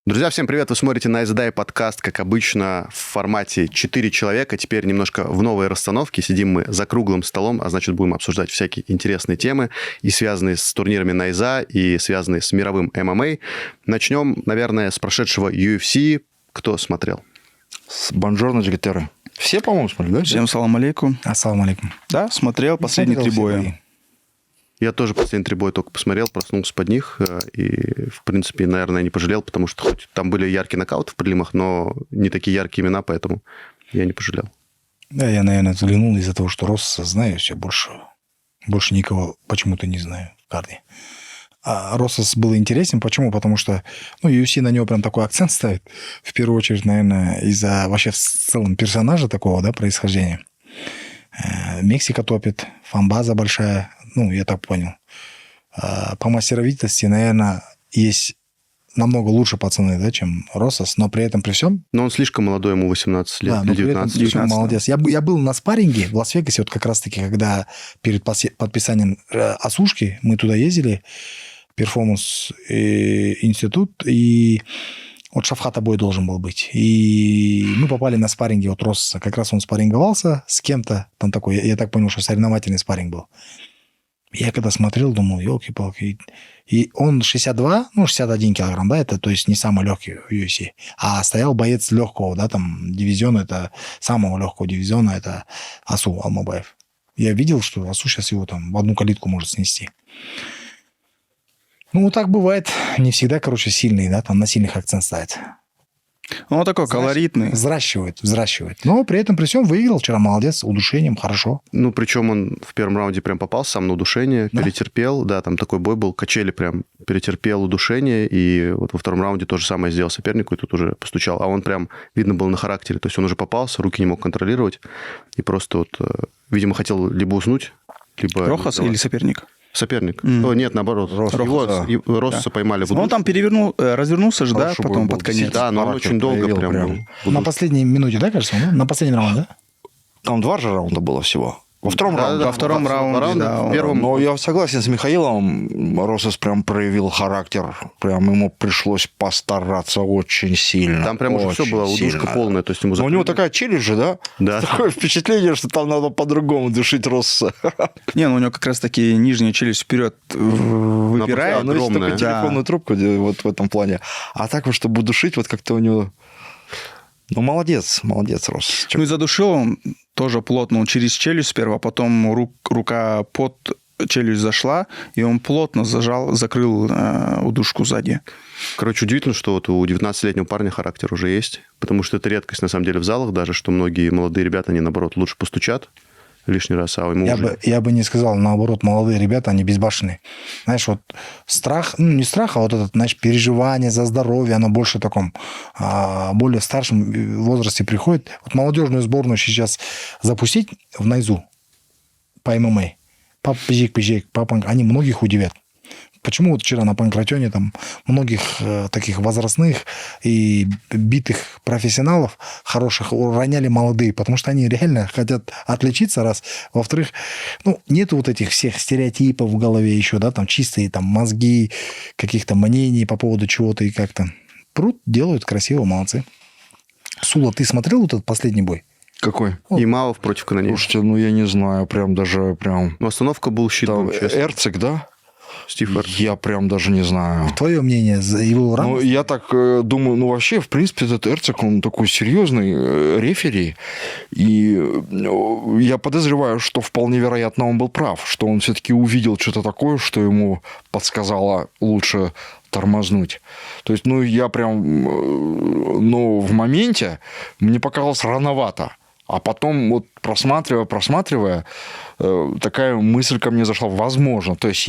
Друзья, всем привет! Вы смотрите Nice Die подкаст, как обычно, в формате 4 человека. Теперь немножко в новой расстановке. Сидим мы за круглым столом, а значит, будем обсуждать всякие интересные темы, и связанные с турнирами Найза, и связанные с мировым ММА. Начнем, наверное, с прошедшего UFC. Кто смотрел? С Бонжорно Джигитеры. Все, по-моему, смотрели, да? Всем салам алейкум. Ассалам алейкум. Да, смотрел последние 3 боя. Я тоже последние 3 боя только посмотрел, проснулся под них, и, в принципе, наверное, не пожалел, потому что хоть там были яркие нокауты в прилимах, но не такие яркие имена, поэтому я не пожалел. Да, я, наверное, взглянул из-за того, что Росса знаю, все, больше никого почему-то не знаю в карте. А Россос был интересен. Почему? Потому что UFC на него прям такой акцент ставит. В первую очередь, наверное, из-за вообще в целом персонажа такого, да, происхождения. Мексика топит, фан-база большая, я так понял. По мастеровитости, наверное, есть намного лучше пацаны, да, чем Россос, но при этом при всем... Но он слишком молодой, ему 18 лет, да, но 19. При этом молодец. Я был на спарринге в Лас-Вегасе, вот как раз-таки, когда перед подписанием осушки мы туда ездили, перформанс-институт, и вот Шафхата бой должен был быть. И мы попали на спарринги от Россоса. Как раз он спарринговался с кем-то. Там такой, я так понял, что соревновательный спарринг был. Я когда смотрел, думал, елки-палки. И он 61 килограмм, да, это, то есть не самый легкий в UFC. А стоял боец легкого, да, там, дивизиона, это самого легкого дивизиона, это Асу Алмабаев. Я видел, что Асу сейчас его там в одну калитку может снести. Вот так бывает. Не всегда, сильный, да, там на сильных акцент ставит. Он такой колоритный. Взращивает. Но при этом, при всем, выиграл вчера, молодец, удушением, хорошо. Причем он в первом раунде прям попал сам на удушение, да? Перетерпел, да, там такой бой был, качели прям, перетерпел удушение, и вот во втором раунде то же самое сделал сопернику, и тут уже постучал. А он прям, видно было на характере, то есть он уже попался, руки не мог контролировать, и просто видимо, хотел либо уснуть, либо... Рохас или соперник? Соперник. Нет, наоборот. Россоса поймали в удушку. Он там развернулся же, да, потом под конец. Да, но он очень долго прям был. На последней минуте, да, кажется, на последнем раунде, да? Там 2 же раунда было всего. Во втором раунде. Во втором раунде, да. В первом... Но я согласен с Михаилом, Россос прям проявил характер. Прям ему пришлось постараться очень сильно. Там прям уже все было, удушка полная. То есть ему но у него такая челюсть же, да? Да. Такое впечатление, что там надо по-другому душить Россоса. Не, у него как раз-таки нижняя челюсть вперед выпирает. Ну, есть только телефонную трубку вот в этом плане. А так вот, чтобы душить, вот как-то у него... молодец, Россос. И задушил он тоже плотно, через челюсть сперва, потом рука под челюсть зашла, и он плотно закрыл удушку сзади. Удивительно, что вот у 19-летнего парня характер уже есть, потому что это редкость, на самом деле, в залах даже, что многие молодые ребята, они, наоборот, лучше постучат лишний раз, а ему я бы не сказал, наоборот, молодые ребята, они безбашенные. Знаешь, вот страх, не страх, а вот это, переживание за здоровье, оно больше в таком, более старшем возрасте приходит. Вот молодежную сборную сейчас запустить в Найзу по ММА, они многих удивят. Почему вот вчера на Панкратионе там многих таких возрастных и битых профессионалов хороших роняли молодые, потому что они реально хотят отличиться, раз. Во-вторых, нету вот этих всех стереотипов в голове еще, да, там чистые там мозги, каких-то мнений по поводу чего-то и как-то. Прут, делают красиво, молодцы. Сула, ты смотрел вот этот последний бой? Какой? Имавов против Канонеева. Слушайте, я не знаю, прям даже... Остановка был щитом, честно. Эрцик, да? Стив Эрцик. Я прям даже не знаю. Твое мнение за его раунд? Я так думаю, вообще, в принципе, этот Эрцик, он такой серьезный рефери, и я подозреваю, что вполне вероятно он был прав, что он все-таки увидел что-то такое, что ему подсказало лучше тормознуть. То есть, я прям, в моменте мне показалось рановато. А потом, вот просматривая, такая мысль ко мне зашла, возможно. То есть,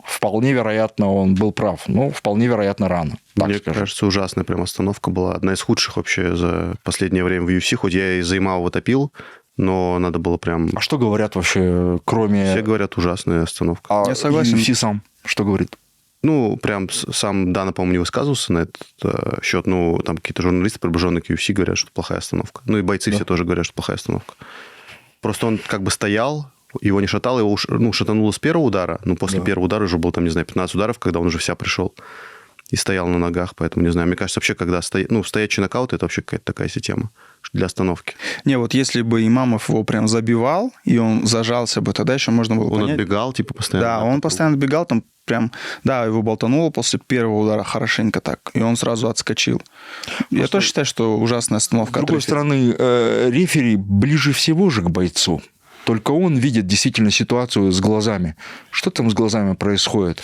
вполне вероятно, он был прав. Вполне вероятно, рано. Мне кажется, ужасная прям остановка была. Одна из худших вообще за последнее время в UFC. Хоть я из-за Имавова топил, но надо было прям... А что говорят вообще, кроме... Все говорят, ужасная остановка. Я согласен. UFC сам что говорит? Прям сам Дана, по-моему, не высказывался на этот счет. Там какие-то журналисты, приближенные к UFC, говорят, что плохая остановка. И бойцы все тоже говорят, что плохая остановка. Просто он стоял, его не шатало, его шатануло с первого удара. После первого удара уже было, 15 ударов, когда он уже вся пришел. и стоял на ногах, поэтому не знаю. Мне кажется, вообще, когда стоячий нокаут, это вообще какая-то такая система для остановки. Не, вот если бы Имамов его прям забивал, и он зажался бы, тогда еще можно было Он понять. отбегал, типа, постоянно. Да, он постоянно отбегал, там прям, да, его болтануло после первого удара хорошенько так, и он сразу отскочил. Я тоже считаю, что ужасная остановка. С другой стороны, рефери ближе всего же к бойцу. Только он видит действительно ситуацию с глазами. Что там с глазами происходит?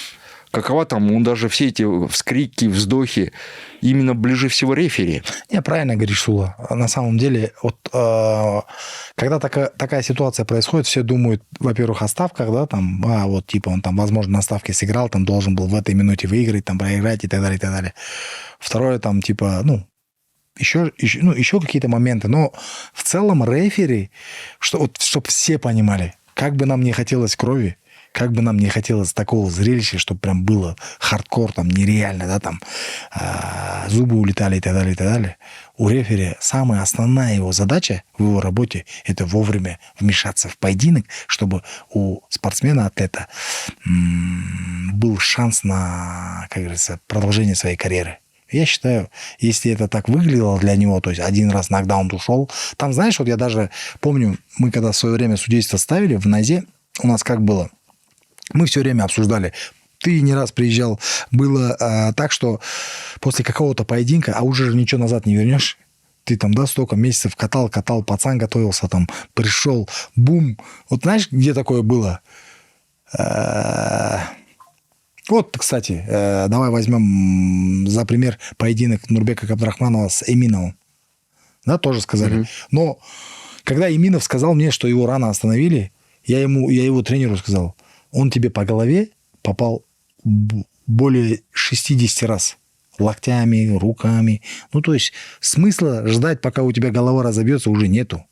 Какова там, он даже все эти вскрики, вздохи, именно ближе всего рефери. Не, правильно говоришь, Сула. На самом деле, вот, когда такая ситуация происходит, все думают, во-первых, о ставках, да, там, вот, типа, он там, возможно, на ставке сыграл, там, должен был в этой минуте выиграть, там, проиграть и так далее, и так далее. Второе, там, типа, еще какие-то моменты. Но в целом рефери, чтобы все понимали, как бы нам не хотелось крови, как бы нам не хотелось такого зрелища, чтобы прям было хардкор, там, нереально, да, там, зубы улетали и так далее, у рефери самая основная его задача в его работе – это вовремя вмешаться в поединок, чтобы у спортсмена-атлета был шанс на, как говорится, продолжение своей карьеры. Я считаю, если это так выглядело для него, то есть один раз нокдаун ушел, там, знаешь, вот я даже помню, мы когда в свое время судейство ставили в НАЗе, у нас как было? Мы все время обсуждали. Ты не раз приезжал. Было так, что после какого-то поединка, а уже же ничего назад не вернешь. Ты там, да, столько месяцев катал, пацан готовился, там, пришел, бум. Вот знаешь, где такое было? Вот, кстати, давай возьмем за пример поединок Нурбека Абдрахманова с Эминовым. Да, тоже сказали. Mm-hmm. Но когда Эминов сказал мне, что его рано остановили, я его тренеру сказал, он тебе по голове попал более 60 раз. Локтями, руками. Ну, то есть смысла ждать, пока у тебя голова разобьется, уже нету.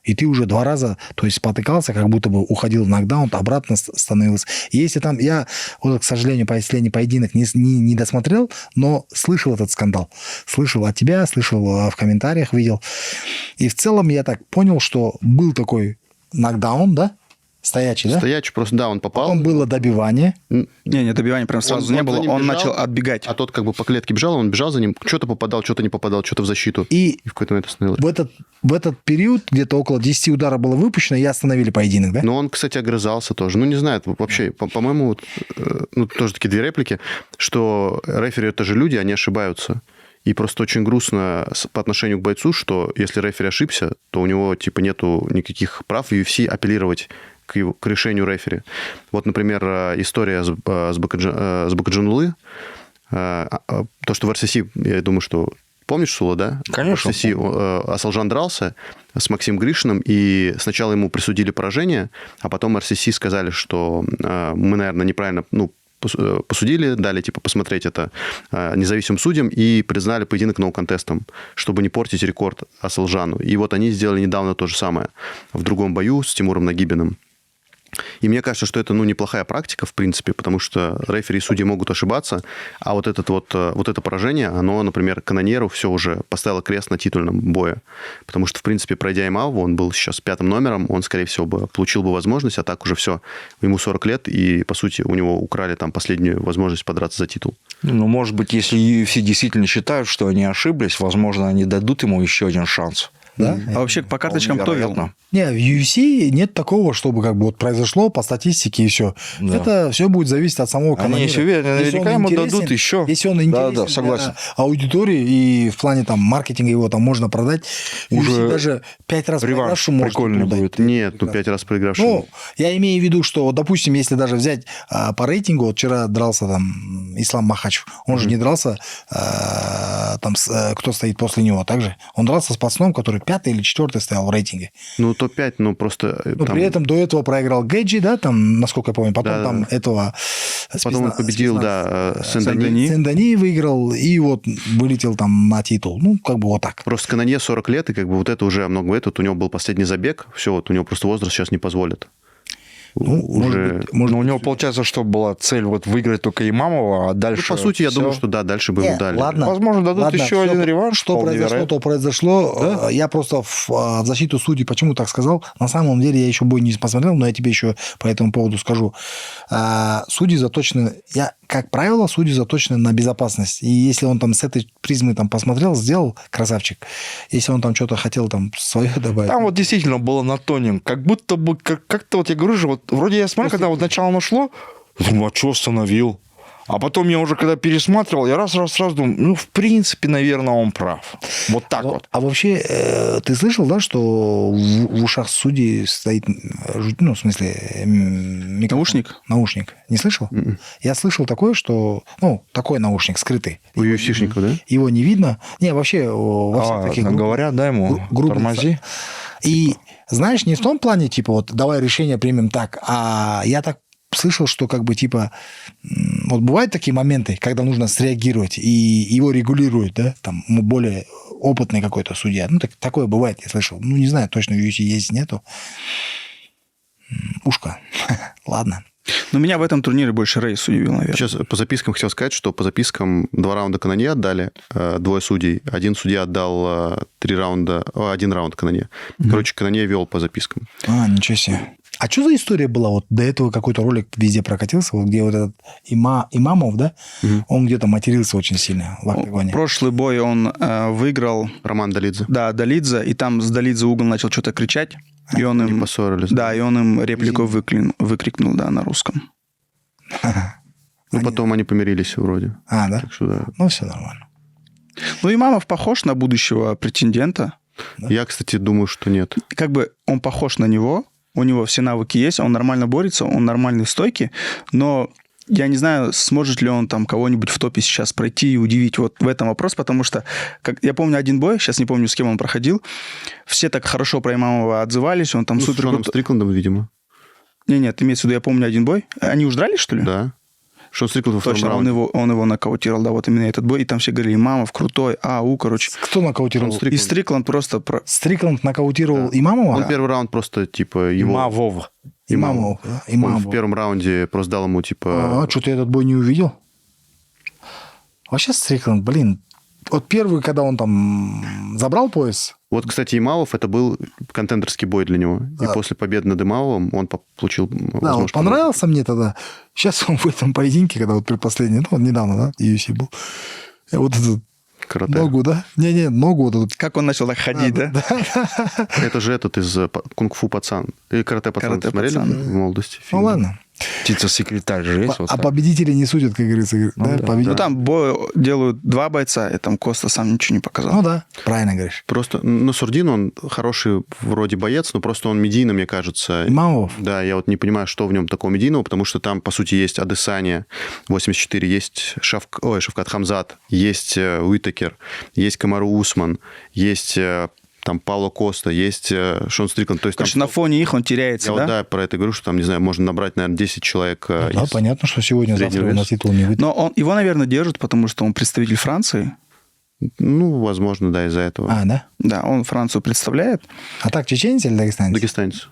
И ты уже 2 раза, то есть спотыкался, как будто бы уходил в нокдаун, обратно становился. И если там, я, вот, к сожалению, последний поединок не досмотрел, но слышал этот скандал. Слышал от тебя, слышал в комментариях, видел. И в целом я так понял, что был такой нокдаун, да? Стоячий, да? Стоячий, просто, да, он попал. Потом было добивание. Не, добивания прям сразу не было. Он начал отбегать. А тот как бы по клетке бежал, он бежал за ним, что-то попадал, что-то не попадал, что-то в защиту. И в какой-то момент остановилось. В этот период где-то около 10 ударов было выпущено, и остановили поединок, да? Но он, кстати, огрызался тоже. Ну, не знаю, вообще, по-моему, тоже такие 2 реплики, что рефери – это же люди, они ошибаются. И просто очень грустно по отношению к бойцу, что если рефери ошибся, то у него, типа, нету никаких прав в UFC апеллировать к решению рефери. Вот, например, история с Бакаджанулы. То, что в РСС, я думаю, что... Помнишь, Сула, да? Конечно. В РСС Асалжан дрался с Максимом Гришиным, и сначала ему присудили поражение, а потом РСС сказали, что мы, наверное, неправильно... посудили, дали, типа, посмотреть это независимым судьям и признали поединок ноу-контестом, чтобы не портить рекорд Асалжану. И вот они сделали недавно то же самое в другом бою с Тимуром Нагибиным. И мне кажется, что это, неплохая практика, в принципе, потому что рефери и судьи могут ошибаться, а вот это поражение, оно, например, Канонеру все уже поставило крест на титульном бое. Потому что, в принципе, пройдя Имаву, он был сейчас 5-м номером, он, скорее всего, получил бы возможность, а так уже все, ему 40 лет, и, по сути, у него украли там последнюю возможность подраться за титул. Может быть, если UFC действительно считают, что они ошиблись, возможно, они дадут ему еще один шанс. Да? А вообще по карточкам кто вел? Не, в UFC нет такого, чтобы как бы вот произошло по статистике и все. Да. Это все будет зависеть от самого канонира. Они наверняка ему дадут еще. Если он интересен согласен. для аудитории и в плане там маркетинга его там можно продать, уже UFC даже 5 раз проигравший прикольно будет. Нет, 5 раз проигравший. Я имею в виду, что, допустим, если даже взять по рейтингу, вот вчера дрался там Ислам Махачев, он же не дрался там, кто стоит после него, также. Он дрался с пацаном, который 5-й или 4-й стоял в рейтинге. топ-5, просто... При этом до этого проиграл Гэджи, да, там, насколько я помню, потом там этого... Потом он победил, Сен-Дени. Сен-Дени выиграл и вот вылетел там на титул. Как бы вот так. Просто Канонье 40 лет, и как бы вот это уже много лет. Вот у него был последний забег, все, вот у него просто возраст сейчас не позволит. Может быть, у него, получается, что была цель вот выиграть только Имамова, а дальше... по сути, я думаю, что да, дальше бы ему дали. Ладно, возможно, дадут еще один реванш. Что произошло, то произошло. Да? Я просто в защиту судей почему так сказал. На самом деле, я еще бой не посмотрел, но я тебе еще по этому поводу скажу. Судьи заточены... как правило, судьи заточены на безопасность. И если он там с этой призмы там посмотрел, сделал, красавчик. Если он там что-то хотел там свое добавить. Там вот действительно было на тоне. Как будто бы, как-то вот я говорю же, вот вроде я смотрю, когда вот начало нашло, думаю, а что остановил? А потом я уже, когда пересматривал, я раз думаю, ну, в принципе, наверное, он прав. Вот так вот. А вообще, ты слышал, да, что в ушах судей стоит, ну, в смысле, Наушник? Наушник. Не слышал? Я слышал такое, что, ну, такой наушник скрытый. У UFC-шников, да? Его не видно. Не, вообще, во всех таких группах. Говорят, да, ему тормози. И, знаешь, не в том плане, типа, вот, давай решение примем так, а я так слышал, что как бы типа вот бывают такие моменты, когда нужно среагировать, и его регулируют, да, там более опытный какой-то судья. Ну, такое бывает, я слышал. Ну, не знаю, точно в UFC есть, нету. Ушко. Ладно. Но меня в этом турнире больше Рейс удивил, наверное. Сейчас по запискам хотел сказать, что по запискам 2 раунда Канонье отдали, 2 судей. Один судья отдал 1 раунд Канонье. Короче, Канонье вел по запискам. Ничего себе. А что за история была? Вот до этого какой-то ролик везде прокатился, вот где вот этот Имамов, да? Он где-то матерился очень сильно в октагоне. Прошлый бой он выиграл... Роман Долидзе. Да, Долидзе, и там с Долидзе угол начал что-то кричать, и он Они им... поссорились. Да, и он им реплику выкрикнул, да, на русском. Ну, потом они помирились вроде. Да? Так что, да. Ну, все нормально. Ну, Имамов похож на будущего претендента. Да. Я, кстати, думаю, что нет. Как бы он похож на него, у него все навыки есть, он нормально борется, он нормальный в стойке, но я не знаю, сможет ли он там кого-нибудь в топе сейчас пройти и удивить вот в этом вопрос, потому что, как, я помню один бой, сейчас не помню, с кем он проходил, все так хорошо про Имамова отзывались, он там Ну, с супер... Шоном Стрикландом, видимо. Нет, имеется в виду, я помню один бой. Они уж дрались, что ли? Да. Шон Стрикланд во втором Точно, раунде. он его нокаутировал, да, вот именно этот бой. И там все говорили, Имамов крутой, короче. Кто нокаутировал? Стрик- И Стрикланд просто... Стрикленд нокаутировал Имамова? Он первый раунд просто, типа, его... Имамов. Имамов. Да? Он Имамов. в первом раунде просто дал ему, типа... Что-то я этот бой не увидел. Вообще Стрикленд, блин, вот первый, когда он там забрал пояс... Вот, кстати, Имамов, это был контендерский бой для него. И после победы над Имамовым он получил... Да, вот возможность понравился мне тогда. Сейчас он в этом поединке, когда вот предпоследний, ну, он недавно, да, UFC был. Вот эту карате. ногу, да? Ногу вот эту. Как он начал так ходить, да? Это же этот из кунг-фу пацан. И карате пацан. Карате Смотрели пацан. в молодости? Ну, фильм? ладно. Птица-секретарь же есть. вот А так. победители не судят, как говорится. Да, да. победители. Ну, там бой делают 2 бойца, и там Коста сам ничего не показал. Ну, да, правильно говоришь. Просто, ну, Сурдин, он хороший вроде боец, но просто он медийно, мне кажется. Имамов? Да, я вот не понимаю, что в нем такого медийного, потому что там, по сути, есть Адесanya 84, есть Шавкат Хамзат, есть Уитакер, есть Камару Усман, есть там Пауло Коста, есть Шон Стрикланд. То есть, Короче, там, на фоне их он теряется, я вот, да? да, про это говорю, что там, не знаю, можно набрать, наверное, 10 человек. Ну, да, из- понятно, что сегодня-завтра среднего его на веса. титул не выйдет. Но его, наверное, держат, потому что он представитель Франции. Ну, возможно, да, из-за этого. Да? Да, он Францию представляет. А так, чеченец или дагестанец? Дагестанец.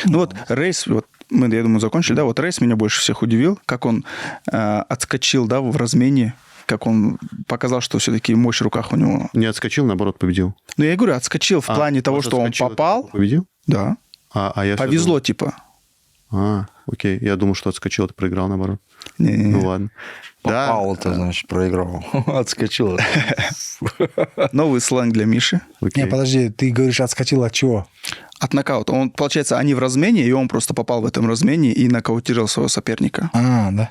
Ну вот Рейс, вот мы, я думаю, закончили, да, вот Рейс меня больше всех удивил, как он отскочил, да, в размене, как он показал, что все-таки мощь в руках у него. Не отскочил, наоборот, победил. Ну, я и говорю, отскочил в плане того, может, что он отскочил, попал. Победил? Да. А я всё Повезло, типа. думал- окей. Я думал, что отскочил, ты проиграл, наоборот. Не-не-не. Ну, ладно. Попал, это значит проиграл. Отскочил. Новый сленг для Миши. Окей. Не, подожди, ты говоришь, отскочил от чего? От нокаута. Он, получается, они в размене, и он просто попал в этом размене и нокаутировал своего соперника. Да.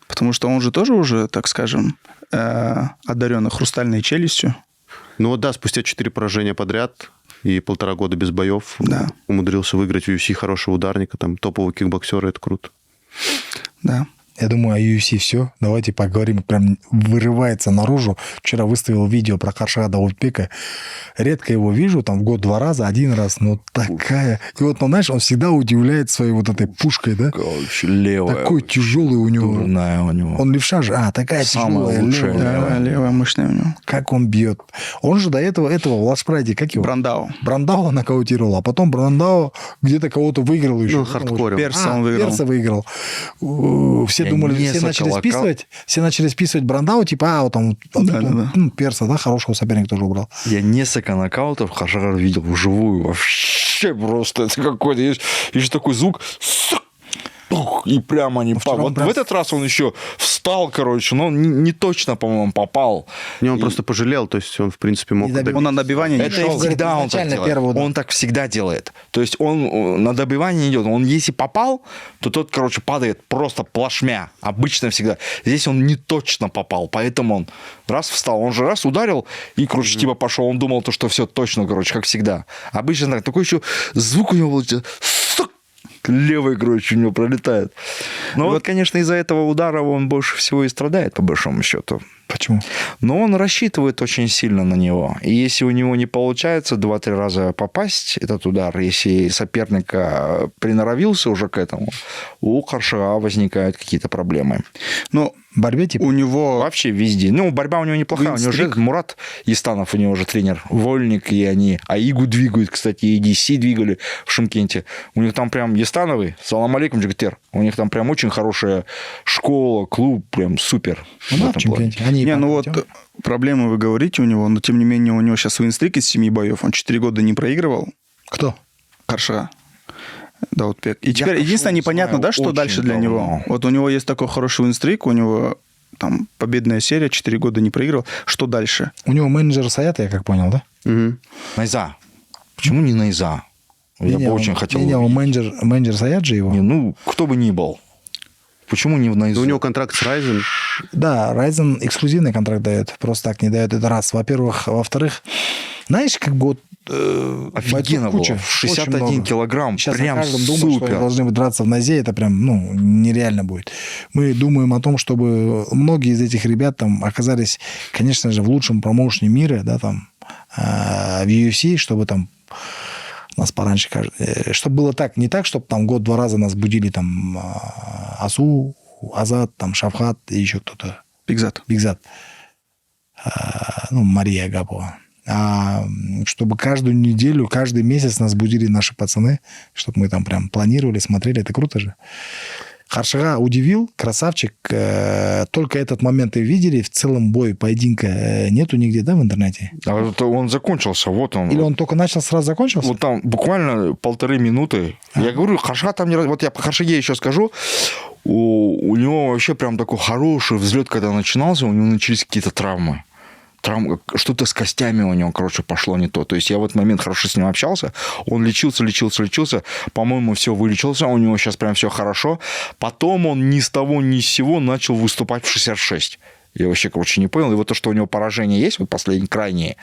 Потому что он же тоже уже, так скажем, одаренный хрустальной челюстью. Ну вот да, спустя 4 поражения подряд и 1,5 года без боев Да. умудрился выиграть в UFC хорошего ударника, там топового кикбоксера, это круто. Да. Я думаю, о UFC все. Давайте поговорим. Прям вырывается наружу. Вчера выставил видео про Харшада Ультбека. Редко его вижу, там в год 2 раза, 1 раз, но такая... И вот, ну, знаешь, он всегда удивляет своей вот этой пушкой, да? Левая. Такой тяжелый у него. Дурная у него. Он левша же. Такая Самая тяжелая лучшая, левая. Да, левая мощная у него. Как он бьет. Он же до этого в Лашпрайде, как его? Брандау. Брандау нокаутировал, а потом Брандау где-то кого-то выиграл еще. Ну, хардкорил. Перса он выиграл. Перса выиграл. Все Я думали, не все начали соколокал. списывать Брандау, типа, вот он, Да. Перса, да, хорошего соперника тоже убрал. Я несколько нокаутов Хашагар видел вживую. Вообще просто это какой-то... Есть такой звук. и прямо они... Вот в этот раз он еще встал, короче, но не точно, по-моему, попал. Не, он просто пожалел, то есть он, в принципе, мог... Он на добивание не Это шел. всегда он так делает. Он так всегда делает. То есть он на добивание идет. Он если попал, то тот, короче, падает просто плашмя. Обычно всегда. Здесь он не точно попал, поэтому он раз встал. Он же раз ударил и, короче, типа пошел. Он думал, что все точно, короче, как всегда. Обычно так. Такой еще звук у него был... Левый, короче, у него пролетает. Но вот, конечно, из-за этого удара он больше всего и страдает, по большому счету. Почему? Но он рассчитывает очень сильно на него. И если у него не получается 2-3 раза попасть этот удар, если соперник приноровился уже к этому, у Каршага возникают какие-то проблемы. Ну, В борьбе, типа? у него... Вообще везде. Ну, борьба у него неплохая. У него же Мурат Истанов, у него же тренер, вольник, и они Аигу двигают, кстати, и DC двигали в Шымкенте. У них там прям Истановы, салам алейкум, джигтер. У них там прям очень хорошая школа, клуб, прям супер. Ну да, в чемпионате. Они Не, ну вот проблемы вы говорите у него, но тем не менее у него сейчас винстрик из 7 боев. Он 4 года не проигрывал. Кто? Каршага. Даутбек. И теперь единственное непонятно, да, что дальше для него. Вот у него есть такой хороший винстрик, у него там победная серия, 4 года не проигрывал. Что дальше? У него менеджер Саята, я как понял, да? Угу. Найза. Почему не Найза? Я бы очень хотел увидеть. менеджер Саят же его. Не, ну, кто бы ни был. Почему не в Найзу? У него контракт с Ryzen. Да, Ryzen эксклюзивный контракт дает. Просто так не дает. Это раз. Во-первых. Во-вторых, знаешь, как бы вот... Офигенно было. 61 килограмм. Сейчас прям каждом думает, что они должны драться в нозе. Это прям, нереально будет. Мы думаем о том, чтобы многие из этих ребят там оказались, конечно же, в лучшем промоушене мира, да, там, в UFC, чтобы там нас пораньше, чтобы было так, не так, чтобы там год-два раза нас будили там Асу, Азат, там Шавхат и еще кто-то. Бигзат. Мария Агапова. А чтобы каждую неделю, каждый месяц нас будили наши пацаны, чтобы мы там прям планировали, смотрели, это круто же. Каршага удивил, красавчик. Только этот момент и видели. В целом бой, поединка нету нигде, да, в интернете? А это он закончился, вот он. Или он только начал, сразу закончился? Вот там буквально 1,5 минуты. Я говорю, Каршага там не... Вот я по Каршаге еще скажу. У него вообще прям такой хороший взлет, когда начинался, у него начались какие-то травмы. Что-то с костями у него, короче, пошло не то. То есть я в этот момент хорошо с ним общался. Он лечился. По-моему, все вылечился. У него сейчас прям все хорошо. Потом он ни с того, ни с сего начал выступать в 66. Я вообще, короче, не понял. И вот то, что у него поражения есть, вот последние, крайние,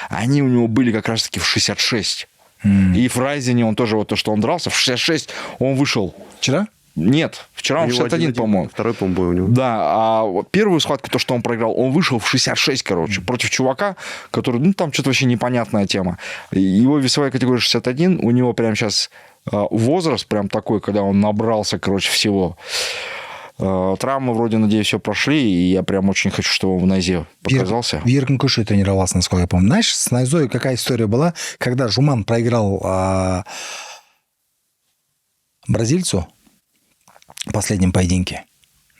они у него были как раз-таки в 66. И в Райзене он тоже, вот то, что он дрался, в 66 он вышел. Вчера? Нет, вчера он 61, по-моему. Второй, по-моему, бой у него. Да, а вот первую схватку, то, что он проиграл, он вышел в 66, короче, против чувака, который, там что-то вообще непонятная тема. Его весовая категория 61, у него прям сейчас возраст прям такой, когда он набрался, короче, всего. Травмы вроде, надеюсь, все прошли, и я прям очень хочу, чтобы он в Найзе показался. В Еркинкуше тренировался, насколько я помню. Знаешь, с Найзой какая история была, когда Жуман проиграл бразильцу в последнем поединке.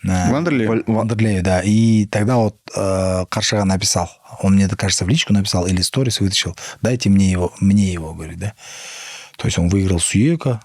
Вандерлею, да. И тогда вот Каршага написал, он мне, кажется, в личку написал или сторис вытащил, дайте мне его, говорит, да. То есть он выиграл Суека,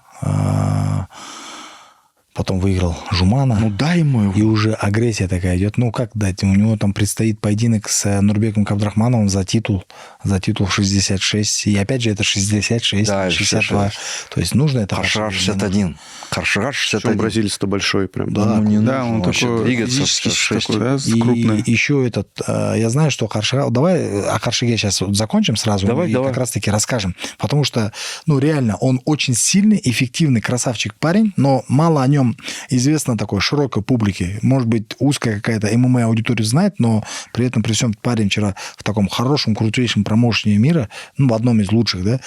потом выиграл Жумана. Ну, дай ему его. И уже агрессия такая идет. Ну, как дать? У него там предстоит поединок с Нурбеком Кабдрахмановым за титул в 66. И опять же, это 66, да, 62. 66. То есть нужно это... Каршага 61. Каршага 61. Причем бразилец-то большой прям. Да, он такой двигаться. такой, да, крупный. И еще этот... Я знаю, что Каршага... Давай о Каршаге сейчас вот закончим сразу. Давай. Как раз-таки расскажем. Потому что, реально, он очень сильный, эффективный красавчик парень, но мало о нем известно такой широкой публике. Может быть, узкая какая-то ММА-аудитория знает, но при этом при всем парень вчера в таком хорошем, крутейшем промоушене мира, в одном из лучших, да,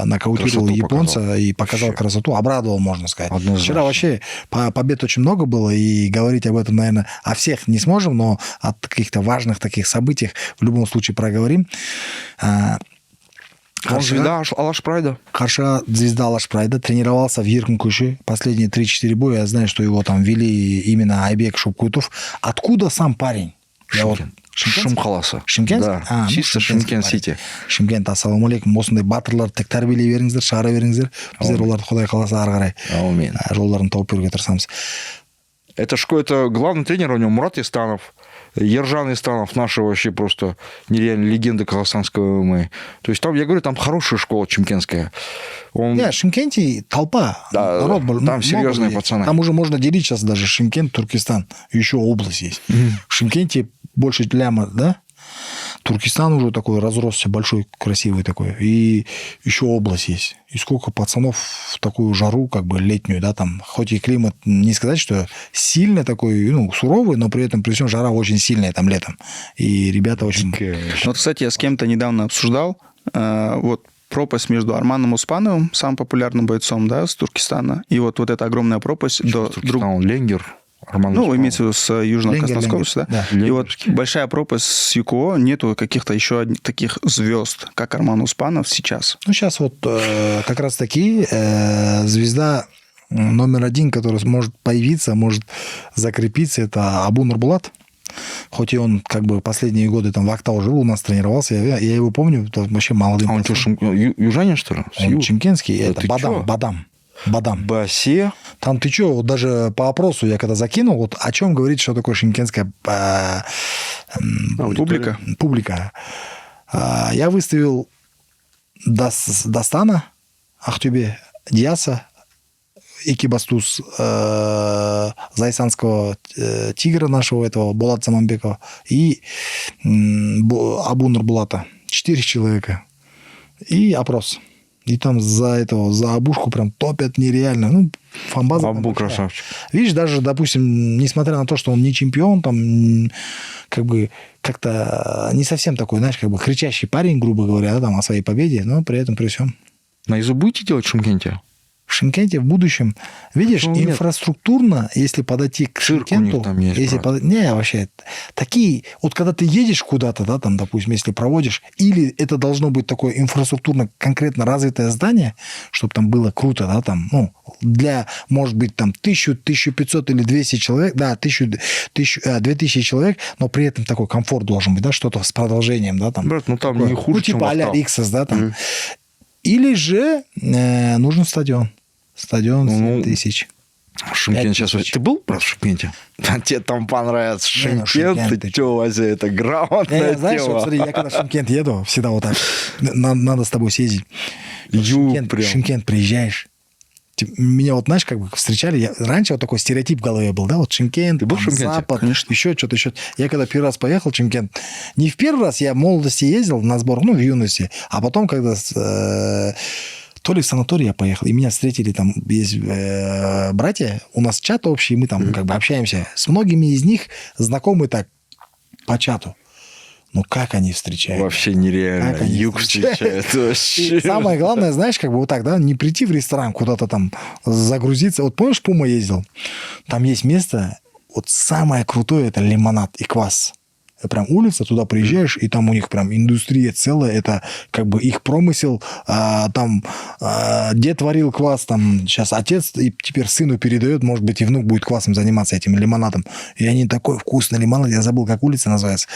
нокаутировал японца и показал красоту, обрадовал, можно сказать. Однозначно. Вчера вообще побед очень много было, и говорить об этом, наверное, о всех не сможем, но о каких-то важных таких событиях в любом случае проговорим. Он звезда Алаш-Прайда. Каршага звезда Алаш-Прайда. Тренировался в Еркинкуше. Последние 3-4 боя. Я знаю, что его там вели именно Айбек Шупкутов. Откуда сам парень? Шымкаласы. Шымкент? Да, чисто Шымкент Сити. Шымкент, ассалаумалейкум. Осындай батырларды тек тәрбиелей беріңіздер, шығара беріңіздер. Біздер оларды Құдай қаласа ары қарай Аумин. жолдарын тауып беруге тырысамыз. Это главный тренер у него Мурат Истанов. Ержан Истанов, наши вообще просто нереально легенды казахстанского ММА. То есть там, я говорю, там хорошая школа чемкенская. Он... В Шымкенте толпа. Да, народ был, там серьезные пацаны. Там уже можно делить сейчас даже Шымкент, Туркестан. Еще область есть. В Шымкенте больше ляма, да? Туркестан уже такой разросся, большой, красивый такой. И еще область есть. И сколько пацанов в такую жару, как бы летнюю, да, там, хоть и климат, не сказать, что сильно такой, ну, суровый, но при этом, при всем, жара очень сильная там летом. И ребята очень... Вот, кстати, я с кем-то недавно обсуждал, вот, пропасть между Арманом Успановым, самым популярным бойцом, да, с Туркестана, и вот эта огромная пропасть до Туркестан, Ленгер. Ну, имеется в виду с Южно-Казахстанской области, да? Да. И вот большая пропасть с ЮКО, нету каких-то еще таких звезд, как Арман Успанов сейчас. Ну, сейчас вот как раз-таки звезда номер один, которая может появиться, может закрепиться, это Абу Нурбулат. Хоть и он как бы последние годы там в Актау жил, у нас тренировался, я его помню, вообще молодым. А он что, южанин, что ли? Он чемкенский, Да это Бадам. Басе. Там ты что, вот даже по опросу я когда закинул, вот о чем говорит, что такое шымкентская публика. Я выставил Дастана, Ахтюбе, Диаса, Экибастуз, Зайсанского тигра нашего, этого Булат Заманбекова, и Абу Нурбулата. 4 человека. И опрос. И там за Абушку прям топят нереально. Ну, фанбаза. Абу красавчик. Видишь, даже, допустим, несмотря на то, что он не чемпион, там, как бы, как-то не совсем такой, знаешь, как бы кричащий парень, грубо говоря, да, там, о своей победе, но при этом, при всем. На ИЗУ будете делать в Шымкенте? В Шымкенте в будущем, видишь, инфраструктурно, если подойти к Шымкенту, если не, вообще, такие, вот когда ты едешь куда-то, да, там, допустим, если проводишь, или это должно быть такое инфраструктурно конкретно развитое здание, чтобы там было круто, да, там, ну, для, может быть, там, 1000, 1500 или 200 человек, да, 2000 человек, но при этом такой комфорт должен быть, да, что-то с продолжением, да, там. Брат, ну там не хуже, чем типа а-ля Риксос, да, там. Или же нужен стадион. Стадион 7 тысяч. Шымкент сейчас... Ты был, брат, в Шымкенте? Тебе там понравится Шымкент, ты что, Вася, это грамотная знаешь, тема. вот смотри, я когда в Шымкент еду, всегда вот так, надо с тобой съездить. В Шымкент приезжаешь, меня вот, знаешь, как бы встречали, раньше вот такой стереотип в голове был, да, вот Шымкент, ты был в Шымкенте? Запад, конечно. Еще что-то. Я когда первый раз поехал в Шымкент, не в первый раз, я в молодости ездил на сбор, ну, в юности, а потом, когда то ли в санаторий я поехал, и меня встретили там, есть братья, у нас чат общий, мы там как бы общаемся, с многими из них знакомы так по чату. Ну, как они встречают? Вообще нереально. Юг встречает. И самое главное, знаешь, как бы вот так, да, не прийти в ресторан, куда-то там загрузиться. Вот помнишь, Пума ездил? Там есть место, вот самое крутое, это лимонад и квас. Прям улица, туда приезжаешь, и там у них прям индустрия целая, это как бы их промысел, там дед варил квас, там сейчас отец, и теперь сыну передает, может быть, и внук будет квасом заниматься, этим лимонадом. И они такой вкусный лимонад, я забыл, как улица называется,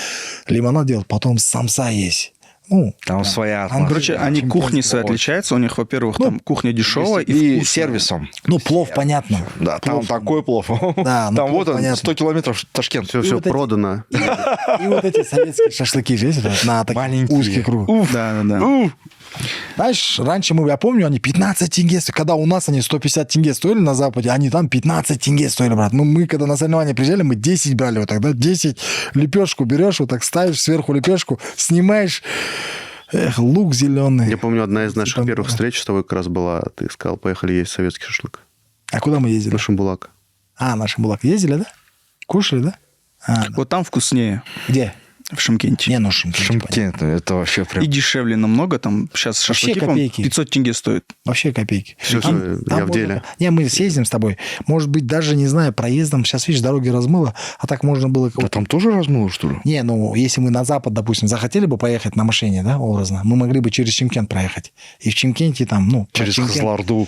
лимонад делают, потом самса есть. Ну, там своя атмосфера. Короче, они кухни свои отличаются. У них, во-первых, там кухня дешевая и сервисом. Ну, плов, понятно. Да, там такой плов. Да, там вот он, 100 километров Ташкент. Все продано. И вот эти советские шашлыки есть на таких узких кругах. Да. Знаешь, раньше я помню, они 15 тенге стоили. Когда у нас они 150 тенге стоили на Западе, они там 15 тенге стоили, брат. Мы когда на соревнования приезжали, мы 10 брали вот тогда. 10 лепешку берешь, вот так ставишь сверху лепешку, снимаешь. Эх, лук зеленый. Я помню, одна из наших первых встреч с тобой как раз была. Ты сказал, поехали есть советский шашлык. А куда мы ездили? На Шамбулак. На Шамбулак. Ездили, да? Кушали, да? Вот там вкуснее. Где? В Шымкенте. Не, ну Шымкент. Это вообще прям... И дешевле намного. Там сейчас шашлыки, по-моему, 500 тенге стоят. Вообще копейки. Все, я в деле. Не, мы съездим с тобой. Может быть, даже, не знаю, проездом. Сейчас, видишь, дороги размыло, а так можно было... А там тоже размыло, что ли? Не, ну, если мы на запад, допустим, захотели бы поехать на машине, да, образно, мы могли бы через Шымкент проехать. И в Чимкенте там, ну... Через Кызылорду.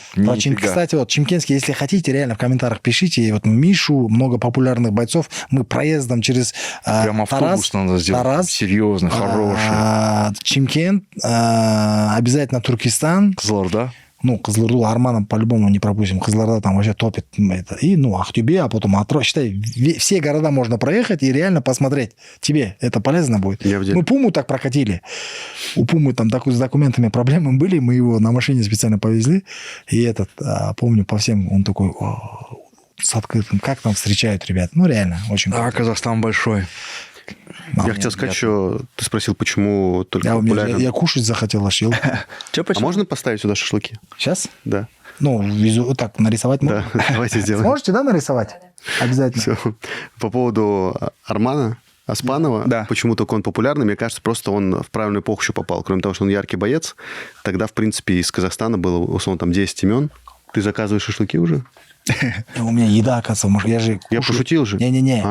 Кстати, вот Чимкентский, если хотите, реально в комментариях пишите. И вот Мишу, много популярных бойцов, мы проездом через прям автобус Тарас, надо сделать. Тарас. Серьезно, хороший. Чимкент, обязательно Туркестан. Кызылорда. Ну, Кызылорду Арманом по-любому не пропустим. Кызылорда там вообще топит. Это. И, Ахтюбе, а потом Атырау. Считай, все города можно проехать и реально посмотреть. Тебе это полезно будет. Мы Пуму так прокатили. У Пумы там с документами проблемы были. Мы его на машине специально повезли. И помню, по всем он такой... с открытым. Как там встречают ребят? Ну, реально, очень круто. Казахстан большой. Я хотел сказать, что ты спросил, почему только популярен. Я кушать захотел, аж ел. А можно поставить сюда шашлыки? Сейчас? Да. Так, нарисовать можно? Да, давайте сделаем. Сможете, да, нарисовать? Обязательно. Все. По поводу Армана Оспанова, почему только он популярный, мне кажется, просто он в правильную эпоху еще попал. Кроме того, что он яркий боец, тогда, в принципе, из Казахстана было, условно, там 10 имен. Ты заказываешь шашлыки уже? У меня еда, оказывается, Я пошутил же. Не-не-не,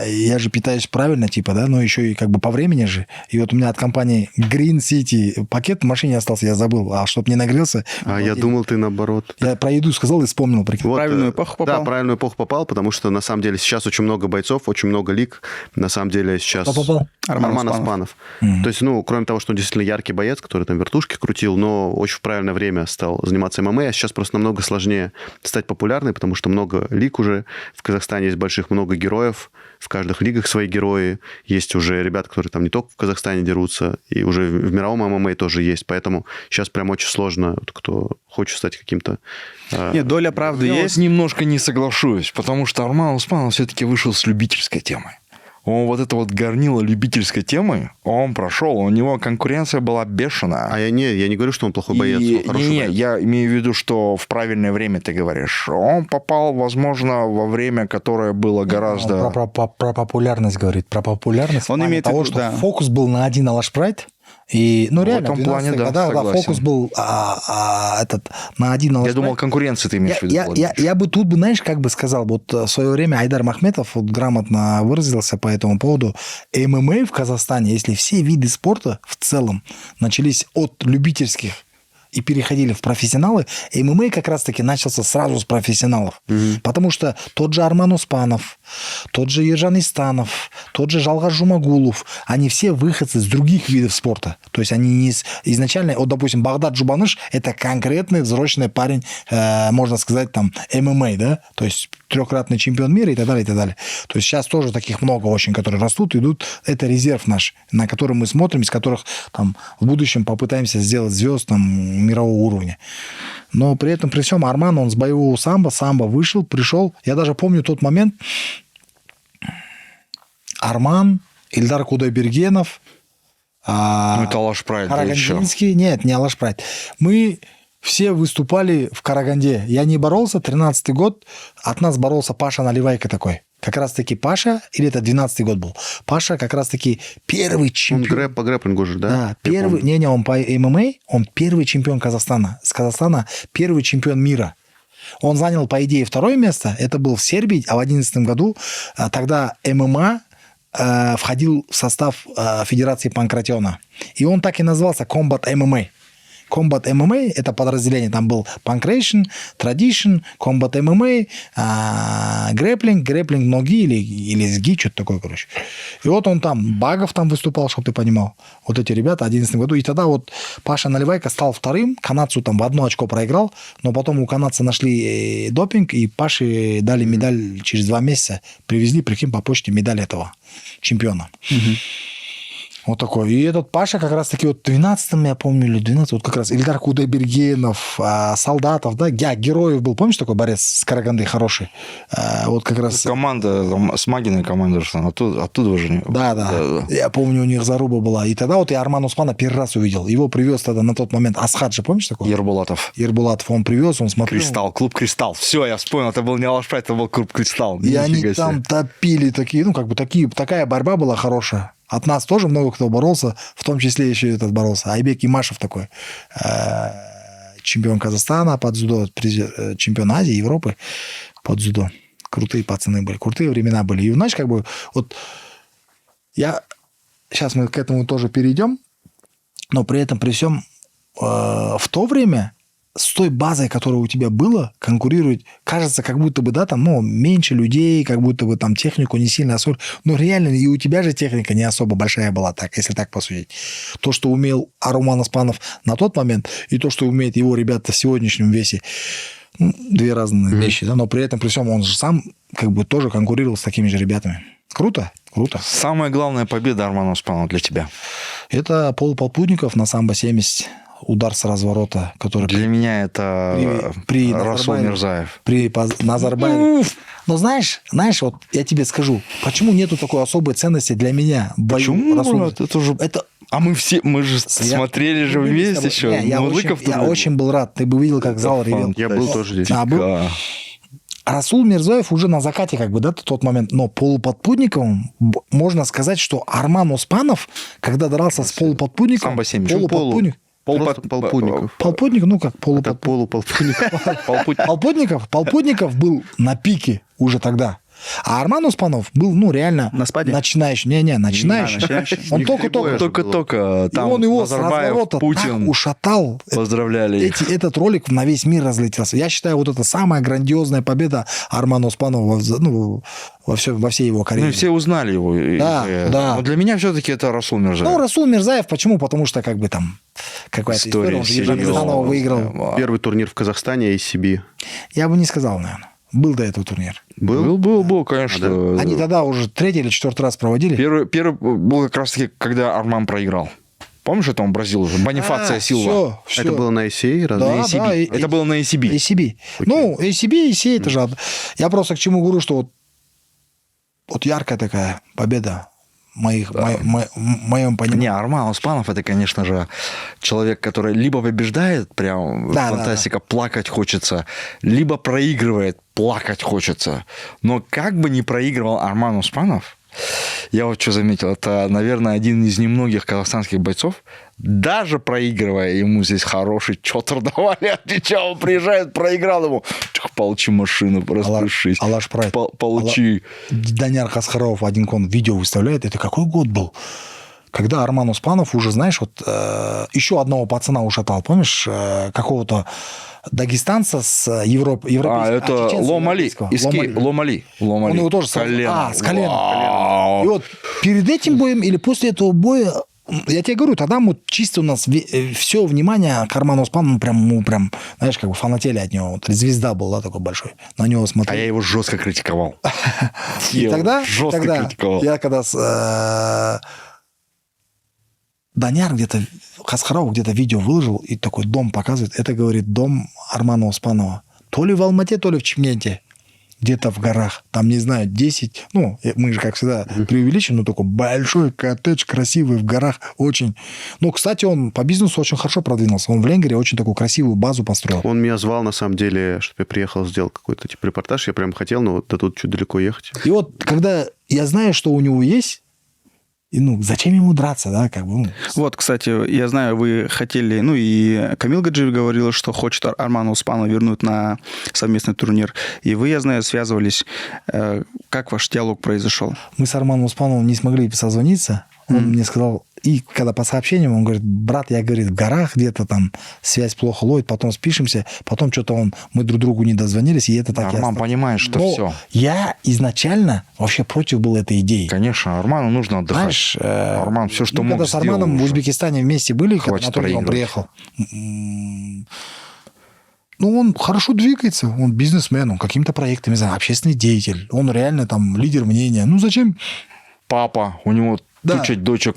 я же питаюсь правильно, но еще и как бы по времени же. И вот у меня от компании Green City пакет в машине остался, я забыл. А чтоб не нагрелся... Я думал, ты наоборот. Я про еду сказал и вспомнил. В правильную эпоху попал? Да, в правильную эпоху попал, потому что, на самом деле, сейчас очень много бойцов, очень много лиг. На самом деле, сейчас... Кто попал? Арман Оспанов. То есть, кроме того, что он действительно яркий боец, который там вертушки крутил, но очень в правильное время стал заниматься ММА, а сейчас просто намного сложнее стать популярным, потому что много лиг уже. В Казахстане есть больших много героев. В каждых лигах свои герои. Есть уже ребята, которые там не только в Казахстане дерутся, и уже в мировом ММА тоже есть. Поэтому сейчас прям очень сложно, кто хочет стать каким-то... Нет, доля правды есть. Я немножко не соглашусь, потому что Арман Оспанов все-таки вышел с любительской темой. Он вот это вот горнило любительской темы, он прошел, у него конкуренция была бешеная. Я не говорю, что он плохой боец, он хороший боец. Я имею в виду, что в правильное время ты говоришь. Он попал, возможно, во время, которое было гораздо... Он про популярность говорит, про популярность. Он имеет того, что фокус был на один Алашпрайд. И, реально, в этом плане, да, фокус был на один Алашпрайд. Я думал, конкуренции ты имеешь в виду. Я бы тут, знаешь, как бы сказал, вот в свое время Айдар Махметов грамотно выразился по этому поводу. ММА в Казахстане, если все виды спорта в целом начались от любительских и переходили в профессионалы, ММА как раз-таки начался сразу с профессионалов. Потому что тот же Арман Оспанов, тот же Ержан Истанов, тот же Жалгаз Жумагулов, они все выходцы из других видов спорта. То есть они не изначально... Вот, допустим, Багдад Жубаныш – это конкретный взрослый парень, можно сказать, там, ММА, да? То есть трехкратный чемпион мира и так далее, и так далее. То есть сейчас тоже таких много очень, которые растут, идут. Это резерв наш, на который мы смотрим, из которых там в будущем попытаемся сделать звезд там мирового уровня. Но при этом, при всем, Арман, он с боевого самбо вышел, пришел. Я даже помню тот момент. Арман, Ильдар Кудайбергенов, это Алашпрайд. Карагандинский. Нет, не Алашпрайд. Мы все выступали в Караганде. Я не боролся, 13-й год. От нас боролся Паша Наливайко такой. Как раз-таки Паша, или это 12-й год был, Паша как раз-таки первый чемпион. Он по грэпплингу же, да? Да, первый, он по ММА, он первый чемпион Казахстана. С Казахстана первый чемпион мира. Он занял, по идее, второе место. Это был в Сербии, а в 2011 году тогда ММА входил в состав Федерации Панкратиона. И он так и назывался Combat MMA. Combat MMA – это подразделение. Там был Pancration, Tradition, Combat MMA, грэпплинг ноги или сги, что-то такое, короче. И вот он там, Багов там выступал, чтобы ты понимал. Вот эти ребята в 2011 году. И тогда вот Паша Наливайко стал вторым, канадцу там в 1 очко проиграл, но потом у канадца нашли допинг, и Паше дали медаль через 2 месяца. Привезли, прикинь, по почте медаль этого чемпиона. Вот такой. И этот Паша как раз-таки вот в 12-м, я помню, или 12 вот как раз Ильдар Кудайбергенов, Солдатов, да, Героев был. Помнишь такой борец с Караганды хороший? Вот как раз... Команда, там, с Магиной команда, оттуда уже... Да. Я помню, у них заруба была. И тогда вот я Армана Оспанова первый раз увидел. Его привез тогда на тот момент Асхаджи, помнишь такой? Ербулатов. Он привез, он смотрел. Клуб Кристалл. Все, я вспомнил, это был не Алашпрайд, это был клуб Кристалл. И они там топили такие, такая борьба была хорошая. От нас тоже много кто боролся, в том числе еще и этот боролся. Айбек Имашев такой, чемпион Казахстана по дзюдо, чемпион Азии, Европы по дзюдо. Крутые пацаны были, крутые времена были. И знаешь, как бы, вот сейчас мы к этому тоже перейдем, но при этом, при всем, в то время с той базой, которая у тебя была, конкурировать, кажется, как будто бы, да, там, ну, меньше людей, как будто бы там технику не сильно особо. Но реально и у тебя же техника не особо большая была, так, если так посудить. То, что умел Арман Оспанов на тот момент, и то, что умеет его ребята в сегодняшнем весе, ну, две разные вещи, да, но при этом, при всем, он же сам как бы тоже конкурировал с такими же ребятами. Круто, круто. Самая главная победа Армана Оспанова для тебя? Это полуподпудников на самбо-70. Удар с разворота, который... Для меня это при Расул Мирзаев. При Назарбаеве. Но знаешь, вот я тебе скажу, почему нету такой особой ценности для меня? Почему? Расул... Это же... А мы же смотрели же вместе еще. Я очень был рад. Ты бы видел, как зал ревел. Я был тоже здесь. Расул Мирзаев уже на закате, как бы, да, тот момент. Но полуподпудниковым можно сказать, что Арман Оспанов, когда дрался с полуподпудником... Полуподпудник. Полпудник, ну как Полпудников был на пике уже тогда. А Арман Оспанов был, ну, реально на спаде? Начинающий. Начинающий. Он только там он его Назарбаев, с разворота Путин так ушатал. Поздравляли. Этот ролик на весь мир разлетелся. Я считаю, вот это самая грандиозная победа Армана Оспанова во всей его карьере. Ну, все узнали его. Да. Но для меня все-таки это Расул Мирзаев. Ну, Расул Мирзаев, почему? Потому что как бы там какая-то история. Он же Ебрагимханова выиграл. Первый турнир в Казахстане, ACB. Я бы не сказал, наверное. Был до этого турнир. Был, конечно. Они тогда уже 3-й или 4-й раз проводили. Первый был как раз-таки, когда Арман проиграл. Помнишь, это он бразил уже? Бонифация Силва. Все. Это было на ACA? Да, это было на ACB. ACB. Ну, ACB и ACA это же... Я просто к чему говорю, что вот яркая такая победа в моем понимании. Не, Арман Оспанов это, конечно же, человек, который либо побеждает, прям фантастика, плакать хочется, либо проигрывает, плакать хочется. Но как бы ни проигрывал Арман Оспанов, я вот что заметил, это, наверное, один из немногих казахстанских бойцов, даже проигрывая, ему здесь хороший чотр давали, отвечал, он приезжает, проиграл ему, получи машину, распишись. Алаш Прайд. Получи. Данияр Хасхаров один видео выставляет, это какой год был? Когда Арман Оспанов уже, знаешь, вот еще одного пацана ушатал, помнишь, какого-то дагестанца с европейского. Это Ломали. Ломали. Он его тоже с колена. Вау. И вот перед этим боем или после этого боя, я тебе говорю, тогда мы чисто у нас все внимание к Арману Оспанову прям, знаешь, как бы фанатели от него. Вот, звезда был, да, такой большой. На него смотрели. А я его жестко критиковал. И тогда критиковал. я когда Данияр где-то, Хасхаров где-то видео выложил, и такой дом показывает. Это, говорит, дом Армана Оспанова. То ли в Алмате, то ли в Чимкенте. Где-то в горах. Там, не знаю, 10... Ну, мы же, как всегда, преувеличим, но такой большой коттедж, красивый, в горах. Очень... Ну, кстати, он по бизнесу очень хорошо продвинулся. Он в Ленгере очень такую красивую базу построил. Он меня звал, на самом деле, чтобы я приехал, сделал какой-то типа репортаж. Я прям хотел, но до тут чуть далеко ехать. И вот, когда я знаю, что у него есть, и, ну, зачем ему драться, да, как бы, ну. Вот, кстати, я знаю, вы хотели, ну, и Камил Гаджиев говорил, что хочет Армана Оспанова вернуть на совместный турнир. И вы, я знаю, связывались. Как ваш диалог произошел? Мы с Арманом Оспановым не смогли созвониться. Он мне сказал, и когда по сообщениям, он говорит, брат, я, говорит, в горах где-то там связь плохо ловит, потом спишемся, потом что-то мы друг другу не дозвонились, и это так. Арман понимает, что все. Я изначально вообще против был этой идеи. Конечно, Арману нужно отдыхать. Знаешь, Арман все, что мог, когда с Арманом в Узбекистане вместе были, когда на турнир он приехал. Ну, он хорошо двигается, он бизнесмен, он какими-то проектами, общественный деятель, он реально там лидер мнения. Ну, зачем? Папа, у него куча дочек.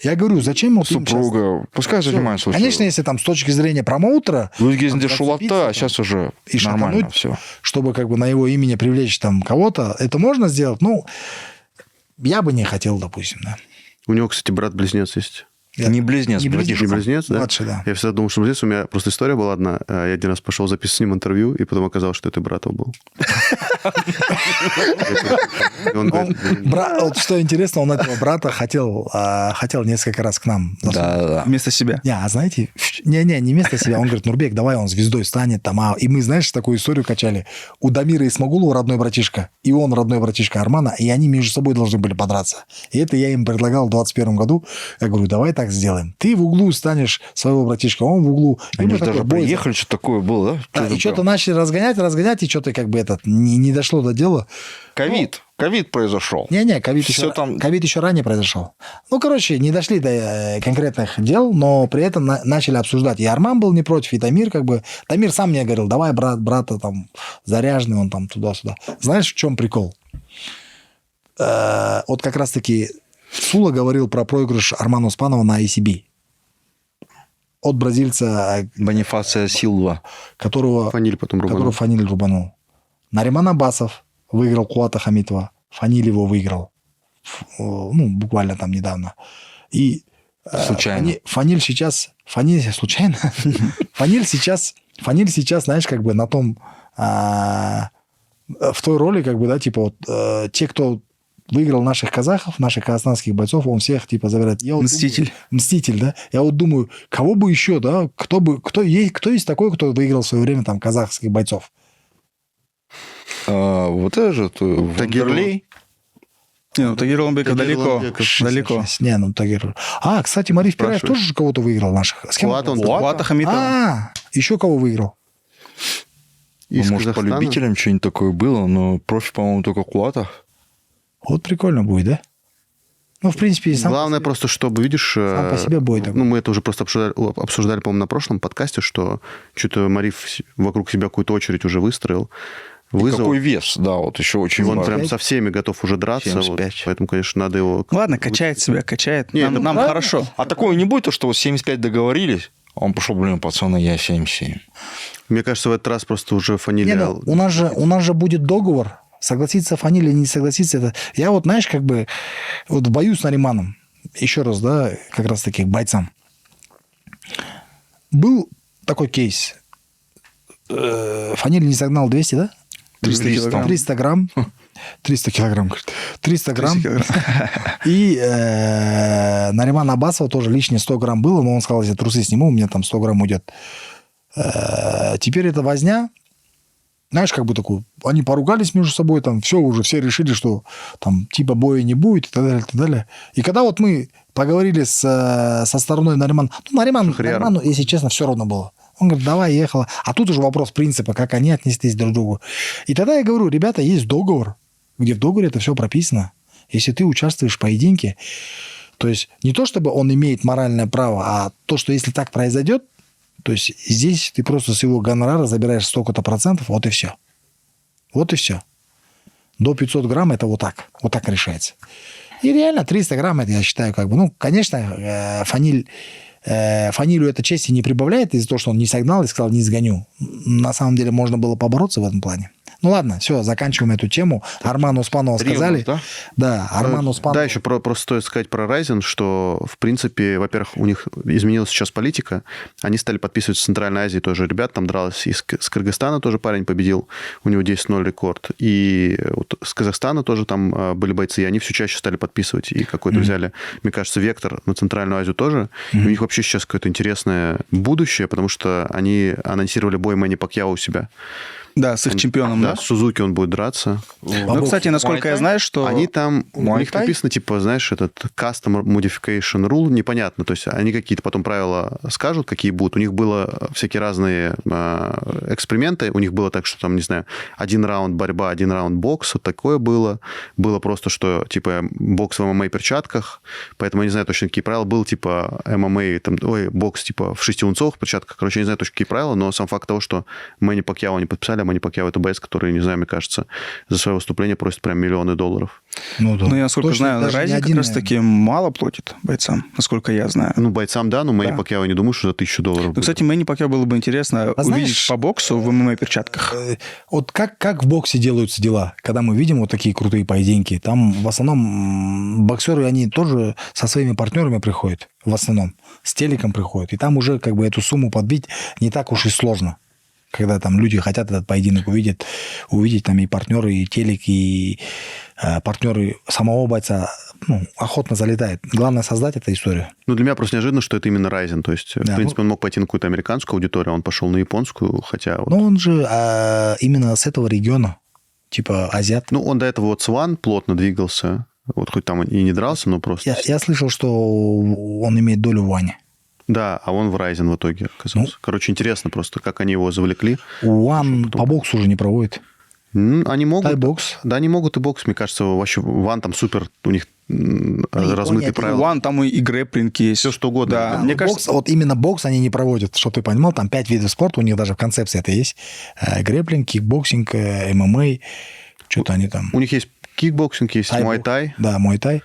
Я говорю, зачем ему супруга? Пускай занимается. Конечно, если там с точки зрения промоутера... Өзгезінде шулатта, а сейчас уже и нормально все. Чтобы как бы на его имени привлечь там кого-то, это можно сделать. Ну, я бы не хотел, допустим, да. У него, кстати, брат-близнец есть. Не близнец, братишка. Не близнец, да? Младший, да. Я всегда думал, что близнец. У меня просто история была одна. Я один раз пошел записывать с ним интервью, и потом оказалось, что это брат был. Вот что интересно, он этого брата хотел несколько раз к нам. Да. Вместо себя. Не, а знаете, не вместо себя. Он говорит, Нурбек, давай он звездой станет там. И мы, знаешь, такую историю качали. У Дамира Исмагулова родной братишка, и он родной братишка Армана, и они между собой должны были подраться. И это я им предлагал в 2021 году. Я говорю, давай так так сделаем. Ты в углу станешь своего братишка, он в углу. И Они мы же даже такой бой. приехали, что такое было, да? Да, и что-то начали разгонять, и что-то как бы не дошло до дела. Ковид произошел. Не, ковид еще ранее произошел. Ну, короче, не дошли до конкретных дел, но при этом начали обсуждать. И Арман был не против, и Тамир как бы... Тамир сам мне говорил, давай, брата там заряженный, он там туда-сюда. Знаешь, в чем прикол? Вот как раз-таки Сула говорил про проигрыш Армана Успанова на ACB. От бразильца... Бонифация Силва. Которого Фаниль потом рубанул. Фаниль рубанул. Нариман Абасов выиграл Кулата Хамитова. Фаниль его выиграл. Ну, буквально там недавно. И случайно. Фаниль случайно? Фаниль сейчас, знаешь, как бы на том... в той роли, как бы, да, типа, вот, те, кто выиграл наших казахов, наших казахстанских бойцов, он всех, типа, забирает. Мститель. Мститель, да? Я вот думаю, кого бы еще, да? Кто есть такой, кто выиграл в свое время там казахских бойцов? Вот это же Вандерлей. Не, ну Тагир Уламбеков далеко. Далеко. Не, ну Тагир... кстати, Мариф Пираев тоже же кого-то выиграл наших. С кем? Кулата Хамитова. Еще кого выиграл? Может, по любителям что-нибудь такое было, но профи, по-моему, только Кулата. Вот прикольно будет, да? Ну, в принципе, Главное просто, чтобы, видишь... Сам по себе бой такой. Ну, мы это уже просто обсуждали, по-моему, на прошлом подкасте, что что-то Мариф вокруг себя какую-то очередь уже выстроил. Какой вес, да, вот еще очень Он важно. прям со всеми готов уже драться. Вот, поэтому, конечно, надо его... Ладно, качает себя, качает. Не, Нам хорошо. А такое не будет, то, что вот 75 договорились, а он пошел, блин, пацаны, я 77. Мне кажется, в этот раз просто уже Фаниль... у нас же будет договор. Согласиться Фаниль или не согласиться. Это... Я вот, знаешь, как бы вот в бою с Нариманом, еще раз, да, как раз таки к бойцам. Был такой кейс. Фаниль не согнал 200, да? 300 килограмм. 300 грамм. 300 килограмм. 300 грамм. И Нариман Абасова тоже лишние 100 грамм было, но он сказал, если трусы сниму, у меня там 100 грамм уйдет. Теперь эта возня, знаешь, как бы такую, они поругались между собой, там все решили, что там типа боя не будет и так далее, и так далее. И когда вот мы поговорили со стороной Наримана, Нариману, если честно, все равно было. Он говорит, давай, ехала. А тут уже вопрос принципа, как они отнеслись друг к другу. И тогда я говорю, ребята, есть договор, где в договоре это все прописано. Если ты участвуешь в поединке, то есть не то, чтобы он имеет моральное право, а то, что если так произойдет, то есть здесь ты просто с его гонорара забираешь столько-то процентов, вот и все. Вот и все. До 500 грамм это вот так решается. И реально 300 грамм, это я считаю, как бы, ну, конечно, Фанилю это чести не прибавляет из-за того, что он не согнал и сказал, не сгоню. На самом деле можно было побороться в этом плане. Ну ладно, все, заканчиваем эту тему. Арману Успанову сказали. Да? Да, Арману Успанову. Да, еще просто стоит сказать про Ryzen, что, в принципе, во-первых, у них изменилась сейчас политика. Они стали подписывать с Центральной Азии тоже ребят. Там дрался с Кыргызстана тоже парень победил. У него 10-0 рекорд. И вот с Казахстана тоже там были бойцы. И они все чаще стали подписывать. И какой-то взяли, мне кажется, вектор на Центральную Азию тоже. И у них вообще сейчас какое-то интересное будущее, потому что они анонсировали бой Мэнни Пакьяо у себя. Да, с их чемпионом, да? С Сузуки он будет драться. Ну, кстати, насколько я знаю, что... Они там, у них написано, типа, знаешь, этот Custom Modification Rule, непонятно, то есть они какие-то потом правила скажут, какие будут. У них было всякие разные эксперименты, у них было так, что там, не знаю, 1 раунд борьба, 1 раунд бокс, вот такое было. Было просто, что, типа, бокс в ММА-перчатках, поэтому я не знаю точно, какие правила. Был, типа, ММА, там, бокс, типа, в 6-унцовых перчатках, короче, я не знаю точно, какие правила, но сам факт того, что Мэнни Пакьяо не подписали, Мэнни Пакьяо это боец, который, не знаю, мне кажется, за свое выступление просит прям миллионы долларов. Ну, да. Ну, я насколько знаю, Ryzen как раз-таки мало платит бойцам, насколько я знаю. Ну, бойцам, да, но Мэнни Пакьяо не думаю, что за $1000. Ну, кстати, Мэнни Пакьяо было бы интересно увидеть по боксу в ММА-перчатках. Вот как в боксе делаются дела, когда мы видим вот такие крутые поединки. Там в основном боксеры, они тоже со своими партнерами приходят, в основном, с телеком приходят. И там уже как бы эту сумму подбить не так уж и сложно. Когда там люди хотят этот поединок увидеть там и партнеры, и телек, и партнеры самого бойца, ну, охотно залетает. Главное создать эту историю. Ну, для меня просто неожиданно, что это именно Ryzen. То есть, в принципе, он мог пойти на какую-то американскую аудиторию, а он пошел на японскую, хотя... Вот... Ну, он же именно с этого региона, типа азиат. Ну, он до этого вот с One плотно двигался, Вот хоть там и не дрался, но просто... Я слышал, что он имеет долю в Ване. Да, а он в Ryzen в итоге оказался. Короче, интересно просто, как они его завлекли. Ван по боксу уже не проводит. Они могут... Тай-бокс. Да, они могут и бокс, мне кажется, вообще Ван там супер, у них размытые нет, правила. Ван, там и грэпплинг есть. Все что угодно. Да, Да. мне Бокс, кажется... вот именно бокс они не проводят, чтобы ты понимал, там 5 видов спорта, у них даже в концепции это есть. Грэпплинг, кикбоксинг, ММА, что-то они там... У них есть кикбоксинг, есть муай-тай. Да, муай-тай.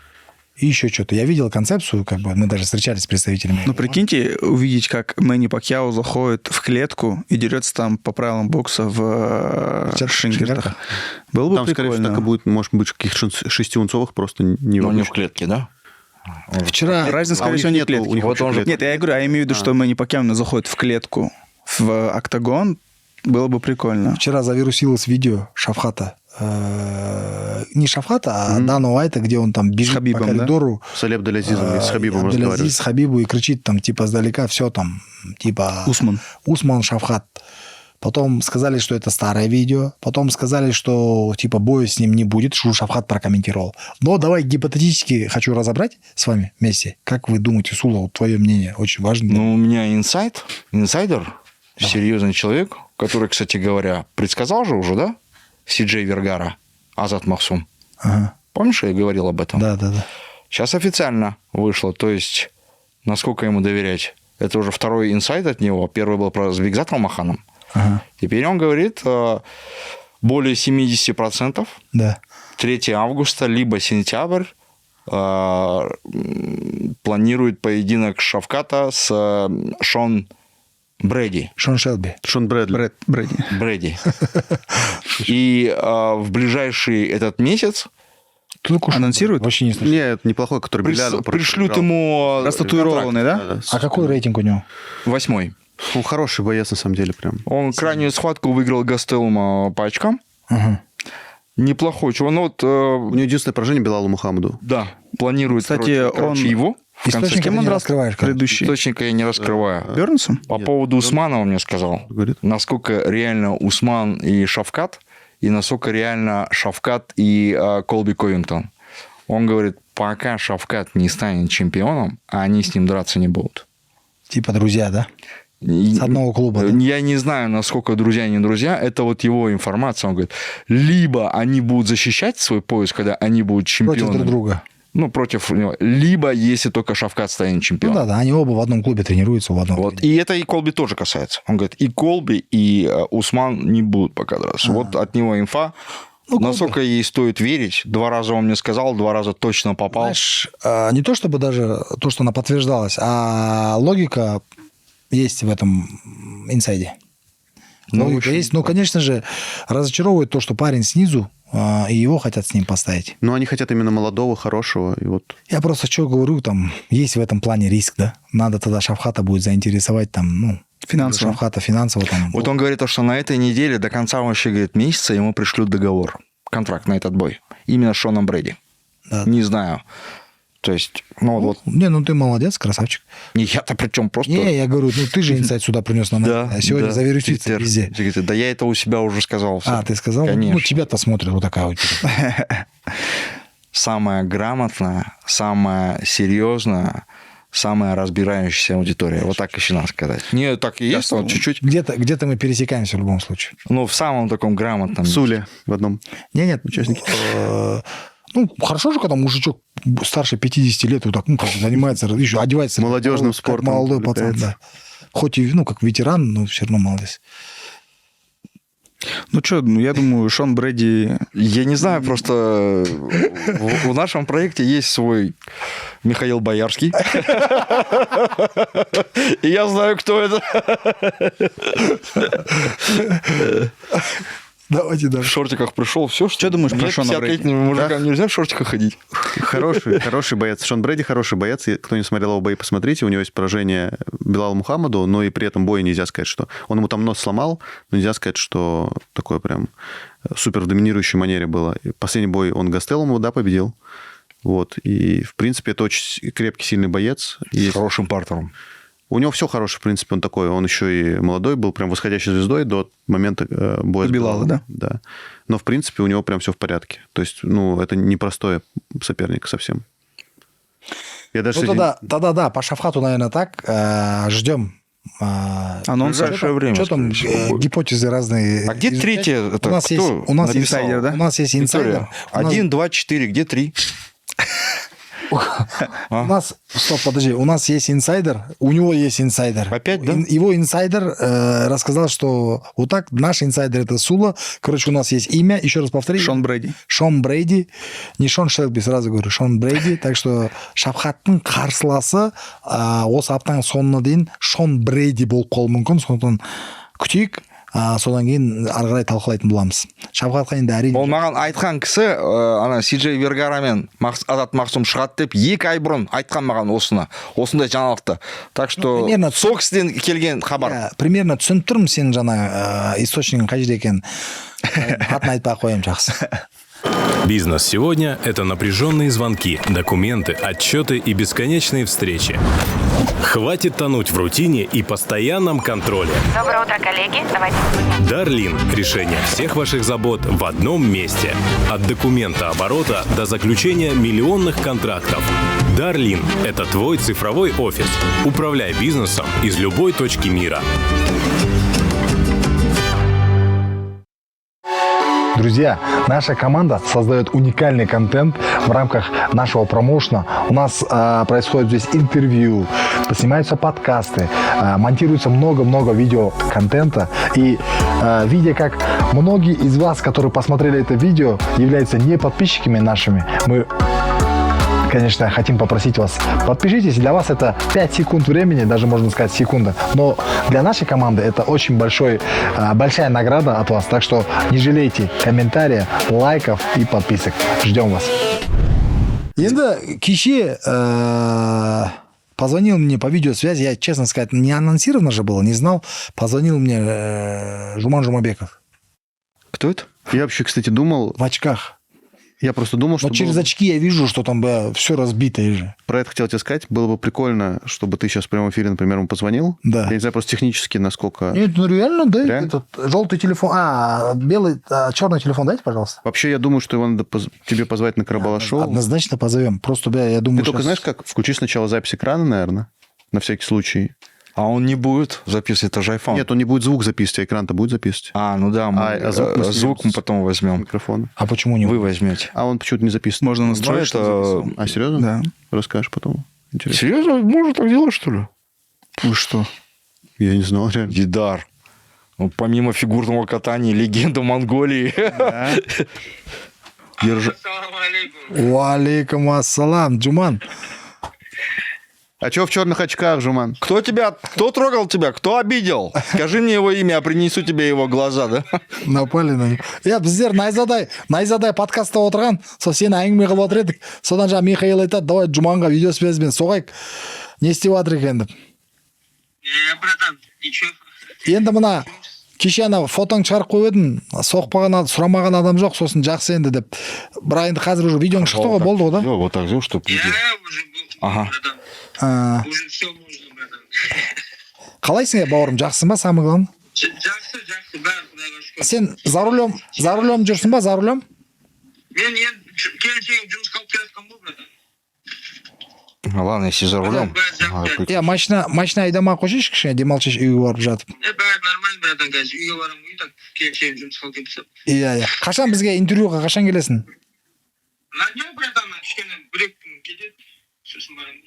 И еще что-то. Я видел концепцию, как бы мы даже встречались с представителями. Ну, прикиньте, увидеть, как Мэнни Пакьяо заходит в клетку и дерется там по правилам бокса в шингертах. Было бы Там, скорее всего, прикольно. так и будет, может быть, каких-то 6-унцовых просто не Но не в обычных. клетке, да? Вчера... Разница, А у скорее них всего, не в нету- клетке. у них Вот вообще он же- клетки. Нет, я говорю, я имею в виду, что Мэнни Пакьяо именно заходит в клетку, в октагон, было бы прикольно. Вчера завирусилось видео Шавхата. Не Шавхата, а Дана Уайта, где он там бежит Хабибом, по коридору. С Аль Абделязизом и с Хабибом Абделязиз разговаривает. с Хабибу и кричит там, типа, сдалека, все там, типа... Усман Шавхат. Потом сказали, что это старое видео. Потом сказали, что, типа, боя с ним не будет. Шу Шавхат прокомментировал. Но давай гипотетически хочу разобрать с вами вместе. Как вы думаете, Сула, вот твое мнение очень важно. Ну, у меня инсайдер, серьезный человек, который, кстати говоря, предсказал же уже, да? Си-Джей Вергара, Азат Махсум. Ага. Помнишь, я говорил об этом? Да. Сейчас официально вышло, то есть, насколько ему доверять. Это уже второй инсайд от него. Первый был про Бигзат Алмаханом. Ага. Теперь он говорит, более 70%, Да. 3 августа, либо сентябрь, планирует поединок Шавката с Шон Брэди. Шон Шелби. Шон Брэдли. Брэди. И в ближайший этот месяц Анонсируют? Вообще не слышно. Нет, неплохой, который Белялю пришлют проиграл. ему Растатуированный, да? Да. А какой рейтинг у него? 8. Он хороший боец, на самом деле, прям. Он крайнюю схватку выиграл Гастелума по очкам. Ага. Неплохой чувак. Ну, вот, У него единственное поражение Белалу Мухаммаду. да, планирует, Кстати, короче, он- его. В конце Источник кем ты он не раз- раскрываешь. как? Предыдущий. Источника я не раскрываю. Бернсом? По поводу Усмана он мне сказал, Говорит. насколько реально Усман и Шавкат, и насколько реально Шавкат и Колби Ковингтон. Он говорит, пока Шавкат не станет чемпионом, они с ним драться не будут. Типа друзья, да? С одного клуба, да? Я не знаю, насколько друзья, не друзья. Это вот его информация. Он говорит, либо они будут защищать свой пояс, когда они будут чемпионами. Против друг друга. Ну, против него. Либо если только Шавкат станет Ну чемпионом. да, они оба в одном клубе тренируются, в одном Вот. клубе. И это и Колби тоже касается. Он говорит, и Колби, и Усман не будут пока драться. Вот от него инфа. Ну, Насколько ей стоит верить. 2 раза он мне сказал, 2 раза точно попал. Знаешь, не то чтобы даже то, что она подтверждалась, а логика есть в этом инсайде. Ну, Логика в общем, есть. Но, конечно же, разочаровывает то, что парень снизу, и его хотят с ним поставить. Но они хотят именно молодого, хорошего. И вот Я просто что говорю, там есть в этом плане риск, да? Надо тогда Шавхата будет заинтересовать там, ну, Финансово. Шавхата финансово там. Вот он говорит, что на этой неделе до конца вообще, говорит, месяца ему пришлют договор, контракт на этот бой. Именно с Шоном Брэди. Да. Не знаю. То есть, ну вот, Не, ну ты молодец, красавчик. не я-то причем просто... Не, я говорю, ну ты же инсайд сюда принес на Да, а сегодня да. завирусится Питер, везде. говорит, да я это у себя уже сказал. всё. А, ты сказал? Конечно. Ну, тебя-то смотрят вот такая вот. Самая грамотная, самая серьезная, самая разбирающаяся аудитория. Вот так еще надо сказать. Не, так и есть, вот чуть-чуть. Где-то мы пересекаемся в любом случае. Ну, в самом таком грамотном. в Суле в одном. Нет, Участники. Ну, хорошо же, когда мужичок старше 50 лет вот так, ну, как занимается, еще одевается. Молодежным как спортом молодой пацан, увлекается. да. Хоть и, ну, как ветеран, но все равно молодец. Ну что, я думаю, Шон Брэди... Я не знаю, просто в нашем проекте есть свой Михаил Боярский. И я знаю, кто это. Давайте В дальше. шортиках пришел, все. Что думаешь про Шона Брэди? Мужикам нельзя в шортиках ходить. Хороший боец. Шон Брэди хороший боец. И кто не смотрел его бои, посмотрите. У него есть поражение Белалу Мухаммаду, но и при этом боя нельзя сказать, что... Он ему там нос сломал, но нельзя сказать, что такое прям супер в доминирующей манере было. И последний бой он Гастеллому, да, победил. Вот. И, в принципе, это очень крепкий, сильный боец. С хорошим партером. У него все хорошее, в принципе, он такой. Он еще и молодой был, прям восходящей звездой до момента боя с Белала, Белалом. да? Да. Но, в принципе, у него прям все в порядке. То есть, ну, это непростой соперник совсем. Я даже... Ну, тогда да, по Шавхату, наверное, так. Ждем. Анонс. Ближайшее время, Что там, скорее всего, будет. гипотезы разные. А где изучать? третья? Это У нас кто есть, у нас есть инсайдер, да? У нас есть инсайдер. Виктория, 1, 2, 4, где 3? У нас, стоп, подожди, у нас есть инсайдер, у него есть инсайдер. Опять, да? Его инсайдер рассказал, что вот так, наш инсайдер это Сула. Короче, у нас есть имя, еще раз повтори. Шон Брейди. Шон Брейди. Не Шон Шелби, сразу говорю, Шон Брейди. Так что Шавхаттың қарсыласы осы аптаның соңына дейін Шон Брейди болып қалуы мүмкін. Сондықтан күтейік. Содан кейін ары қарай талқылайтын боламыз. Шавхатқа енді әрине... Ол маған айтқан кісі, ана Сиджей Вергара мен Азат Мақсум шығады деп 2 ай бұрын айтқан маған осындай жаңалықты. Так что примерно сол кісіден келген хабар. Примерно түсініп тұрмын сенің жаңа источнигің қай жерде екенін. Атын айтпай қоямын, жақсы. Бизнес сегодня – это напряженные звонки, документы, отчеты и бесконечные встречи. Хватит тонуть в рутине и постоянном контроле. Доброе утро, коллеги. Давайте. Дарлин – решение всех ваших забот в одном месте. От документа оборота до заключения миллионных контрактов. Дарлин – это твой цифровой офис. Управляй бизнесом из любой точки мира. Друзья, наша команда создает уникальный контент в рамках нашего промоушена. У нас происходит здесь интервью, снимаются подкасты, монтируется много-много видеоконтента. И видя, как многие из вас, которые посмотрели это видео, являются не подписчиками нашими, мы, конечно, хотим попросить вас, подпишитесь. Для вас это 5 секунд времени, даже можно сказать секунда. Но для нашей команды это очень большая награда от вас. Так что не жалейте комментариев, лайков и подписок. Ждем вас. Енді кеше позвонил мне по видеосвязи, я, честно сказать, не анонсировано же было, не знал. Позвонил мне Жуман Жумабеков. Кто это? Я вообще, кстати, думал... В очках. Я просто думал, что... Но через очки я вижу, что там все разбито же. Про это хотел тебе сказать. Было бы прикольно, чтобы ты сейчас в прямом эфире, например, ему позвонил. Да. Я не знаю, просто технически, насколько... Нет, ну реально, да. Реально? Этот желтый телефон, белый, черный телефон дайте, пожалуйста. Вообще, я думаю, что его надо тебе позвать на Карабала-шоу. Однозначно позовем. Просто, я думаю, Ты только знаешь как? Включи сначала запись экрана, наверное, на всякий случай. А он не будет записывать, это же iPhone. Нет, он не будет звук записывать, а экран-то будет записывать. Ну да, звук мы потом возьмем. Микрофон. А почему не Вы возьмете. А он почему-то не записывает. Можно настроить, это- чтобы записывал. А, серьезно? Да. Расскажешь потом. Интересно. Серьезно? Можно так делать, что ли? Вы что? Я не знал, реально. Дидар. Ну, помимо фигурного катания, легенда Монголии. Уалейкум ассалам, Джуман. А чего в черных очках, Жуман? Кто трогал тебя? Кто обидел? Скажи мне его имя, я принесу тебе его глаза, да? Напали на него. Біздер найзадай подкастта отырған, сол сені әңгіме қылып отыр едік. Содан жаңа Михаил айтады, давай Джуманға видеосвязьбен соғайық. Не істеп жатыр екен деп. Братан, ничего. Енді мына кеше ана фотоң шығарып қойып едім, соқпаған, сұрамаған адам жоқ, сосын жақсы енді деп. Бірақ енді қазір уже видеоң шықты ғой, болды ғой да? Вот так взял, чтобы... Я уже был, Ага. братан. Уже все можно, братан. Қалайсың, бауырым, жақсың ба, самый главный? Жақсы, бәрі құдайға шүкір. Сен за рулем жүрсің ба, за рулем? Мен енді келіншегім жұмысқа алып келе жатқан ғой, братан. Ладно, если за рулем. Иә, машина айдамай қойшыш, кішкене демалшыш үйге барып жатып. Бәрі нормально, братан, қазір үйге барамын ғой, так келіншегім жұмысқа алып келіп тастап. Иә. Қашан бізге интервьюға қашан келесің? На днем, братан, кішкене бір-екі күн кетеді, сосын барамын.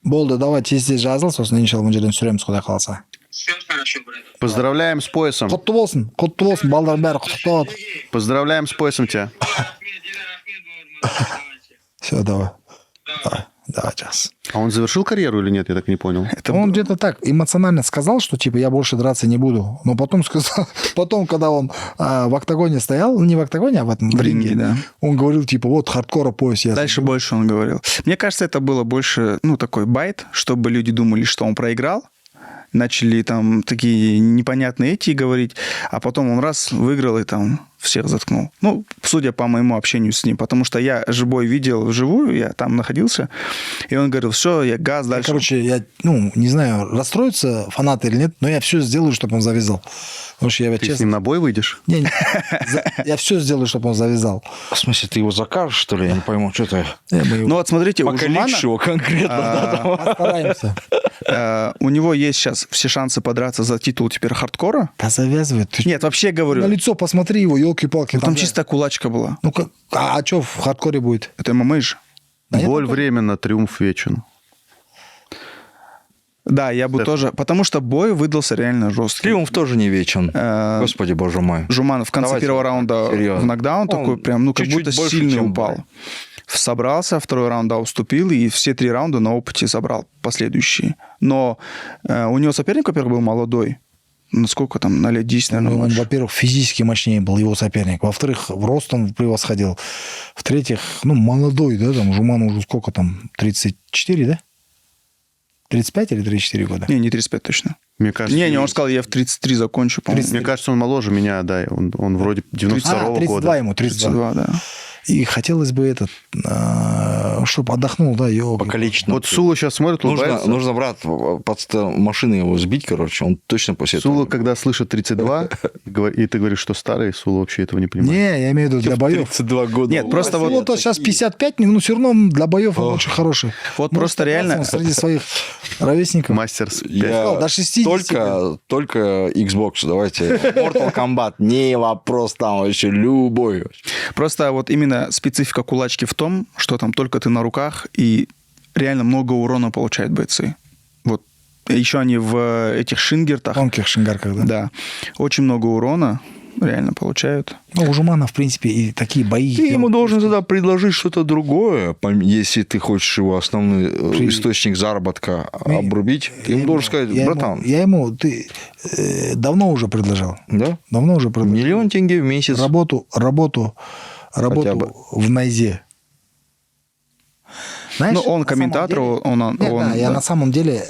Болды, давай тез жазыл, сосын иншалла мына жерден түсіреміз, құдай қаласа. Все хорошо, братан. Поздравляем с поясом. Құтты болсын, балдар бәрі құттықтап. Поздравляем с поясом тебя. Рахмет, бауырым. Давайте. Все, давай, жақсы. А он завершил карьеру или нет? Я так и не понял. Он где-то так эмоционально сказал, что типа я больше драться не буду. Но потом сказал, когда он в октагоне стоял, не в октагоне, а в этом в ринге, да. Он говорил типа вот хардкора пояс. Я Дальше больше он говорил. Мне кажется, это было больше, такой байт, чтобы люди думали, что он проиграл. Начали там такие непонятные эти говорить, а потом он раз выиграл, и там всех заткнул. Ну, судя по моему общению с ним, потому что я же бой видел вживую, я там находился, и он говорил, все, я газ дальше. Короче, я, не знаю, расстроятся фанаты или нет, но я все сделаю, чтобы он завязал. Потому что я Ты честно... с ним на бой выйдешь? Не, я все сделаю, чтобы он завязал. В смысле, ты его закажешь, что ли? Я не пойму, что ты... Ну, вот смотрите, у Покалечишь Жумана... его конкретно, да? там? Постараемся. У него есть сейчас все шансы подраться за титул теперь хардкора. Да завязывай. Ты Нет, вообще говорю, на лицо посмотри его, елки-палки. там чисто кулачка была. Ну, а что в хардкоре будет? Это ММА же. Да нет, Боль временно, триумф вечен. Да, я бы тоже... Потому что бой выдался реально жесткий. Триумф тоже не вечен. Господи, боже мой. Жуман в конце Давайте, первого раунда серьезно. в нокдаун Он такой прям, как чуть-чуть будто больше, сильно чем упал. Бой. Собрался, второй раунд уступил, и все 3 раунда на опыте забрал последующие. Но у него соперник, во-первых, был молодой. Ну, сколько там, на лет 10, наверное, Он, младше. во-первых, физически мощнее был его соперник. Во-вторых, в рост он превосходил. В-третьих, молодой, да, там, Жуману уже сколько там, 34, да? 35 или 34 года? Не 35 точно. Мне кажется, Не, он сказал, я в 33 закончу, по-моему. Мне кажется, он моложе меня, да. Он вроде 92-го 32 года. ему, 32. 32, да. И хотелось бы чтобы отдохнул, да, По количеству. Вот Сула сейчас смотрит, улыбается. Нужно, брат, под машины его сбить, короче, он точно после этого... Сула, когда слышит 32, и ты говоришь, что старый, Сула вообще этого не понимает. Не, я имею в виду для боев. 32 года. Нет, просто вот... Вот сейчас 55, но все равно для боев он очень хороший. Вот просто реально... Он среди своих ровесников. Мастер с Я до 60. только Xbox, давайте. Mortal Kombat, не вопрос там вообще, любой. Просто вот именно специфика кулачки в том, что там только ты на руках, и реально много урона получают бойцы. Вот. Еще они в этих шингертах. Тонких шингарках, да. Да. Очень много урона реально получают. Ну, у Жумана, в принципе, и такие бои... Ты ему должен тогда предложить что-то другое, если ты хочешь его основной источник заработка обрубить. Ты ему должен сказать, братан. Ты давно уже предложил. Да? Давно уже предложил. 1 000 000 тенге в месяц. Работу Хотя бы. в Найзе. Знаешь, Ну, он на самом комментатор, деле- он... Нет, я да. на самом деле,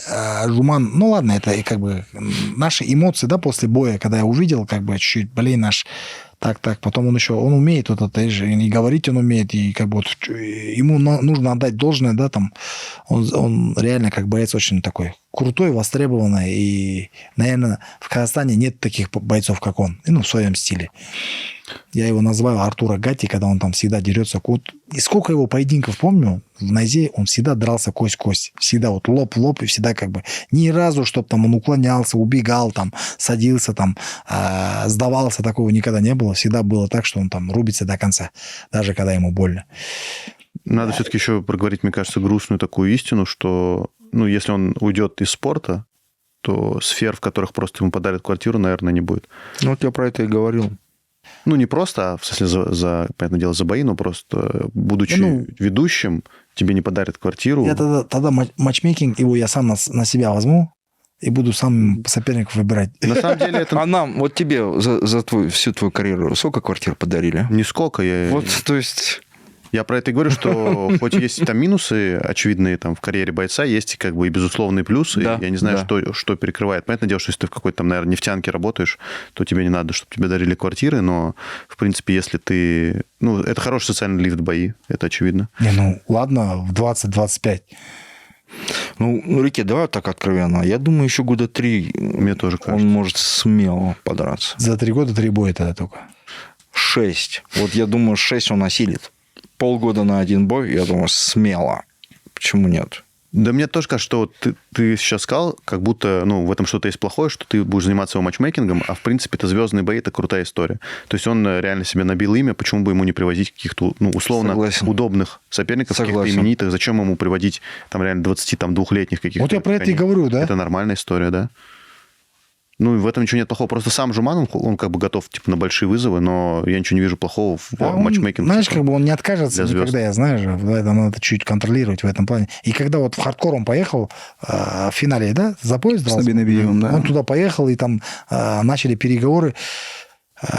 Жуман, ну ладно, это как бы наши эмоции, да, после боя, когда я увидел, как бы чуть-чуть, наш, так, потом он умеет вот это, и говорить он умеет, и как бы вот ему нужно отдать должное, да, там, он реально как боец очень такой крутой, востребованный, и, наверное, в Казахстане нет таких бойцов, как он, в своем стиле. Я его называю Артура Гатти, когда он там всегда дерется. И сколько его поединков помню, в Найзе он всегда дрался кость в кость. Всегда вот лоб в лоб, и всегда как бы ни разу, чтобы там он уклонялся, убегал, там, садился, там, сдавался, такого никогда не было. Всегда было так, что он там рубится до конца, даже когда ему больно. Надо все-таки еще проговорить, мне кажется, грустную такую истину, что, если он уйдет из спорта, то сфер, в которых просто ему подарят квартиру, наверное, не будет. Ну, вот я про это и говорил. Не просто, а в смысле, понятное дело, за бои, но просто, будучи ведущим, тебе не подарят квартиру. Я тогда матчмейкинг его я сам на себя возьму и буду сам соперников выбирать. На самом деле это А нам, вот тебе за всю твою карьеру сколько квартир подарили? нисколько. Вот, то есть... Я про это и говорю, что хоть есть там минусы очевидные там в карьере бойца, есть как бы и безусловные плюсы. Да, я не знаю, да. что перекрывает. Понятное дело, что если ты в какой-то там, наверное, нефтянке работаешь, то тебе не надо, чтобы тебе дарили квартиры, но, в принципе, если ты... это хороший социальный лифт бои, это очевидно. Ладно, в 20-25. Рике, давай так откровенно. Я думаю, еще года 3 Мне тоже кажется. он может смело подраться. За 3 года 3 боя тогда только. 6. Вот я думаю, 6 он осилит. Полгода на 1 бой, я думаю, смело. Почему нет? Да мне тоже кажется, что вот ты сейчас сказал, как будто в этом что-то есть плохое, что ты будешь заниматься его матчмейкингом, а в принципе это звездные бои, это крутая история. То есть он реально себе набил имя, почему бы ему не привозить каких-то, условно, Согласен. удобных соперников, каких-то именитых, зачем ему приводить там реально 22-летних каких-то. Вот я про это и говорю, да? Это нормальная история, да. И в этом ничего нет плохого. Просто сам Жуман, он как бы готов на большие вызовы, но я ничего не вижу плохого в матчмейкинге. Знаешь, как бы он не откажется для звезд. никогда, я знаю же. Это надо чуть контролировать в этом плане. И когда вот в хардкор он поехал, в финале, да, за пояс дрался? С Набиевым, да. Он туда поехал, и там начали переговоры.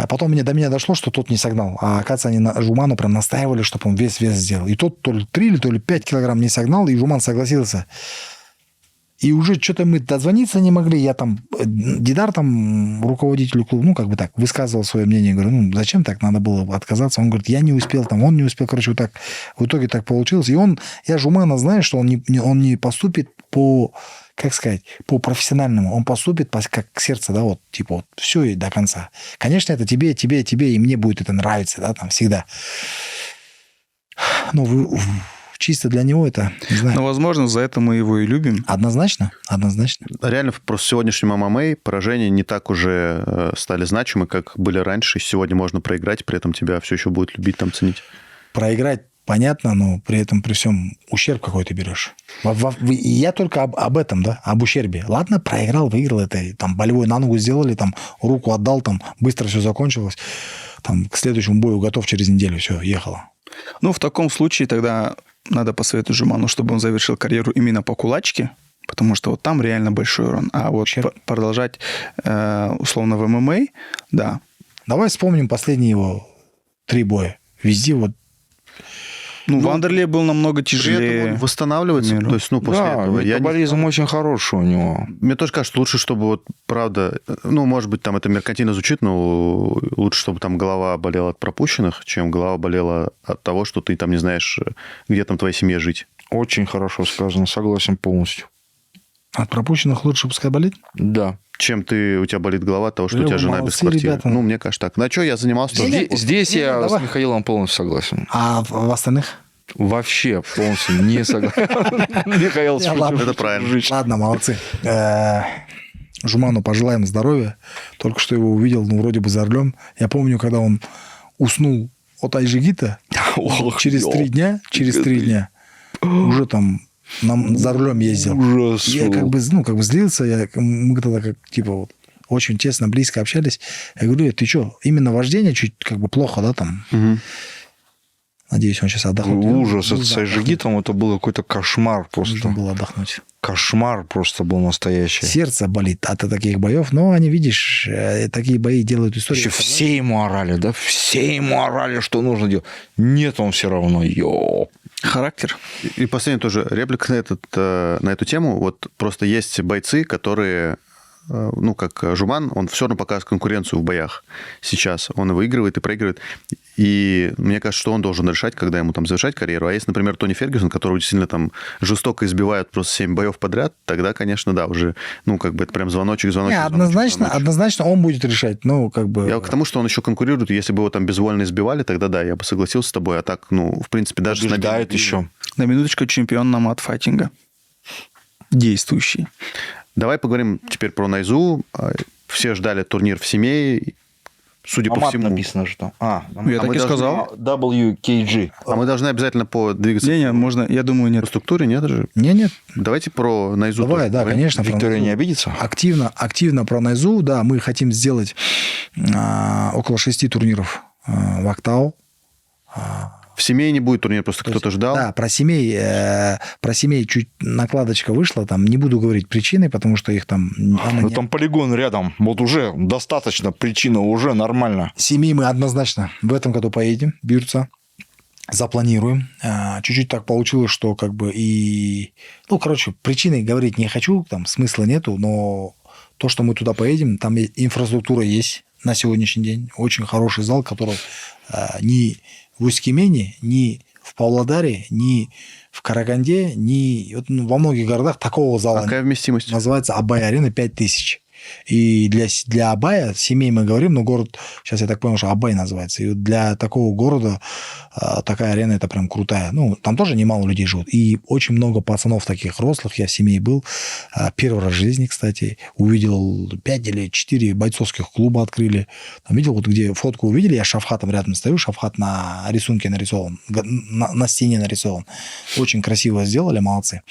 Потом до меня дошло, что тот не согнал. А оказывается, они на Жуману прям настаивали, чтобы он вес сделал. И тот то ли 3 или то ли 5 килограмм не согнал, и Жуман согласился. И уже что-то мы дозвониться не могли. Я там, Дидар там, руководителю клуба, ну, как бы так, высказывал свое мнение. Говорю, ну, зачем так? Надо было отказаться. Он говорит, я не успел, там, он не успел. Короче, вот так, в итоге так получилось. И я Жумана знаю, что он не поступит по, как сказать, по профессиональному. Он поступит как сердце, да, вот, типа, вот, все и до конца. Конечно, это тебе, и мне будет это нравиться, да, там, всегда. Но чисто для него это, не знаю. Но, возможно, за это мы его и любим. Однозначно. Реально, просто в сегодняшнем ММА поражения не так уже стали значимы, как были раньше. Сегодня можно проиграть, при этом тебя все еще будут любить, там, ценить. Проиграть понятно, но при этом, при всем, ущерб какой ты берешь. Я только об этом, да, об ущербе. Ладно, проиграл, выиграл это, там, болевой на ногу сделали, там, руку отдал, там, быстро все закончилось. Там, к следующему бою готов через неделю, все, ехало. Ну, в таком случае тогда надо посоветовать Жуману, чтобы он завершил карьеру именно по кулачке, потому что вот там реально большой урон. А вот продолжать условно в ММА, да. Давай вспомним последние его 3 боя. Везде вот. Ну, Вандерле был намного При тяжелее. этом он восстанавливается, то есть, ну, после этого. Метаболизм очень хороший у него. Мне тоже кажется, лучше, чтобы вот, правда, ну, может быть, там это меркантильно звучит, но лучше, чтобы там голова болела от пропущенных, чем голова болела от того, что ты там не знаешь, где там твоя семья жить. Очень хорошо сказано, согласен полностью. От пропущенных лучше пускай болит? Да. Чем у тебя болит голова от того, что у тебя жена без молодцы, квартиры. ребята. Ну, мне кажется так. На что я занимался? тоже. Здесь я давай. с Михаилом полностью согласен. А в остальных? Вообще полностью не согласен. Михаил, ладно. Это правильно. Ладно, молодцы. Жуману пожелаем здоровья. Только что его увидел, ну, вроде бы за рулем. Я помню, когда он уснул от Айжигита, через 3 дня, уже там за рулем ездил. Ужас. Я как бы злился. Мы тогда как, типа, вот, очень тесно, близко общались. Я говорю, ты что, именно вождение чуть как бы плохо, да, там? Угу. Надеюсь, он сейчас отдохнет. Ужас. Это с Айжигитом это был какой-то кошмар Нужно просто. было отдохнуть. Кошмар просто был настоящий. Сердце болит от таких боев, но они, видишь, такие бои делают историю. Еще все ему орали, да? Все ему орали, что нужно делать. Нет, он все равно, Характер. И последняя тоже реплика на эту тему. Вот просто есть бойцы, которые, ну, как Жуман, он все равно показывает конкуренцию в боях сейчас. Он и выигрывает, и проигрывает. И мне кажется, что он должен решать, когда ему там завершать карьеру. А если, например, Тони Фергюсон, которого действительно там жестоко избивают просто 7 боев подряд, тогда, конечно, да, уже, ну, как бы это прям звоночек. Однозначно он будет решать. Ну, как бы... Я к тому, что он еще конкурирует. Если бы его там безвольно избивали, тогда да, я бы согласился с тобой. А так, ну, в принципе, даже... Побеждает еще. На минуточку чемпион на матфайтинга. Действующий. Давай поговорим теперь про Найзу. Все ждали турнир в Семее. Судя по всему... написано, что... Я так и сказал. WKG. А мы должны обязательно двигаться Не, можно, я думаю, нет. по структуре, нет же? Нет. Давайте про Найзу. Давай, тоже да, поговорим. конечно. Виктория не обидится? Активно про Найзу, да, мы хотим сделать около 6 турниров в Актау. В Семее не будет турнира, просто кто-то ждал. Да, про семей чуть накладочка вышла, там не буду говорить причины, потому что их там... Ну, там полигон рядом, вот уже достаточно, причина уже нормально. Семей мы однозначно в этом году поедем, Бирца, запланируем. Чуть-чуть так получилось, что как бы и... Ну, короче, причины говорить не хочу, там смысла нету, но то, что мы туда поедем, там инфраструктура есть на сегодняшний день. Очень хороший зал, который ни в Усть-Кемене, ни в Павлодаре, ни в Караганде, ни во многих городах такого зала. Какая вместимость? Называется Абай-арена 5000. И для Абая, Семей мы говорим, но город, сейчас я так понял, что Абай называется. И для такого города такая арена, это прям крутая. Ну, там тоже немало людей живут. И очень много пацанов таких рослых. Я в Семей был. Первый раз в жизни, кстати. Увидел 5 или 4 бойцовских клуба открыли. Там видел, вот где фотку увидели, я с Шавхатом рядом стою. Шавхат на рисунке нарисован. На стене нарисован. Очень красиво сделали, молодцы.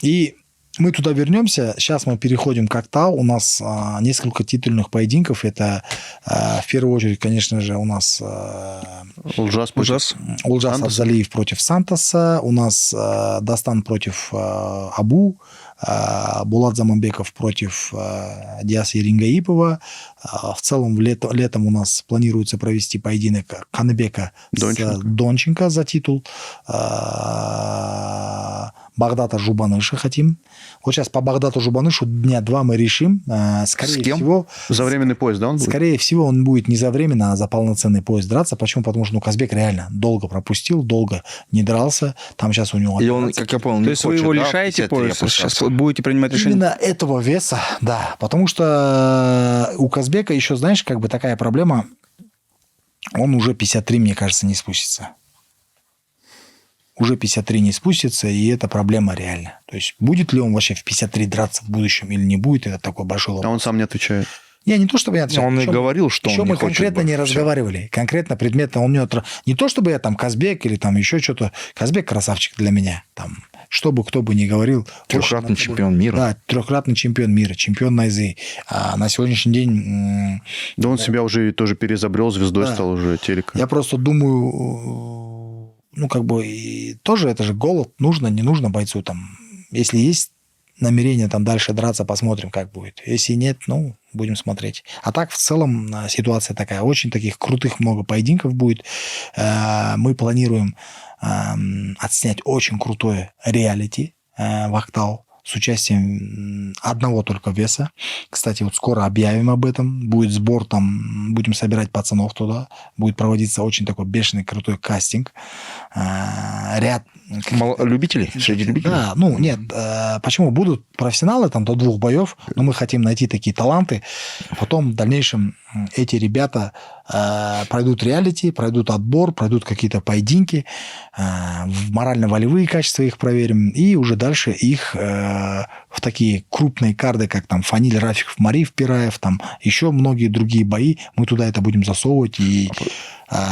И мы туда вернемся. Сейчас мы переходим к Актау. У нас несколько титульных поединков. Это в первую очередь, конечно же, у нас Улжас Абзалиев против Сантоса. У нас Дастан против Абу. Булат Заманбеков против Диаса Ерингаипова. В целом, летом у нас планируется провести поединок Каныбека с Донченко за титул. Багдата Жубаныша хотим. Вот сейчас по Багдату Жубанышу дня 2 мы решим. Скорее С кем? всего... За временный поезд, да, он будет? Скорее всего, он будет не за временно, а за полноценный поезд драться. Почему? Потому что Казбек реально долго пропустил, долго не дрался. Там сейчас у него... И он, как я понял, не То есть вы хочет, его да, лишаете 53 пояса? опускаться? Сейчас будете принимать решение? Именно этого веса, да. Потому что у Казбека еще, знаешь, как бы такая проблема. Он уже 53, мне кажется, не спустится. Уже 53 не спустится, и это проблема реально. То есть будет ли он вообще в 53 драться в будущем или не будет, это такой большой вопрос. А он сам не отвечает. Я не то, чтобы я отвечал. Он и говорил, что еще он не мы хочет конкретно больше. не разговаривали. Конкретно предметно он мне... Не то, чтобы я там Казбек или там еще что-то. Казбек красавчик для меня. Там, чтобы кто бы ни говорил. Трехкратный чемпион мира. Да, трехкратный чемпион мира, чемпион Найзы. А на сегодняшний день... Да он себя уже тоже переизобрел, звездой Да. стал уже телека. Я просто думаю, ну, как бы, и тоже это же голод, нужно, не нужно бойцу там. Если есть намерение там дальше драться, посмотрим, как будет. Если нет, ну, будем смотреть. А так, в целом, ситуация такая. Очень таких крутых много поединков будет. Мы планируем отснять очень крутое реалити в Актау с участием одного только веса. Кстати, вот скоро объявим об этом. Будет сбор там, будем собирать пацанов туда. Будет проводиться очень такой бешеный, крутой кастинг. Ряд... Любителей? Среди любителей? Да, ну нет, почему будут профессионалы там до 2 боев, но мы хотим найти такие таланты. Потом в дальнейшем эти ребята пройдут реалити, пройдут отбор, пройдут какие-то поединки, в морально-волевые качества их проверим, и уже дальше их в такие крупные карды, как там Фаниль, Рафиков, Мариф, Пираев, там еще многие другие бои, мы туда это будем засовывать и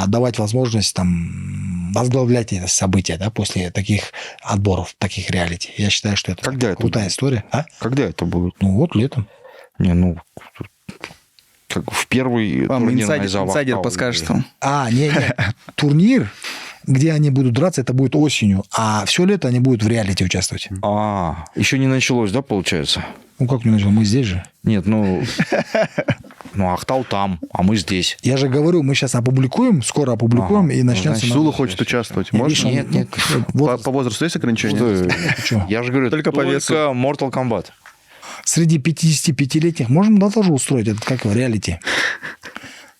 давать возможность там возглавлять это событие, да, после таких отборов, таких реалити. Я считаю, что это Когда это крутая будет? история. А? Когда это будет? Ну вот летом. Не, ну, как в первый Вам турнир на инсайдер Актау. подскажет вам. Не, турнир, где они будут драться, это будет осенью, а все лето они будут в реалити участвовать. Еще не началось, да, получается? Ну как не начал, мы здесь же. Нет, ну Актау там, а мы здесь. Я же говорю, мы сейчас опубликуем, скоро опубликуем, и начнется... значит, Сула хочет участвовать. Можно? Нет, нет. По возрасту есть ограничения? Чё? Я же говорю, Только по весу. Mortal Kombat. Среди 55-летних можем, да, тоже устроить этот, как его, реалити?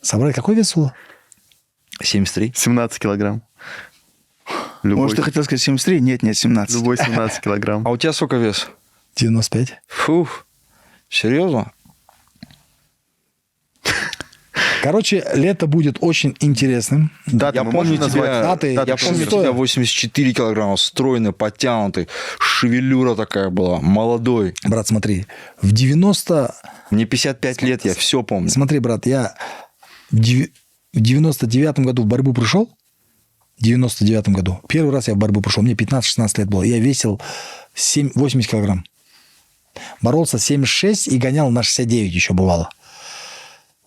Собрать какой вес Сула? 73. 17 килограмм. Любой, Может, ты хотел сказать 73? Нет, 17. любой 17 килограмм. А у тебя сколько вес? 95. Фух, серьезно? Короче, лето будет очень интересным. Даты Я мы помню можем назвать? тебя, Даты, я я помню помню, тебя 84 килограмма, стройный, подтянутый, шевелюра такая была, молодой. Брат, смотри, в 90... Мне 55 лет, я все помню. Смотри, брат, я в 99-м году в борьбу пришел. В 99-м году. Первый раз я в борьбу пришел. Мне 15-16 лет было. Я весил 80 килограмм. Боролся 76 и гонял на 69 еще бывало.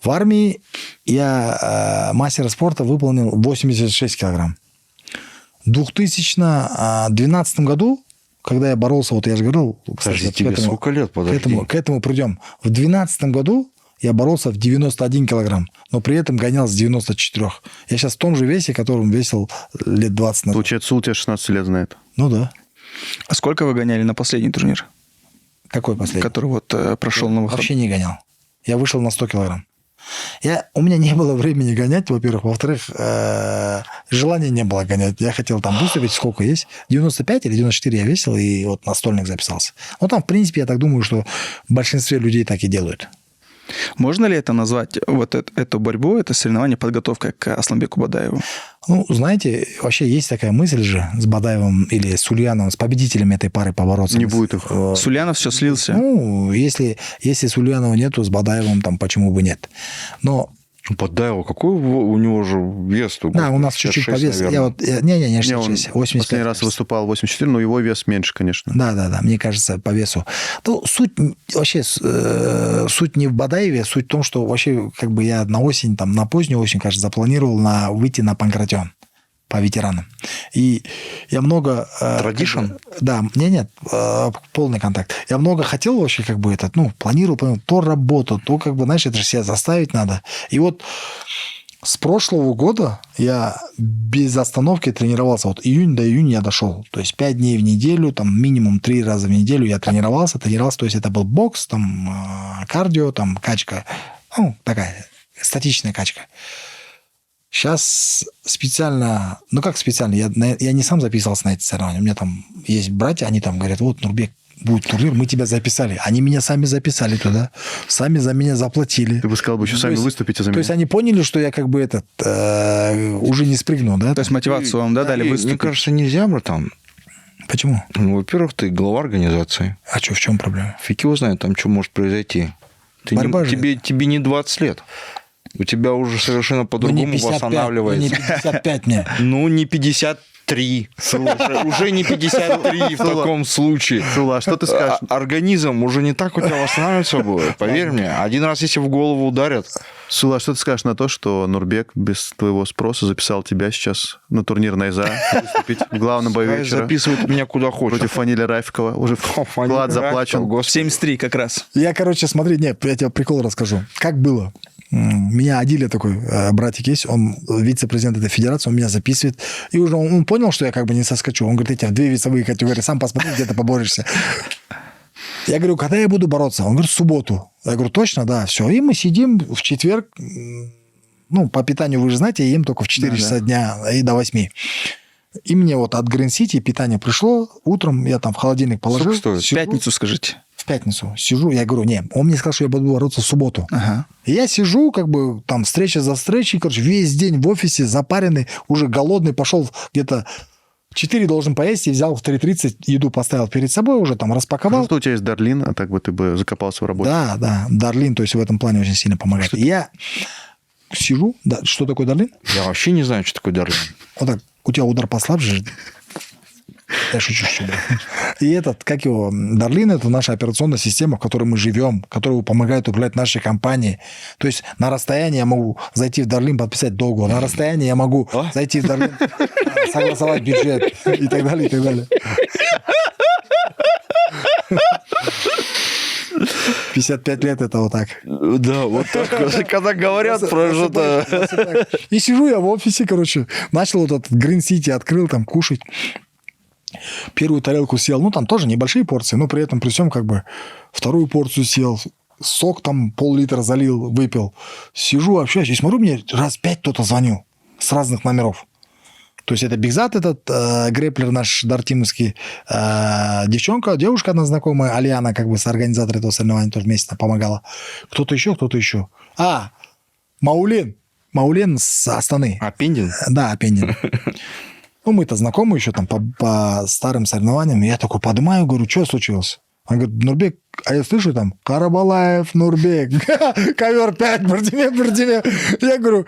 В армии я мастера спорта выполнил 86 килограмм. В 2012 году, когда я боролся, вот я же говорил... Подожди, тебе сколько лет, подожди? К этому придем. В 2012 году я боролся в 91 килограмм, но при этом гонял с 94. Я сейчас в том же весе, которым весил лет 20 назад. Получается, Сул тебя 16 лет знает. Ну да. А сколько вы гоняли на последний турнир, Какой последний? который вот прошел на выход? Вообще не гонял. Я вышел на 100 килограмм. У меня не было времени гонять, во-первых. Во-вторых, желания не было гонять. Я хотел там выступить, сколько есть. 95 или 94 я весил, и вот на стольник записался. Ну, там, в принципе, я так думаю, что в большинстве людей так и делают. Можно ли это назвать, вот эту борьбу, это соревнование, подготовкой к Асланбеку Бадаеву? Ну, знаете, вообще есть такая мысль же с Бадаевым или с Ульяновым, с победителями этой пары побороться. Не будет их. Сулянов все слился. Ну, если с Ульянова нету, с Бадаевым там почему бы нет. Но Бадаева, какой у него же вес? да, у нас чуть-чуть по весу. Не 66, Он 85. последний раз выступал 84, но его вес меньше, конечно. Да, мне кажется, по весу. Ну, суть не в Бадаеве, суть в том, что вообще как бы я на осень, там, на позднюю осень, кажется, запланировал выйти на Панкратион по ветеранам. И я много... Традишн? Да, нет, полный контакт. Я много хотел вообще как бы планировал, то работу, то как бы, знаешь, это же себя заставить надо. И вот С прошлого года я без остановки тренировался. Вот июнь до июня я дошел. То есть 5 дней в неделю, там минимум 3 раза в неделю я тренировался. То есть это был бокс, там кардио, там качка. Ну, такая статичная качка. Сейчас специально, ну как специально, я не сам записывался на эти соревнования. У меня там есть братья, они там говорят, вот, Нурбек, будет турнир, мы тебя записали. Они меня сами записали туда, сами за меня заплатили. Ты бы сказал, бы еще сами выступите за меня. То есть они поняли, что я как бы уже не спрыгну, да? То есть мотивацию вам, да, дали выступить? Мне кажется, нельзя, братан. Почему? Ну, во-первых, ты глава организации. А что, в чем проблема? Фиг его знает, там что может произойти. Борьба же. Тебе не 20 лет. У тебя уже совершенно по-другому восстанавливается. Не 55 мне. Ну, не 53. Уже не 53 в таком случае. Сула, а что ты скажешь? Организм уже не так у тебя восстанавливаться будет. Поверь мне. Один раз, если в голову ударят... Сула, что ты скажешь на то, что Нурбек без твоего спроса записал тебя сейчас на турнир Найза выступить в главном бою вечера Записывает меня куда хочет. против Фанили Рафикова? Уже вклад заплачен. 73 как раз. Я, короче, смотри, я тебе прикол расскажу. Как было? У меня Адиля такой братик есть, он вице-президент этой федерации, он меня записывает. И уже он понял, что я как бы не соскочу. Он говорит, я тебя в 2 весовые категории, сам посмотри, где ты поборешься. Я говорю, когда я буду бороться? Он говорит, в субботу. Я говорю, точно? Да, все. И мы сидим в четверг. Ну, по питанию, вы же знаете, я ем только в 4 часа дня и до 8. И мне вот от Green City питание пришло. Утром я там в холодильник положил. Сколько стоит? В пятницу скажите. В пятницу сижу, я говорю, не, он мне сказал, что я буду бороться в субботу. Ага. И я сижу, как бы, там, встреча за встречей, короче, весь день в офисе, запаренный, уже голодный, пошел где-то в 4 должен поесть, и взял в 3:30, еду поставил перед собой, уже там распаковал. Что у тебя есть Дарлин, а так бы ты бы закопался в работе. Да, Дарлин, то есть в этом плане очень сильно помогает. И я сижу, да, что такое Дарлин? Я вообще не знаю, что такое Дарлин. Вот так, у тебя удар послабже. Я шучу. И этот, как его, Дарлин, это наша операционная система, в которой мы живем, которая помогает управлять нашей компанией. То есть на расстоянии я могу зайти в Дарлин, подписать договор. На расстоянии я могу зайти в Дарлин, согласовать бюджет и так далее, и так далее. 55 лет это вот так. Да, вот так. Когда говорят про что-то... И сижу я в офисе, короче, начал вот этот Green City, открыл там кушать. Первую тарелку съел, ну, там тоже небольшие порции, но при этом, при всем, как бы, вторую порцию съел, сок там пол-литра залил, выпил. Сижу, общаюсь, и смотрю, мне раз 5 кто-то звонил с разных номеров. То есть это Бигзат, этот грэплер наш дартимовский, девушка одна знакомая, Альяна, как бы, соорганизатор этого соревнования, тоже вместе помогала. Кто-то еще. Маулен с Астаны. Апендин? Да, Апендин. Ну, мы-то знакомы еще там по старым соревнованиям. Я такой поднимаю, говорю, что случилось? Он говорит, Нурбек, а я слышу там, Карабалаев, Нурбек, ковер 5, Бардиме. Я говорю,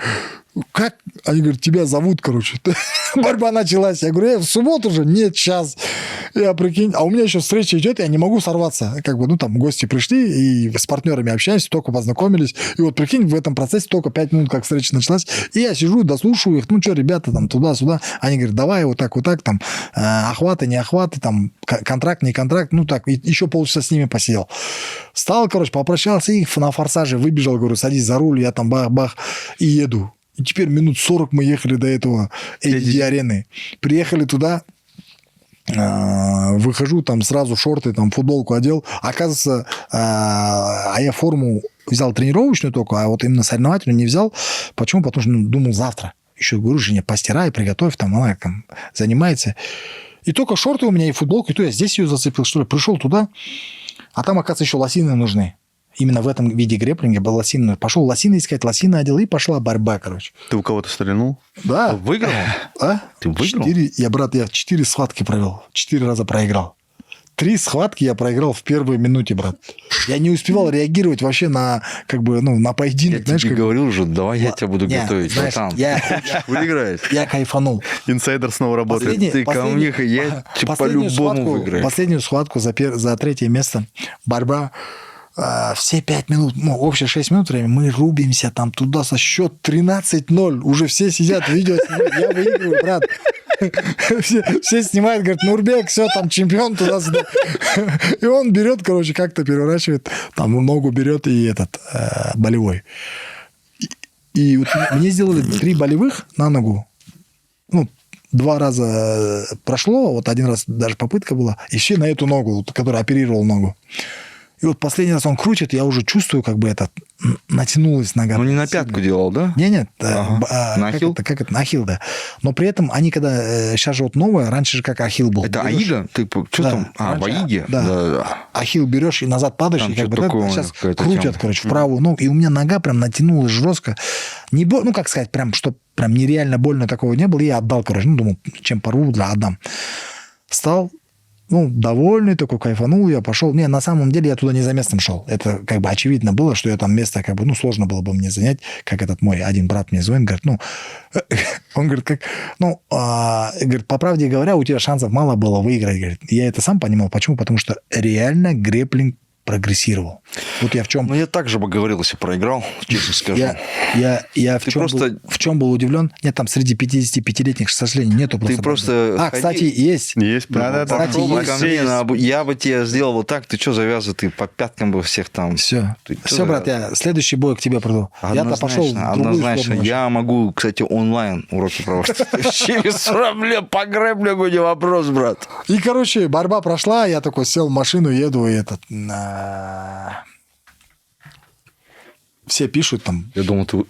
как? Они говорят, тебя зовут, короче. Борьба началась. Я говорю, в субботу же? Нет, сейчас. Я прикинь, а у меня еще встреча идет, я не могу сорваться. Как бы, ну, там гости пришли, и с партнерами общаемся, только познакомились. И вот, прикинь, в этом процессе только 5 минут, как встреча началась. И я сижу, дослушиваю их, ну, что, ребята, там, туда-сюда. Они говорят, давай вот так, там, охваты, не охваты, там, контракт, не контракт. Ну, так, и еще полчаса с ними посидел. Встал, короче, попрощался, и на форсаже выбежал, говорю, садись за руль, я там бах-бах, и еду. И теперь минут 40 мы ехали до этого ADD-арены. Приехали туда, выхожу, там сразу шорты, там футболку одел. Оказывается, я форму взял тренировочную только, а вот именно соревновательную не взял. Почему? Потому что думал завтра. Еще говорю, жене, постирай, приготовь, там она там занимается. И только шорты у меня и футболка, и то я здесь ее зацепил, что ли. Пришел туда, а там, оказывается, еще лосины нужны. Именно в этом виде грэпплинга был лосины. Пошел лосины искать, лосины одел, и пошла борьба, короче. Ты у кого-то стрельнул? Да. Выиграл? А? Ты выиграл? 4, я 4 схватки провел. 4 раза проиграл. 3 схватки я проиграл в первой минуте, брат. Я не успевал реагировать вообще на, как бы, ну, на поединок. Я знаешь, тебе как... говорил уже, давай я тебя буду готовить. Знаешь, братан. Выиграет. я кайфанул. Инсайдер снова работает. Ты ко мне, я тебя по-любому выиграю. Последнюю схватку за 3-е место. Борьба. Все 5 минут, ну, общее 6 минут время, мы рубимся там туда со счет 13-0. Уже все сидят, видео снимают. Я выигрываю, брат. Все снимают, говорят, Нурбек, все, там чемпион туда-сюда. И он берет, короче, как-то переворачивает, там ногу берет и этот болевой. И вот мне сделали 3 болевых на ногу. Ну, 2 раза прошло, вот 1 раз даже попытка была. И все на эту ногу, вот, которая оперировал ногу. И вот последний раз он крутит, я уже чувствую, как бы это натянулась нога. Ну, не на пятку делал, да? Нет, На ахилл? как это? На ахилл, да. Но при этом они когда... Сейчас же вот новое, раньше же как ахилл был. Это Берешь- Аига? Ты что Да, там? А, в раньше, Аиге? да. Ахилл берешь и назад падаешь, Там и как бы что-то такое сейчас какая-то крутят, тема. короче, в правую ногу. И у меня нога прям натянулась жестко. Не ну, как сказать, прям, что прям нереально больно такого не было. И я отдал, короче. Ну, думал, чем порву, да, отдам. Встал, ну, довольный такой, кайфанул, я пошел. Не, на самом деле я туда не за местом шел. Это как бы очевидно было, что я там место как бы, ну, сложно было бы мне занять, как этот мой один брат мне звонит, говорит, ну, он говорит, как, ну, говорит, по правде говоря, у тебя шансов мало было выиграть, говорит. Я это сам понимал. Почему? Потому что реально грэпплинг прогрессировал. Вот я в чем... Ну, я так же бы говорил, если проиграл, честно скажу. Я Ты просто- в чем был удивлен? Нет, там среди 55-летних, к сожалению, нету просто... Ты просто А, кстати, есть. Есть. Да-да-да. Кстати, Попробуй есть. ко мне, я бы тебе сделал вот так, ты что завязывай, ты по пяткам бы всех там... Все. Ты чё Все, брат, я следующий бой к тебе приду. Я-то пошел в другую Однозначно. сторону. Я могу, кстати, онлайн уроки проводить. Через проблем по грэплингу не вопрос, брат. И, короче, борьба прошла, я такой сел в машину, еду, и этот... Все пишут там, Я думал, ты...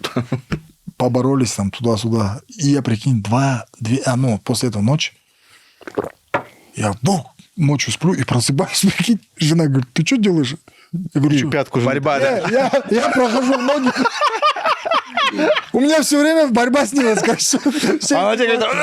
поборолись там туда-сюда. И я, прикинь, после этого ночь, я ночью сплю и просыпаюсь, прикинь, жена говорит, ты что делаешь? Я говорю, Пятку же. Борьба, да? я прохожу в ноги. У меня все время борьба снилась, короче. Она тебе говорит,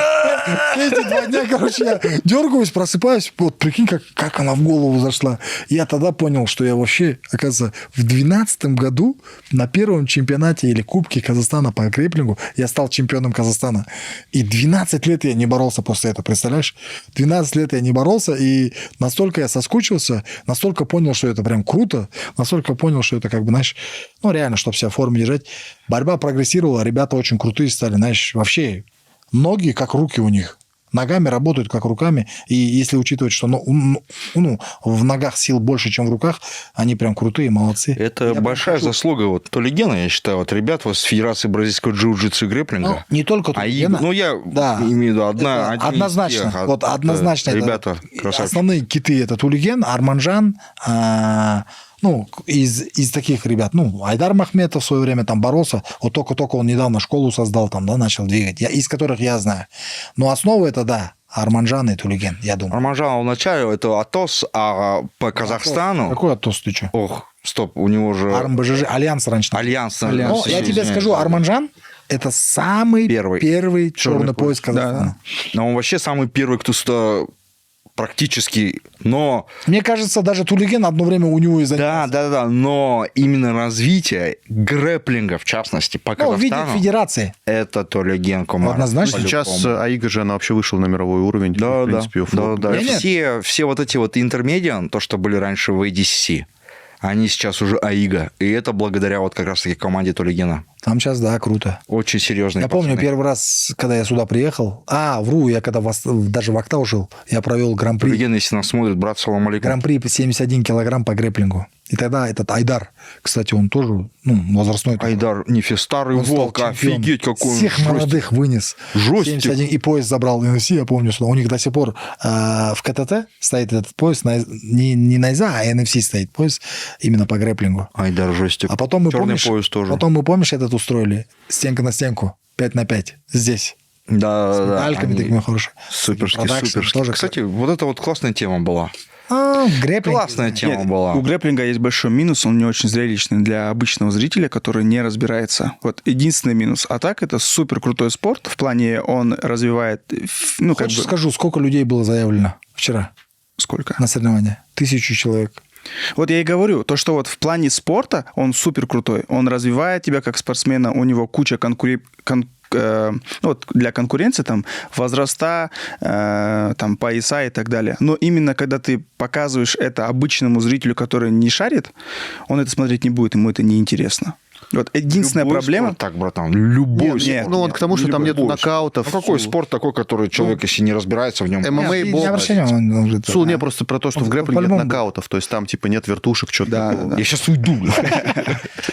Все эти 2 дня, короче, я дергаюсь, просыпаюсь. Вот прикинь, как она в голову зашла. Я тогда понял, что я вообще, оказывается, в 2012 году на первом чемпионате или кубке Казахстана по грэпплингу я стал чемпионом Казахстана. И 12 лет я не боролся после этого, представляешь? 12 лет я не боролся, и настолько я соскучился, настолько понял, что это прям круто, настолько понял, что это как бы, знаешь, ну, реально, чтобы себя в форме держать. Борьба прогрессировала, ребята очень крутые стали, знаешь, вообще ноги как руки у них. Ногами работают как руками, и если учитывать, что в ногах сил больше, чем в руках, они прям крутые, молодцы. Это большая заслуга вот Тулигена, я считаю, вот ребят вот с Федерации бразильского джиу-джитсу и грэпплинга. Ну, не только Аига. Ну, я имею в виду однозначно. Вот однозначно. Ребята, красавчики. Основные киты это Тулиген, Арманжан, из таких ребят, Айдар Махметов в свое время там боролся, вот только-только он недавно школу создал, там, да, начал двигать, из которых я знаю. Но основа это, да, Арманжан и Тулиген, я думаю. Арманжан вначале это Атос, а по Казахстану... Какой Атос, ты что? Ох, стоп, у него же... БЖЖ, Альянс раньше. Альянс. Но я тебе скажу, Арманжан это самый первый черный пояс Казахстана. Но он вообще самый первый, кто сюда практически, но... Мне кажется, даже Тулиген одно время у него и занялся. Да, но именно развитие грэпплинга, в частности, по Казахстану... в виде федерации. Это Тулиген Комаров. Однозначно. Сейчас Аига же, она вообще вышла на мировой уровень. Да. В принципе, Да. Все вот эти вот интермедиан, то, что были раньше в ADCC, они сейчас уже Аига. И это благодаря вот как раз-таки команде Тулигена. Там сейчас, да, круто. Очень серьезно. Я помню первый раз, когда я сюда приехал. Я когда даже в Актау жил, я провел гран-при. Тулиген, если нас смотрит, брат, салам алейкум. Гран-при 71 килограмм по грэпплингу. И тогда этот Айдар, кстати, он тоже возрастной. Айдар, старый волк, офигеть, какой он всех молодых вынес. Жестик. 71, и пояс забрал НС, я помню, что у них до сих пор в КТТ стоит этот пояс, не Найза, а NFC стоит пояс именно по грэпплингу. Айдар жестик. А потом мы, черный пояс тоже. Потом мы, помнишь, этот устроили? Стенка на стенку, 5х5, здесь. Да. С медальками такими хорошими. Суперски. Тоже. Кстати, вот это вот классная тема была. Грэпплинг. Классная тема была. У грэпплинга есть большой минус, он не очень зрелищный для обычного зрителя, который не разбирается. Вот единственный минус. А так это супер крутой спорт, в плане он развивает... Скажу, сколько людей было заявлено вчера? Сколько? На соревнования? 1000 человек. Вот я и говорю, то, что вот в плане спорта он супер крутой, он развивает тебя как спортсмена, у него куча для конкуренции там возраста, там пояса и так далее. Но именно когда ты показываешь это обычному зрителю, который не шарит, он это смотреть не будет, ему это неинтересно. Вот единственная Любой проблема... спорт так, братан, любой Нет, спорт. Ну, он к тому, что там нет Любой. нокаутов. Ну, какой спорт такой, который человек, если не разбирается в нем... ММА, Нет, бокс. не обращай внимания, он уже- Сул, не, просто про то, что в грэпплинге нет По-любому. нокаутов. То есть там, типа, нет вертушек, что-то Да, такого. да. Я сейчас уйду.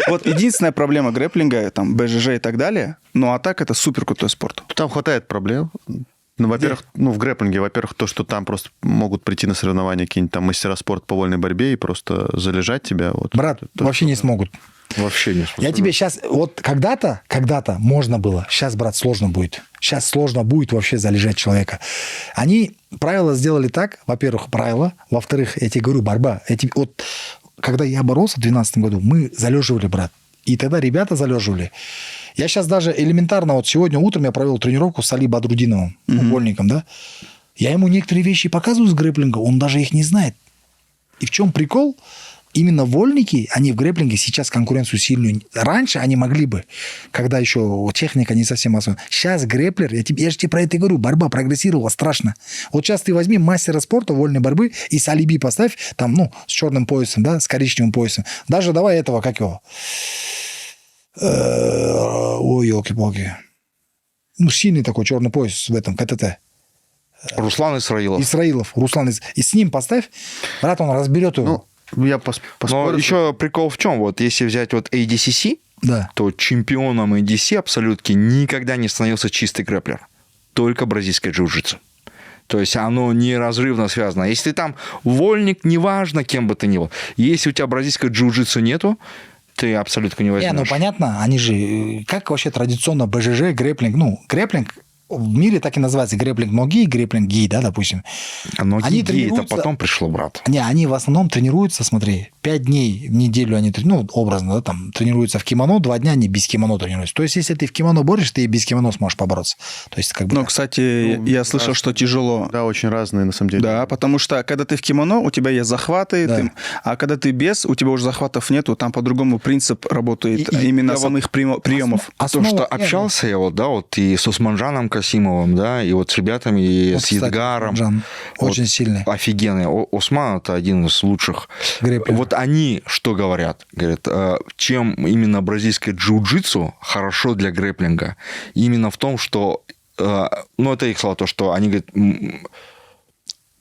Вот единственная проблема грэпплинга, там, БЖЖ и так далее, ну, а так это супер крутой спорт. Там хватает проблем. Ну, во-первых, в грэпплинге, во-первых, то, что там просто могут прийти на соревнования какие-нибудь там мастера спорта по вольной борьбе и просто залежать тебя. Вот. Брат, вообще не смогут. Вообще не способен. Я тебе сейчас... Вот когда-то можно было. Сейчас, брат, сложно будет. Сейчас сложно будет вообще залежать человека. Они правила сделали так. Во-первых, правила. Во-вторых, я тебе говорю, борьба. Вот, когда я боролся в 2012 году, мы залеживали, брат. И тогда ребята залеживали. Я сейчас даже элементарно... Вот сегодня утром я провел тренировку с Али Бадрудиновым, вольником, да? Я ему некоторые вещи показываю с грэпплинга, он даже их не знает. И в чем прикол? Именно вольники, они в грэпплинге сейчас конкуренцию сильную. Раньше они могли бы, когда еще техника не совсем особенная. Сейчас грэпплер, я же тебе про это и говорю, борьба прогрессировала страшно. Вот сейчас ты возьми мастера спорта вольной борьбы и с Алиби поставь, там, ну, с черным поясом, да, с коричневым поясом. Даже давай этого, как его? Ой, елки-палки. Ну, сильный такой черный пояс в этом КТТ. Руслан Исраилов. Исраилов, Руслан. И с ним поставь, брат, он разберет его. Ну, я Но поспорю. еще прикол в чем? Вот если взять вот ADCC, Да. то чемпионом ADC абсолютки никогда не становился чистый грэпплер. Только бразильское джиу-джитсу. То есть оно неразрывно связано. Если ты там вольник, неважно, кем бы ты ни был. Если у тебя бразильского джиу-джитсу нету, ты абсолютно не возьмешь. Ну понятно, они же, как вообще традиционно БЖЖ, грэпплинг, ну, грэпплинг в мире так и называется грэпплинг ноги, грэпплинг ги, да, допустим. А ноги Они гей, это тренируются- потом пришло, брат. Не, они в основном тренируются, смотри, 5 дней в неделю они, ну, образно, да, там, тренируются в кимоно, 2 дня они без кимоно тренируются. То есть, если ты в кимоно борешься, ты и без кимоно сможешь побороться. То есть, как бы... Ну, так. кстати, я слышал, что тяжело. Да, очень разные, на самом деле. Да, потому что когда ты в кимоно, у тебя есть захваты, Да. а когда ты без, у тебя уже захватов нету, там по-другому принцип работает И именно я вот- самых приемов. То, что Основа- общался я вот, да, вот и с Усманжаном Касимовым, да, и вот с ребятами, и Вот, с кстати, Едгаром. Жан, Вот очень сильный. Офигенный. Усман – это один из лучших. Грэпплеров. Вот они что говорят? Говорят, чем именно бразильское джиу-джитсу хорошо для грэпплинга? Именно в том, что, ну, это их слова, то, что они говорят,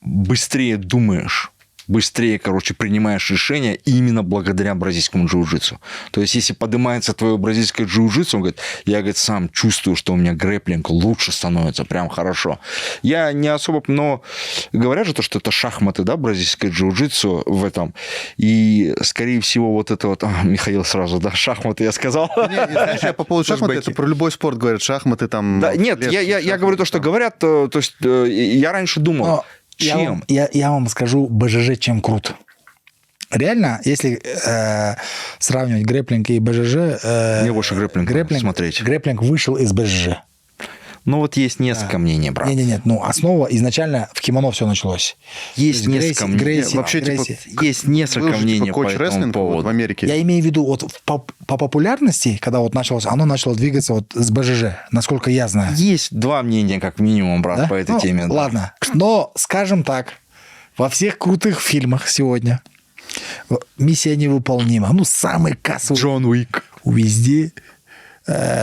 быстрее думаешь, быстрее, короче, принимаешь решения именно благодаря бразильскому джиу-джитсу. То есть, если поднимается твое бразильское джиу-джитсу, он говорит, я, говорит, сам чувствую, что у меня грэпплинг лучше становится, прям хорошо. Я не особо, но говорят же то, что это шахматы, да, бразильское джиу-джитсу в этом. И, скорее всего, вот это вот... Михаил сразу, да, шахматы я сказал. Знаешь, я по поводу шахмат, это про любой спорт говорят, шахматы там... Да, нет, лес, я шахматы, говорю то, что там. говорят, то есть я раньше думал, Но чем? Я вам скажу, БЖЖ чем крут. Реально, если сравнивать грэпплинг и БЖЖ... Мне больше грэпплинг смотреть. Грэпплинг вышел из БЖЖ. Ну, вот есть несколько мнений, брат. Нет, ну, основа изначально в кимоно все началось. Есть То есть несколько Грейси- мнений. Грейси- Вообще, типа, Грейси. Есть несколько Был же, мнений типа, по коуч этому рестлинг вот поводу. в Америке. Я имею в виду, вот по популярности, когда вот началось, оно начало двигаться вот с БЖЖ, насколько я знаю. Есть два мнения, как минимум, брат, Да? по этой Ну, теме. да. Ладно. Но, скажем так, во всех крутых фильмах сегодня «Миссия невыполнима». Ну, самый кассовый. Джон Уик. Везде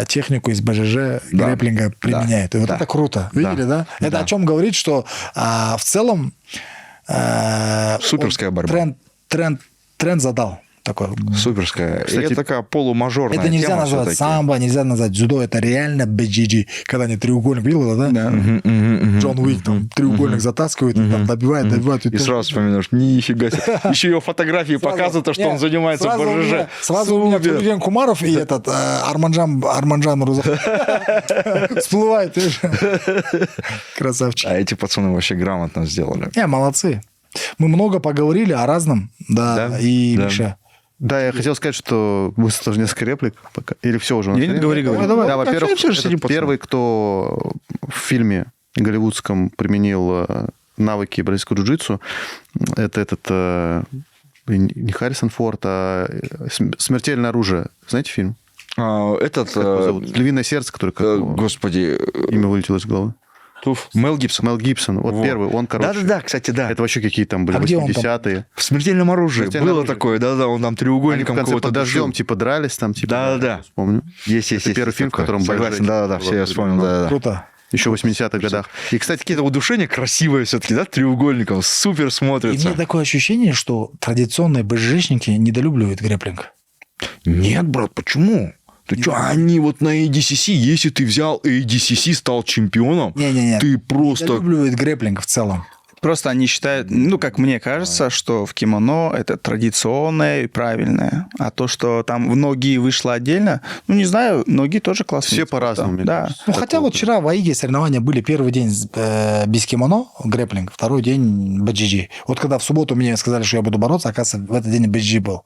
технику из БЖЖ грэпплинга применяют. И вот да. это круто. Видели, да? Это Да. о чем говорит, что в целом Суперская он борьба. Тренд задал. Такой. Суперская. Кстати, Это такая полумажорная Это нельзя тема назвать всё-таки. самбо, нельзя назвать дзюдо, это реально BJJ. Когда они треугольник, видел это, да? Джон Уик там треугольник затаскивает, и там добивает. И сразу вспоминаешь, нифига себе. Еще его фотографии показывают, то, что он занимается БЖЖ. Сразу у меня Супер. Турген Кумаров и этот Арманджан Рузафов всплывает. видишь? Красавчик. А эти пацаны вообще грамотно сделали. Молодцы. Мы много поговорили о разном, да, Да, и да. Миша. Да, я хотел сказать, что будет тоже несколько реплик. Пока. Или все уже? у нас Нет, время? говори. Да, во-первых, Общаемся же с это этим пацаном. первый, кто в фильме голливудском применил навыки бразильского джиу-джитсу. Это не Харрисон Форд, а «Смертельное оружие». Знаете фильм? Этот... Как его зовут? «Львиное сердце», который... как его Господи, имя вылетело из головы. Мел Гибсон. Мел Гибсон. Вот первый, он, короче... Да-да-да, кстати, да. Это вообще какие там были А где он там? 80-е. В «Смертельном оружии» «Смертельном было оружии». такое, да-да, он там Они в треугольником конце кого-то под дождем, душил. типа, дрались там, типа... Да-да-да. Я вспомню. Есть. Это первый фильм, в такой. котором Согласен, да-да-да, все, я вспомнил, да-да. Круто. Еще в 80-х годах. И, кстати, какие-то удушения красивые все-таки, да, треугольником, супер И смотрится. мне такое ощущение, что традиционные БЖшники недолюбливают грэпплинг. Нет, брат, почему? Ты что, они вот на ADCC, если ты взял ADCC, стал чемпионом, Не-не-не. ты просто... Недолюбливают грэпплинг в целом. Просто они считают, ну, как мне кажется, что в кимоно это традиционное и правильное. А то, что там в ноги вышло отдельно, ну, не знаю, ноги тоже классные. Все по-разному, мне Да. кажется. Ну, хотя вот вчера в Аиге соревнования были. Первый день без кимоно, грэпплинг, второй день BJJ. Вот когда в субботу мне сказали, что я буду бороться, оказывается, в этот день BJJ был.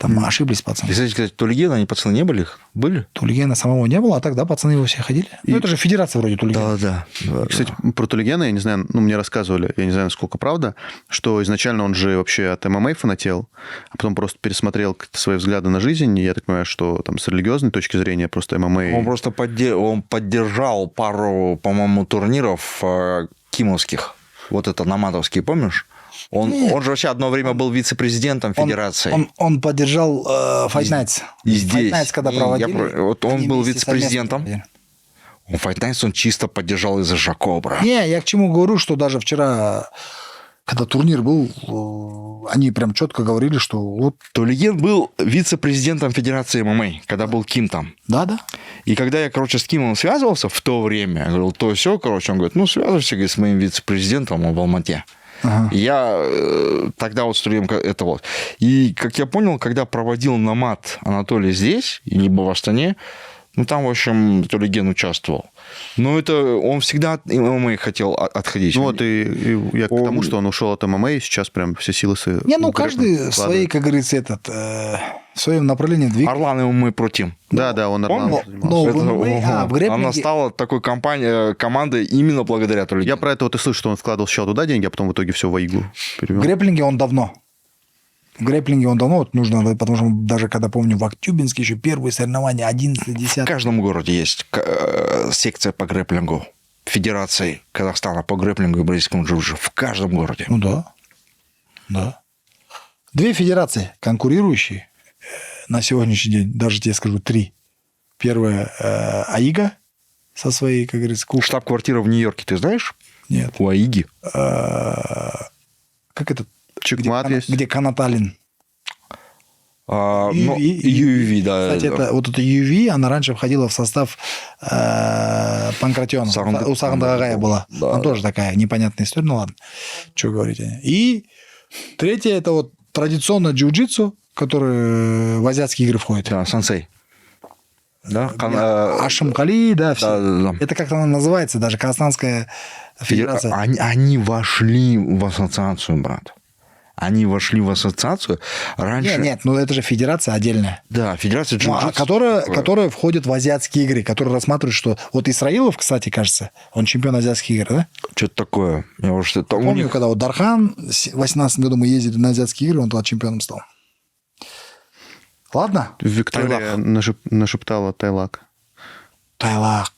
Там ошиблись пацаны. И, кстати, Тулигена, они, пацаны, не были их? Были? Тулигена самого не было, а тогда пацаны его все ходили. Ну, это же федерация вроде Тулигена. Да. Кстати, про Тулигена, я не знаю, ну, мне рассказывали, я не знаю, насколько правда, что изначально он же вообще от ММА фанател, а потом просто пересмотрел свои взгляды на жизнь, и я так понимаю, что там с религиозной точки зрения просто ММА... Он просто он поддержал пару, по-моему, турниров кимовских. Вот это наматовские, помнишь? Он же вообще одно время был вице-президентом федерации. Он поддержал Fight Nights. И здесь. Fight Nights, когда И проводили. вот он они был вместе вице-президентом. совместно проводили. Fight Nights он чисто поддержал из-за Жакобра. Не, я к чему говорю, что даже вчера, когда турнир был, они прям четко говорили, что вот... Тулиген был вице-президентом Федерации ММА, когда был Ким там. Да. И когда я, короче, с Кимом связывался в то время, я говорил, то все, короче, он говорит, ну, связывайся, говорит, с моим вице-президентом, он в Алмате. Ага. И я тогда вот с Тулием это вот. И, как я понял, когда проводил намат Анатолий здесь, либо в Астане, ну, там, в общем, Тулиген участвовал. Но это он всегда от ММА хотел отходить. Ну вот, и я к тому, что он ушел от ММА, и сейчас прям все силы свои... Не, ну, каждый в своей, как говорится, в своем направлении двигается. Орлан ММА против. Да, он Орлан но в ММА, в грэпплинге... Она стала такой командой именно благодаря Тулигену. Я про это вот и слышу, что он вкладывал сначала туда деньги, а потом в итоге все в Аигу перевел. В грэпплинге он давно. Вот нужно, потому что даже когда помню в Актюбинске еще первые соревнования 11-10. В каждом городе есть секция по грэпплингу Федерации Казахстана по грэпплингу и бразильскому джиу-джитсу. В каждом городе. Ну да. Две федерации конкурирующие на сегодняшний день, даже тебе скажу, 3. Первая Аига со своей, как говорится, кухней. Штаб-квартира в Нью-Йорке, ты знаешь? Нет. У Аиги. Как это? Чекмат есть. Где Канаталин. UV, да. Кстати, вот эта UV, она раньше входила в состав Панкратиона. У Сагандагая была. Да. Там тоже такая непонятная история. Ну ладно, что говорить. И третье, это вот традиционно джиу-джитсу, который в азиатские игры входит. Да, сенсей. Да? Ашим Кали, да, все. Да. Это как-то она называется, даже Казахстанская федерация. Они вошли в ассоциацию, брат. Они вошли в ассоциацию раньше... Нет, ну это же федерация отдельная. Да, федерация джиу-джитсу. Которая входит в азиатские игры, которая рассматривает, что... Вот Исраилов, кстати, кажется, он чемпион азиатских игр, да? Что-то такое. Я уже... Помню, когда вот Дархан в 2018 году мы ездили на азиатские игры, он туда чемпионом стал. Ладно? Виктория нашептала Тайлак. Тайлак.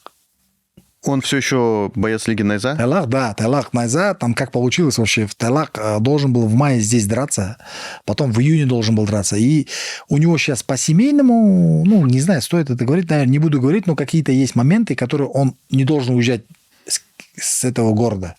Он все еще боец Лиги Найза? Тайлак Найза. Там как получилось вообще? Тайлак должен был в мае здесь драться, потом в июне должен был драться. И у него сейчас по семейному, ну, не знаю, стоит это говорить, наверное, не буду говорить, но какие-то есть моменты, которые он не должен уезжать с этого города.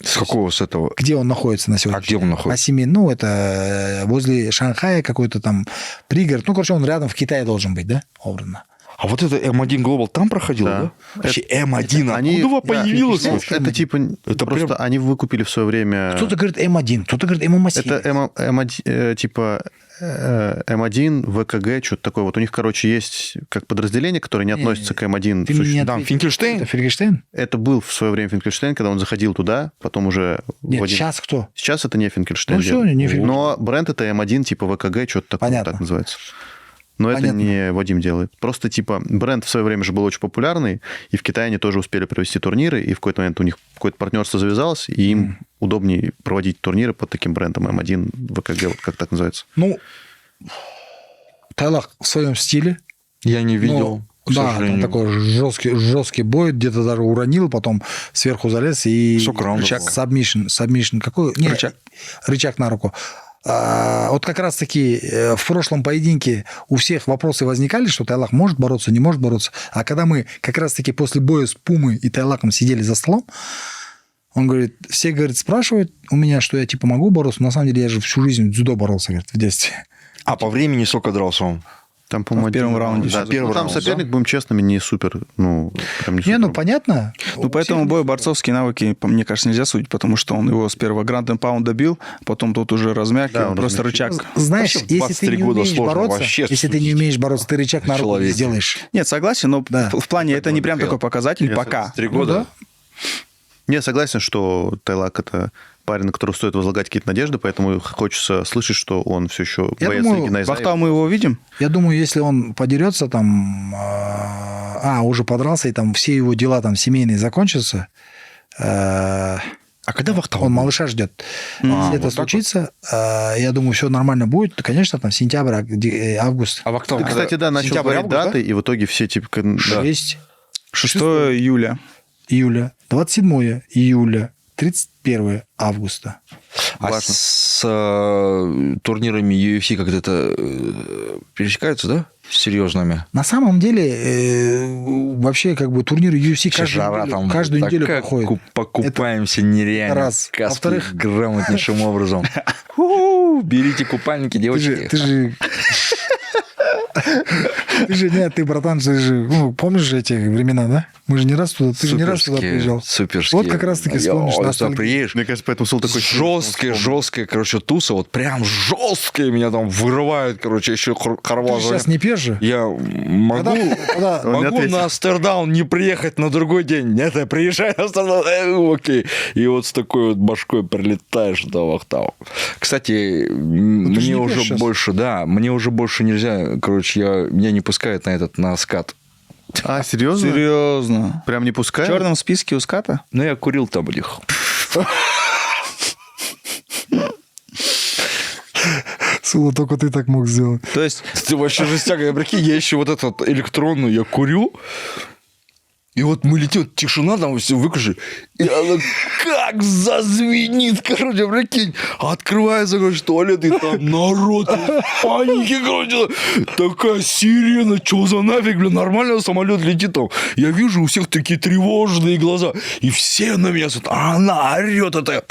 С какого с этого? Где он находится на сегодня? А где он находится? По семейному, ну, это возле Шанхая какой-то там пригород. Ну, короче, он рядом в Китае должен быть, да, образно. А вот это М1 Global там проходил, да? Вообще М1 откуда появилась? Это типа... Это просто прям... они выкупили в свое время... Кто-то говорит М1, кто-то говорит ММА. Это М1, типа М1, ВКГ, что-то такое. Вот у них, короче, есть как подразделение, которое не относится к М1. Ты мне не Да, ответил. Финкельштейн. Это Финкельштейн? Это был в свое время Финкельштейн, когда он заходил туда, потом уже... Нет, сейчас кто? Сейчас это не Финкельштейн. Ну, всё, не Финкельштейн. Но бренд это М1, типа ВКГ, что-то такое, Понятно. так называется. Но Понятно. это не Вадим делает. Просто, типа, бренд в свое время же был очень популярный, и в Китае они тоже успели провести турниры, и в какой-то момент у них какое-то партнерство завязалось, и им удобнее проводить турниры под таким брендом М1, ВКГ, вот как так называется. Ну, Тайлак в своем стиле. Я не видел. к Да, там сожалению. такой жесткий бой, где-то даже уронил, потом сверху залез и... Сколько раундов было? Сабмишн какой? Нет, рычаг на руку. Вот как раз-таки в прошлом поединке у всех вопросы возникали, что Тайлак может бороться, не может бороться. А когда мы как раз-таки после боя с Пумой и Тайлаком сидели за столом, он говорит, все, говорит, спрашивают у меня, что я типа могу бороться, но на самом деле я же всю жизнь в дзюдо боролся, говорит, в детстве. А по времени сколько дрался он? Там, по-моему, В первом один раунде. Да, Первый ну, там раунд, соперник, да? будем честными, не супер, ну, прям не Не, ну супер. понятно. Ну, по этому бою борцовские навыки, мне кажется, нельзя судить, потому что он его с первого гранд паунд добил, потом тот уже размяк, Да, и он просто размягчил. рычаг. Знаешь, Вообще, если 23 ты не года умеешь сложно бороться, вообще если ты не судить. умеешь бороться, ты рычаг на руку не Человеке. сделаешь. Нет, согласен, но Да. в плане это не прям Михаил. такой показатель Я пока. 3 Ну года? да. Не, согласен, что Тайлак – это парень, на которого стоит возлагать какие-то надежды, поэтому хочется слышать, что он все еще Я боец думаю, Лиги Найзаев. Вахтау мы его увидим? Я думаю, если он подерется там, уже подрался, и там все его дела там семейные закончатся, А когда Вахтанг? он малыша ждет. Если вот это так случится, я думаю, все нормально будет. То, конечно, там сентябрь, август. А Вахтанг Ты, кстати, да, начал Сентябрь, говорить август, даты, и в итоге все типа... да. 6 6 июля. июля, 27 июля, 31 августа. А Важно. с турнирами UFC как-то пересекаются, да? С серьезными? На самом деле, вообще, как бы турниры UFC каждую неделю проходят. Покупаемся нереально. раз. Каспий Во-вторых- грамотнейшим образом. Берите купальники, девочки. Ты, братан, помнишь же эти времена, да? Мы же не раз туда, ты же не раз туда приезжал. Суперские. Вот как раз-таки вспомнишь Туда ностальгию. приедешь, Мне кажется, поэтому Сул такой... жесткая, короче, туса, вот прям жесткая, меня там вырывают, короче, еще Ты хорваза. сейчас не пьешь же? Я могу... Когда- Он не Могу ответил. на Амстердам не приехать на другой день. Нет, я приезжаю на Амстердам, окей. И вот с такой вот башкой прилетаешь до Вахтау. Кстати, ты же мне не уже пьешь сейчас. больше, да, мне уже больше нельзя, короче, меня не пускают на скат. А, серьезно? Серьезно. Прям не В пускают? черном списке у ската? Но я курил там у них. Сула, только ты так мог сделать. То есть, Ты вообще жестяка, я прикинь, я еще вот этот электронную я курю, и вот мы летим, тишина там, все выключи, и она как зазвенит, короче, прикинь, открывается, короче, туалет, и там народ в панике, короче, такая сирена, что за нафиг, блин, нормально самолет летит там, я вижу у всех такие тревожные глаза, и все на меня смотрят, а она орет, это...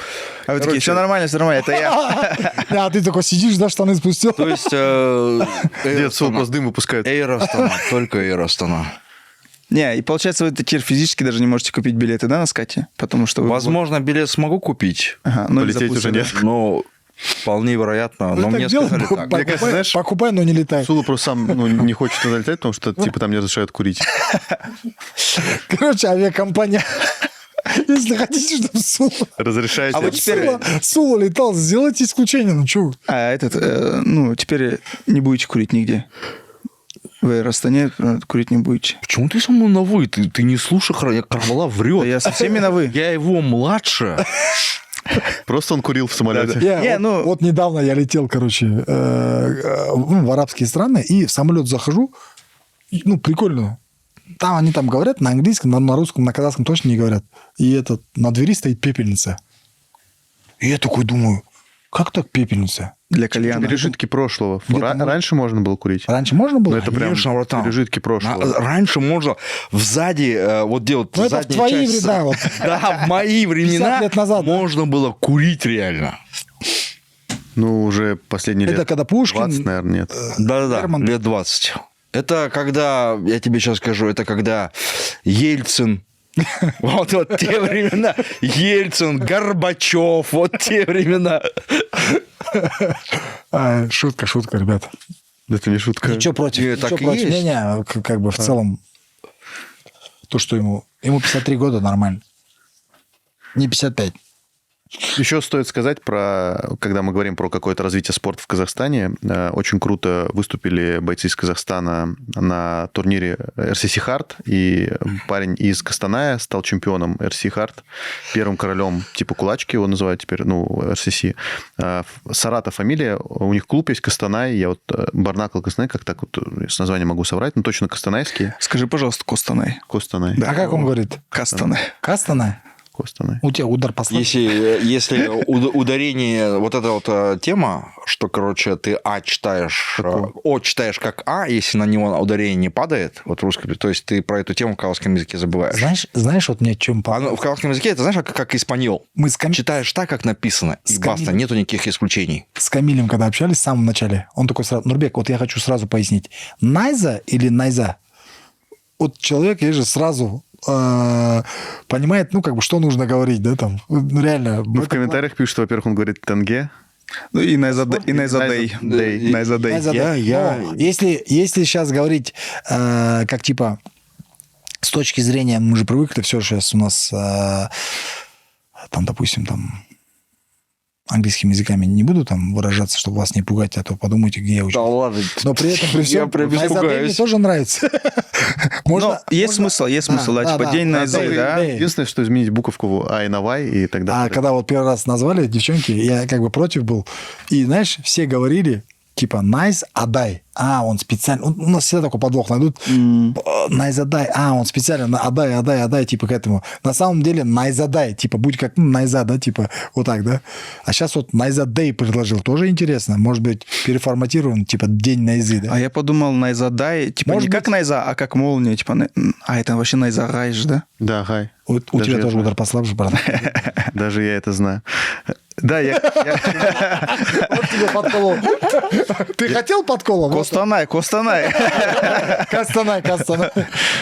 а вы такие, все нормально, это я. А ты такой сидишь, да, штаны спустил? То есть... Нет, Сул просто дым выпускает. Эйр Астана, только Эйр Астана. Не, и получается, вы теперь физически даже не можете купить билеты, да, на скате? Потому что вы... Возможно, билет смогу купить, Ага, ну, или Полететь уже запустили. нет. но вполне вероятно. Но Ну, так мне делай, сказали так. Мне кажется, знаешь, покупай, но не летай. Сула просто сам не хочет туда летать, потому что типа там не разрешают курить. Короче, авиакомпания. Если хотите, чтобы Сула... Разрешаете. А вы теперь... Сула летал, сделайте исключение, ну что? А теперь не будете курить нигде. В Аэростане курить не будете. Почему ты со мной на «вы»? Ты не слушай, Карвала врет. Да я со всеми на «вы». Я его младше. Просто он курил в самолете. Вот недавно я летел, короче, в арабские страны, и в самолет захожу, прикольно. Там они там говорят на английском, на русском, на казахском точно не говорят. И на двери стоит пепельница. И я такой думаю, как так пепельница? Для кальяна. Пережитки прошлого. Где-то Раньше можно было курить. Раньше можно было? Но это прям Конечно, братан. пережитки прошлого. Раньше можно сзади, вот делать Ну, это в задняя твои часть. времена, вот. Да, в мои 50 времена лет назад, да. можно было курить реально. Ну, уже последние Это лет когда Пушкин... 20, наверное, нет. Да-да-да, Герман. лет 20. Это когда, я тебе сейчас скажу, это когда Ельцин, вот те времена, Ельцин, Горбачев, вот те времена. Шутка, ребята. Это не шутка. Ничего против. Не, Ничего так и против. есть. Не, как бы в целом, то, что ему 53 года, нормально. Не 55. Еще стоит сказать про, когда мы говорим про какое-то развитие спорта в Казахстане, очень круто выступили бойцы из Казахстана на турнире RCC Hard, и парень из Костаная стал чемпионом RCC Hard, первым королем типа кулачки его называют теперь, RCC. Саратов фамилия, у них клуб есть Костанай, я вот Барнакл Костанай, как так вот с названием могу соврать, но точно костанайский. Скажи, пожалуйста, Костанай. Костанай. А как он говорит? Костанай. Кастанай? Костанай. У тебя удар послал? Если ударение, вот эта вот тема, что, короче, ты А читаешь, О читаешь как А, если на него ударение не падает, вот в русском, то есть ты про эту тему в казахском языке забываешь. Знаешь, вот мне о чем В казахском языке это, знаешь, как испаньол. Мы Читаешь так, как написано, и баста, нету никаких исключений. с Камилем, когда общались в самом начале, он такой сразу, Нурбек, вот я хочу сразу пояснить, найза или найза? Вот человек, есть же сразу понимает, что нужно говорить, да, там, реально. В комментариях пишут, что, во-первых, он говорит тенге. И Найзадей. Найзадей. Если сейчас говорить, как типа, с точки зрения, мы же привыкли, все сейчас у нас, там, допустим, там, английскими языками не буду там выражаться, чтобы вас не пугать, а то подумайте, где я учусь. Да ладно. Но при этом, при всем, испугаюсь. мне тоже нравится. Есть смысл, типа день Найзы, да? Единственное, что изменить буковку I на Y, и тогда... А когда вот первый раз назвали девчонки, я как бы против был. И, знаешь, все говорили, типа, nice, отдай. Он специально... У нас всегда такой подвох найдут. Nice, отдай. Он специально отдай, типа, к этому. На самом деле, nice, отдай. Типа, будь как найза, да, типа, вот так, да. А сейчас вот nice, отдай предложил. Тоже интересно. Может быть, переформатирован, типа, день найзы, да. А я подумал, Найзадай, типа, Может не как быть. Найза, а как молния, типа, это вообще Найзарай же, да? Да, хай. Вот у Даже тебя я тоже знаю. удар послабже, брат. Даже я это знаю. Да, я... Вот тебе подколол. Ты хотел подкола? Костанай. Кастанай.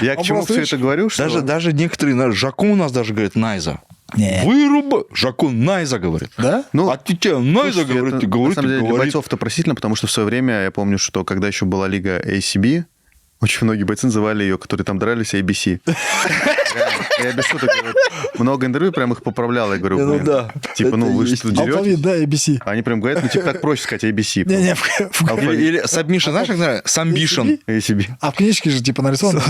Я к чему все это говорю, что... Даже некоторые, Жаку у нас даже говорит Найза. Не. Вырубай. Жаку Найза говорит. Да? Ну, А ты тебе Найза слушайте, говорит, это, ты говоришь, на самом деле, для говорит. бойцов это простительно, потому что в свое время, я помню, что когда еще была лига ACB, очень многие бойцы называли ее, которые там дрались, ABC. Я без шуток говорю. Много интервью прям их поправлял. Я говорю, блин, да. типа, вы есть. что, деретесь? Алфавит, да, ABC. Они прям говорят, типа, так проще сказать ABC. Не-не, Или Submission, знаешь, как называется? Самбишн. ACB. а в книжке же типа нарисовано.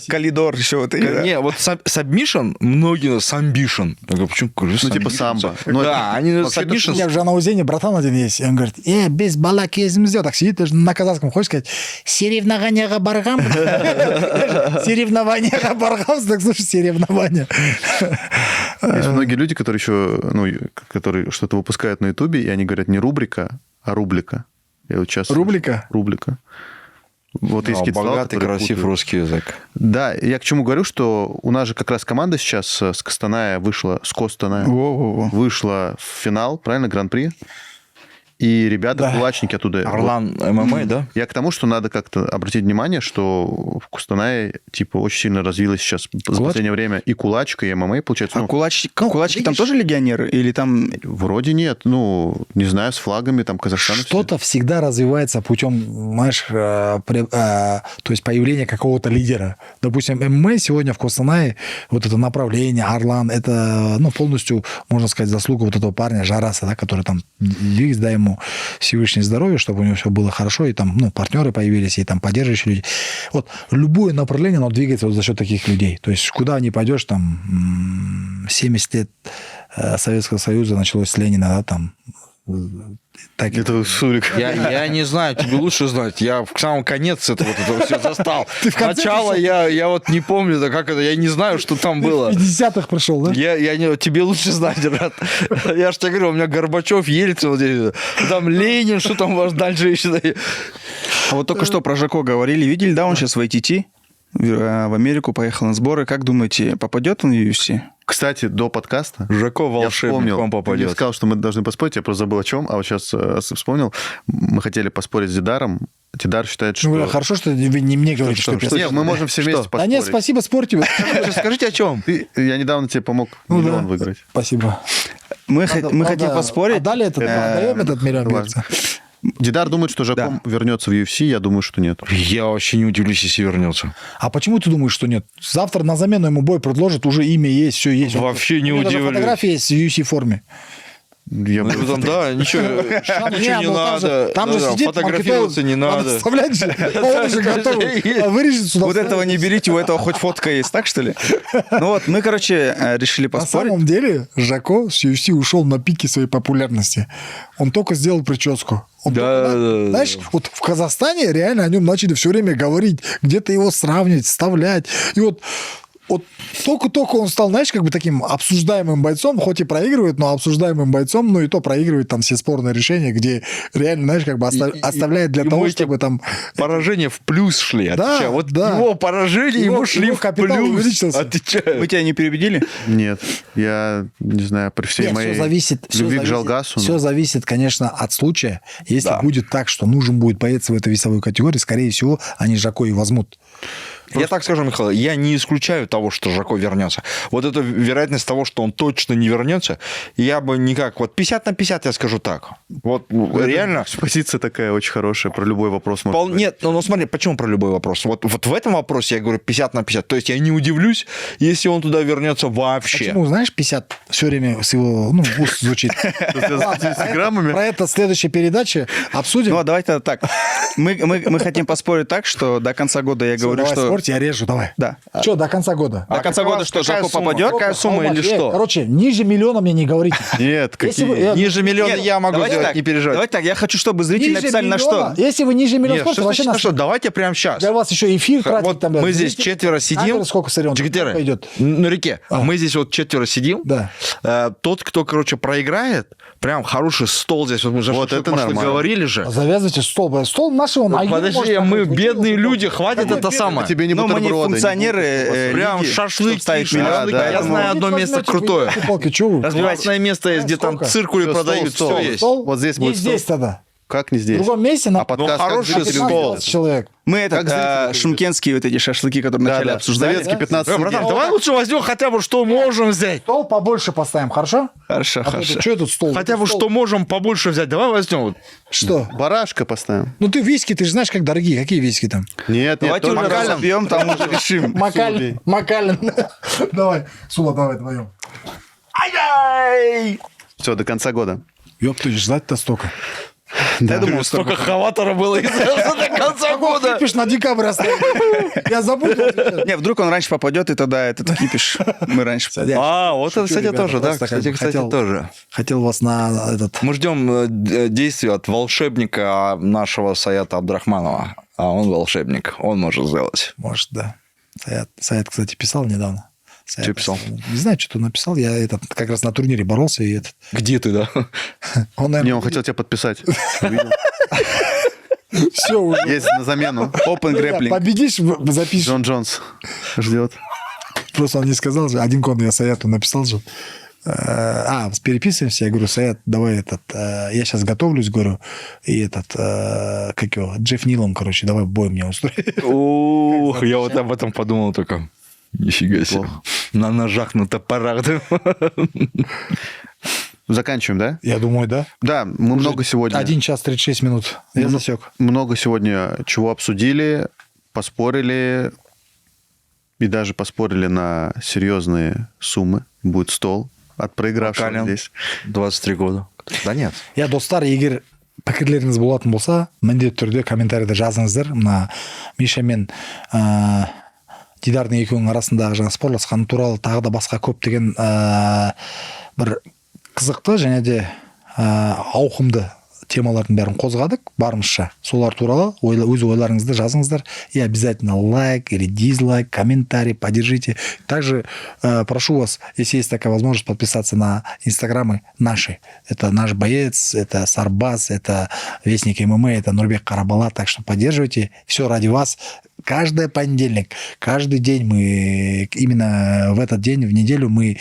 Калидор еще вот. Не, вот Submission, многие Самбишн. Я говорю, почему? Ну, типа самбо. Ну, Да, они вообще-то У Submission. меня же на Узене братан один есть. И он говорит, без балаки езміздеу. Так сидит, даже на казахском хочешь сказать, соревнованияға барғам. Соревнованияға барғам. Так слушай, соревнования. Есть многие люди, которые еще, которые что-то выпускают на Ютубе, и они говорят не рубрика, а рублика. Я вот сейчас... Рублика? Рублика. Вот есть какие-то слова, Богатый, которые красив путают. русский язык. Да, я к чему говорю, что у нас же как раз команда сейчас с Костаная вышла, с Костаная Во-во-во. вышла в финал, правильно, Гран-при. И ребята, Да. кулачники оттуда. Орлан ММА, да? Я к тому, что надо как-то обратить внимание, что в Костанае, типа, очень сильно развилась сейчас за последнее время и кулачка, и ММА, получается. А кулачки там тоже легионеры? Или там... Вроде нет. Не знаю, с флагами там Казахстана. Что-то всегда развивается путем, знаешь, то есть появления какого-то лидера. Допустим, ММА сегодня в Костанае, вот это направление, Орлан, это полностью, можно сказать, заслуга вот этого парня Жараса, да, который там двигается, дай ему Всевышнее здоровье, чтобы у него все было хорошо, и там, партнеры появились, и там поддерживающие люди. Вот любое направление, оно двигается вот за счет таких людей. То есть куда ни пойдешь, там 70 лет Советского Союза началось с Ленина, да, там так и... Это Шурик. Я не знаю, тебе лучше знать. Я в самом конец этого все застал. Начало я вот не помню, да как это, я не знаю, что там было. В 50-х пришел, да? Тебе лучше знать, брат. Я же тебе говорю, у меня Горбачев, Ельцин, вот здесь, там Ленин, что там у вас дальше еще? А вот только что про Жако говорили. Видели, да, он сейчас в ITT в Америку поехал на сборы. Как думаете, попадет он в UFC? Кстати, до подкаста Жако я волшебник, вспомнил, он ты попадет. сказал, что мы должны поспорить, я просто забыл о чем, а вот сейчас вспомнил. Мы хотели поспорить с Дидаром. Дидар считает, что... Хорошо, что вы не мне говорите, что писать. Нет, мы можем все вместе Что? Да поспорить. нет, спасибо, спорьте. вы. Скажите, о чем? Я недавно тебе помог миллион выиграть. Спасибо. Мы хотим поспорить. А далее отдаем этот миллион берется. Дидар думает, что Жаком вернется в UFC, я думаю, что нет. Я вообще не удивлюсь, если вернется. А почему ты думаешь, что нет? Завтра на замену ему бой предложат, уже имя есть, все есть. Вообще не У него даже удивлюсь. фотография есть в UFC форме. Я Ну, там, да, ничего не ну, надо. Там же сидит фотографироваться не надо. Вставлять же. Он же готов. Вырежет сюда. Вот этого не берите, у этого хоть фотка есть, так что ли? Ну вот, мы, короче, решили На поспорить. самом деле, Жако с UFC ушел на пике своей популярности. Он только сделал прическу. Он знаешь, вот в Казахстане реально о нем начали все время говорить, где-то его сравнивать, вставлять. И вот только-только он стал, знаешь, как бы таким обсуждаемым бойцом, хоть и проигрывает, но обсуждаемым бойцом, ну и то проигрывает там все спорные решения, где реально, знаешь, как бы оставляет для того, чтобы там... Поражения в плюс шли, отвечаю. Вот его поражения ему шли в капитал плюс. увеличился. Отвечаю. Мы тебя не переубедили? Нет, я не знаю, при всей моей любви к Жалгасу. Все зависит, конечно, от случая. Если будет так, что нужен будет боец в этой весовой категории, скорее всего, они Жако и возьмут. Я так скажу, Михаил, я не исключаю того, что Жако вернется. Вот эта вероятность того, что он точно не вернется, я бы никак... Вот 50/50 я скажу так. Вот реально... Позиция такая очень хорошая, про любой вопрос можно говорить. Нет, ну смотри, почему про любой вопрос? Вот в этом вопросе я говорю 50/50. То есть я не удивлюсь, если он туда вернется вообще. Почему, знаешь, 50 все время с его уст звучит? С граммами? Про это в следующей передаче обсудим. Ну, давайте так. Мы хотим поспорить так, что до конца года я говорю, Давай, что... спорьте, я режу, давай. Да. Что, до конца года? До конца года что, какая Жако сумма? попадет? Какая сумма или что? Короче, ниже миллиона мне не говорите. Нет, Если вы- какие... Ниже миллиона Нет, я могу давайте сделать, так, не переживай. Давайте так, я хочу, чтобы зрители Ниже написали на миллиона. что. Если вы ниже миллиона, Нет, сколько что вообще значит, что? Давайте прямо сейчас. для вас еще эфир тратить Вот там. мы здесь четверо сидим. Сколько сырен? Джигитеры, Сколько идет? на реке. Мы здесь вот четверо сидим. Да. Тот, кто, короче, проиграет, прям хороший стол здесь. Вот мы за Вот шашлык это пошли, нормально. говорили же. Завязывайте стол. Блядь. Стол нашего ноги. Подожди, мы бедные люди, хватит это самое. Тебе не Ну, мы не бутерброды. функционеры Прям лиги, шашлык чтобы ставить ставить миллион. да, Я да. знаю одно место крутое. Классное место есть, где там Сколько? циркули Всё, продают, стол, все есть. Стол? Вот здесь Не будет стол. здесь тогда. Как не В здесь? другом месте на А подкаст как хороший зрители стол. увидят? человек. Мы Как зрители это увидят. шымкентские вот эти шашлыки, которые Да, вначале да, обсуждали. советский 15 Братан, дней. давай лучше возьмем хотя бы, что можем взять. Стол побольше поставим, хорошо? Хорошо, хорошо. Что этот стол? Хотя бы, Стол. что можем побольше взять. Давай возьмем. Вот. Что? Барашка поставим. Ну ты виски, ты же знаешь, как дорогие. Какие виски там? Нет, нет, Давайте только уже Макален. разобьем, там уже решим. Макален. Давай, Сула, давай вдвоем. Все, до конца года. Ёб, ты ждать-то столько. Я думаю, Столько хаватора было из до конца года. Кипиш на декабрь оставил. Я запутал. Не, вдруг он раньше попадет, и тогда этот кипиш. Мы раньше. А, вот это, кстати, ребята, тоже, да. просто как бы Кстати, хотел- тоже. Хотел вас на этот... Мы ждем действий от волшебника нашего Саята Абдрахманова. А он волшебник, он может сделать. Может, да. Саят, кстати, писал недавно. Саят, Что писал? Не знаю, что написал. Я этот как раз на турнире боролся, и этот... Где ты, да? Он, Не, наверное, он хотел тебя подписать. Увидел. все уже. Есть на замену. Open grappling. Победишь, запишешь. Джон Джонс ждет. Просто он не сказал же. Один код я Саяту написал же. Переписываемся. Я говорю, Саят, давай этот... Я сейчас готовлюсь, говорю. И этот... Как его? Джефф Нилом, короче, давай бой мне устроить. Ух, я вот об этом подумал только. Нифига себе. На ножах, на топорах. Да? Заканчиваем, да? Я думаю, да. Да, мы много сегодня... 1 час 36 минут. Я засек. Много сегодня чего обсудили, поспорили и даже поспорили на серьезные суммы. Будет стол от проигравшего Макален. здесь. 23 года. Да нет. Я достар, егер пікірлеріңіз болатын болса, міндетті түрде комментарийда жазыңыздар. Мына Миша мен Дидардың екеуінің арасындағы жаңа спорласқаны туралы тағы да басқа көптеген бір қызықты және де ауқымды темалардың бәрін қозғадық барымызша. Солар туралы өз ойларыңызды жазыңыздар. И обязательно лайк или дизлайк, комментарий, поддержите. Также прошу вас, если есть такая возможность, подписаться на инстаграмы наши. Это наш боец, это Сарбаз, это Вестник ММА, это Нурбек Карабала. Так что поддерживайте. Все ради вас. Каждый понедельник, каждый день мы, именно в этот день, в неделю мы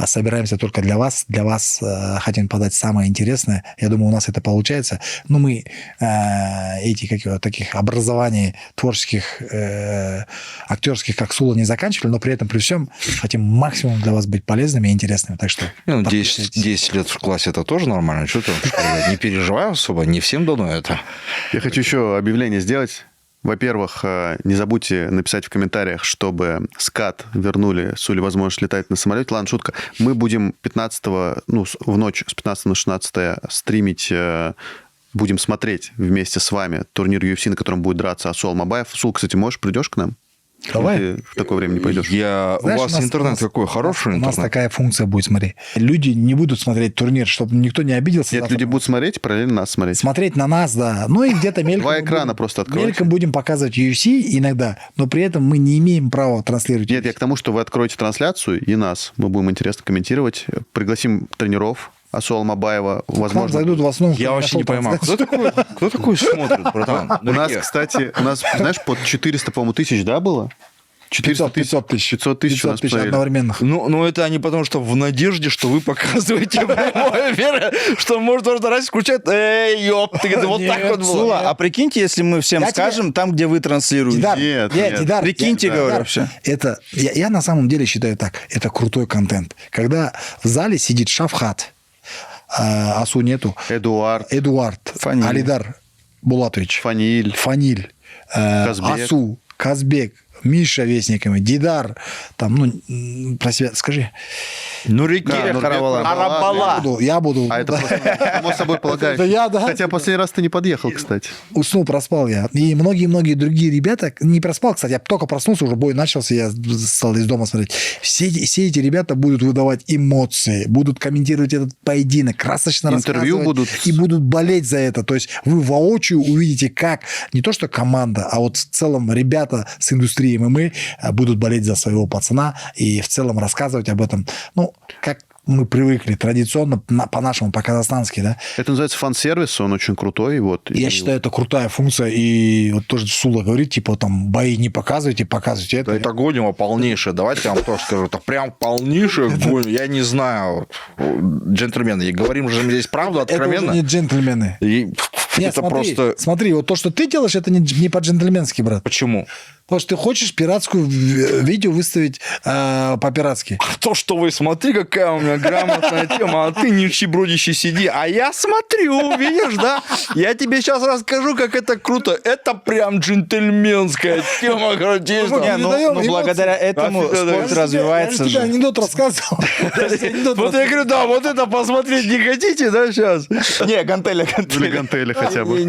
собираемся только для вас хотим подать самое интересное. Я думаю, у нас это получается. Но мы таких образований творческих, актерских, как Сула, не заканчивали, но при этом, при всем, хотим максимум для вас быть полезными и интересными. Так что 10 лет в классе это тоже нормально. Что ты не переживай особо, не всем дано это. Я хочу еще объявление сделать. Во-первых, не забудьте написать в комментариях, чтобы скат вернули Суле возможность летать на самолете. Ладно, шутка. Мы будем 15-го, в ночь с 15 на 16 стримить, будем смотреть вместе с вами турнир UFC, на котором будет драться Асул Мабаев. Сул, кстати, придешь к нам? Давай. Или ты в такое время не пойдешь? У вас интернет какой? Хороший у интернет? нас такая функция будет, смотри. Люди не будут смотреть турнир, чтобы никто не обиделся. Нет, люди будут смотреть, параллельно нас смотреть. Смотреть на нас, да. Ну и где-то мельком... Два экрана просто откройте. Мельком будем показывать UFC иногда, но при этом мы не имеем права транслировать. Нет, я к тому, что вы откроете трансляцию и нас. Мы будем интересно комментировать. Пригласим тренеров Асуала Мабаева. К нам Возможно, зайдут в основном... Я вообще не пойму, кто такой смотрит, братан? у нас, кстати, знаешь, под 400, по-моему, тысяч, да, было? 500 тысяч. 500 тысяч у нас посмотрели. одновременных. Ну, это они потому что в надежде, что вы показываете прямой эфир, что может просто раз включать, ёпты, вот так вот было. Сула, а прикиньте, если мы всем Я скажем, там, где вы транслируете. Дидар, Нет, Дидар, Прикиньте, Дидар, говорю, вообще. Это, я на самом деле считаю так, это крутой контент. Когда в зале сидит Шавхат, Асу нету, Эдуард, Эдуард, Алидар Булатович, Фаниль, Казбек. Асу, Казбек, Миша Вестниками, Дидар, там, про себя скажи. Нуригия Харабала. Я буду. А это просто само собой полагается. Это я, да. Хотя последний раз ты не подъехал, кстати. Уснул, проспал я. И многие-многие другие ребята, не проспал, кстати, я только проснулся, уже бой начался, я стал из дома смотреть. Все эти ребята будут выдавать эмоции, будут комментировать этот поединок, красочно Интервью рассказывать. будут. И будут болеть за это. То есть вы воочию увидите, как не то что команда, а вот в целом ребята с индустрии ММА будут болеть за своего пацана и в целом рассказывать об этом. Ну, как мы привыкли традиционно, по-нашему, по-казахстански, да. Это называется фан-сервис, он очень крутой. Вот. Я считаю, это крутая функция. И вот тоже Сула говорит, типа, там, бои не показывайте, показывайте это. Да это гонево полнейшее. Давайте я вам тоже скажу. Это прям полнейшее гонево. Я не знаю. Джентльмены, говорим же здесь правду откровенно. Это уже не джентльмены. Нет, Это просто... Смотри, вот то, что ты делаешь, это не по-джентльменски, брат. Почему? Потому что ты хочешь пиратскую видео выставить по-пиратски. А то, что вы смотри, какая у меня грамотная тема, а ты нищебродище сиди. А я смотрю, видишь, да? Я тебе сейчас расскажу, как это круто. Это прям джентльменская тема, короче. Не, ну, благодаря этому спорт развивается Я же тебе же. анекдот рассказывал. Вот я говорю, да, вот это посмотреть не хотите, да, сейчас? Не, гантеля. Или гантели хотя бы.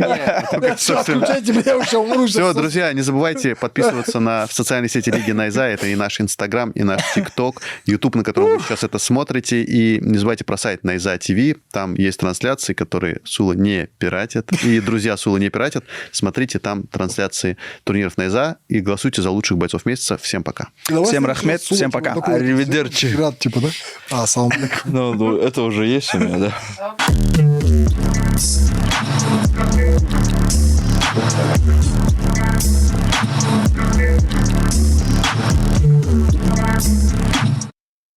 Все, отключайте меня, уже умру. Все, друзья, не забывайте подписываться в социальные сети Лиги Найза. Это и наш Инстаграм, и наш ТикТок, Ютуб, на котором вы сейчас это смотрите. И не забывайте про сайт Найза ТВ. Там есть трансляции, которые Сула не пиратит. И друзья Сула не пиратят. Смотрите там трансляции турниров Найза и голосуйте за лучших бойцов месяца. Всем пока. Всем рахмет, всем пока. Аривидерчи. Типа, да? Салам алейкум. Ну, это уже есть у меня, да?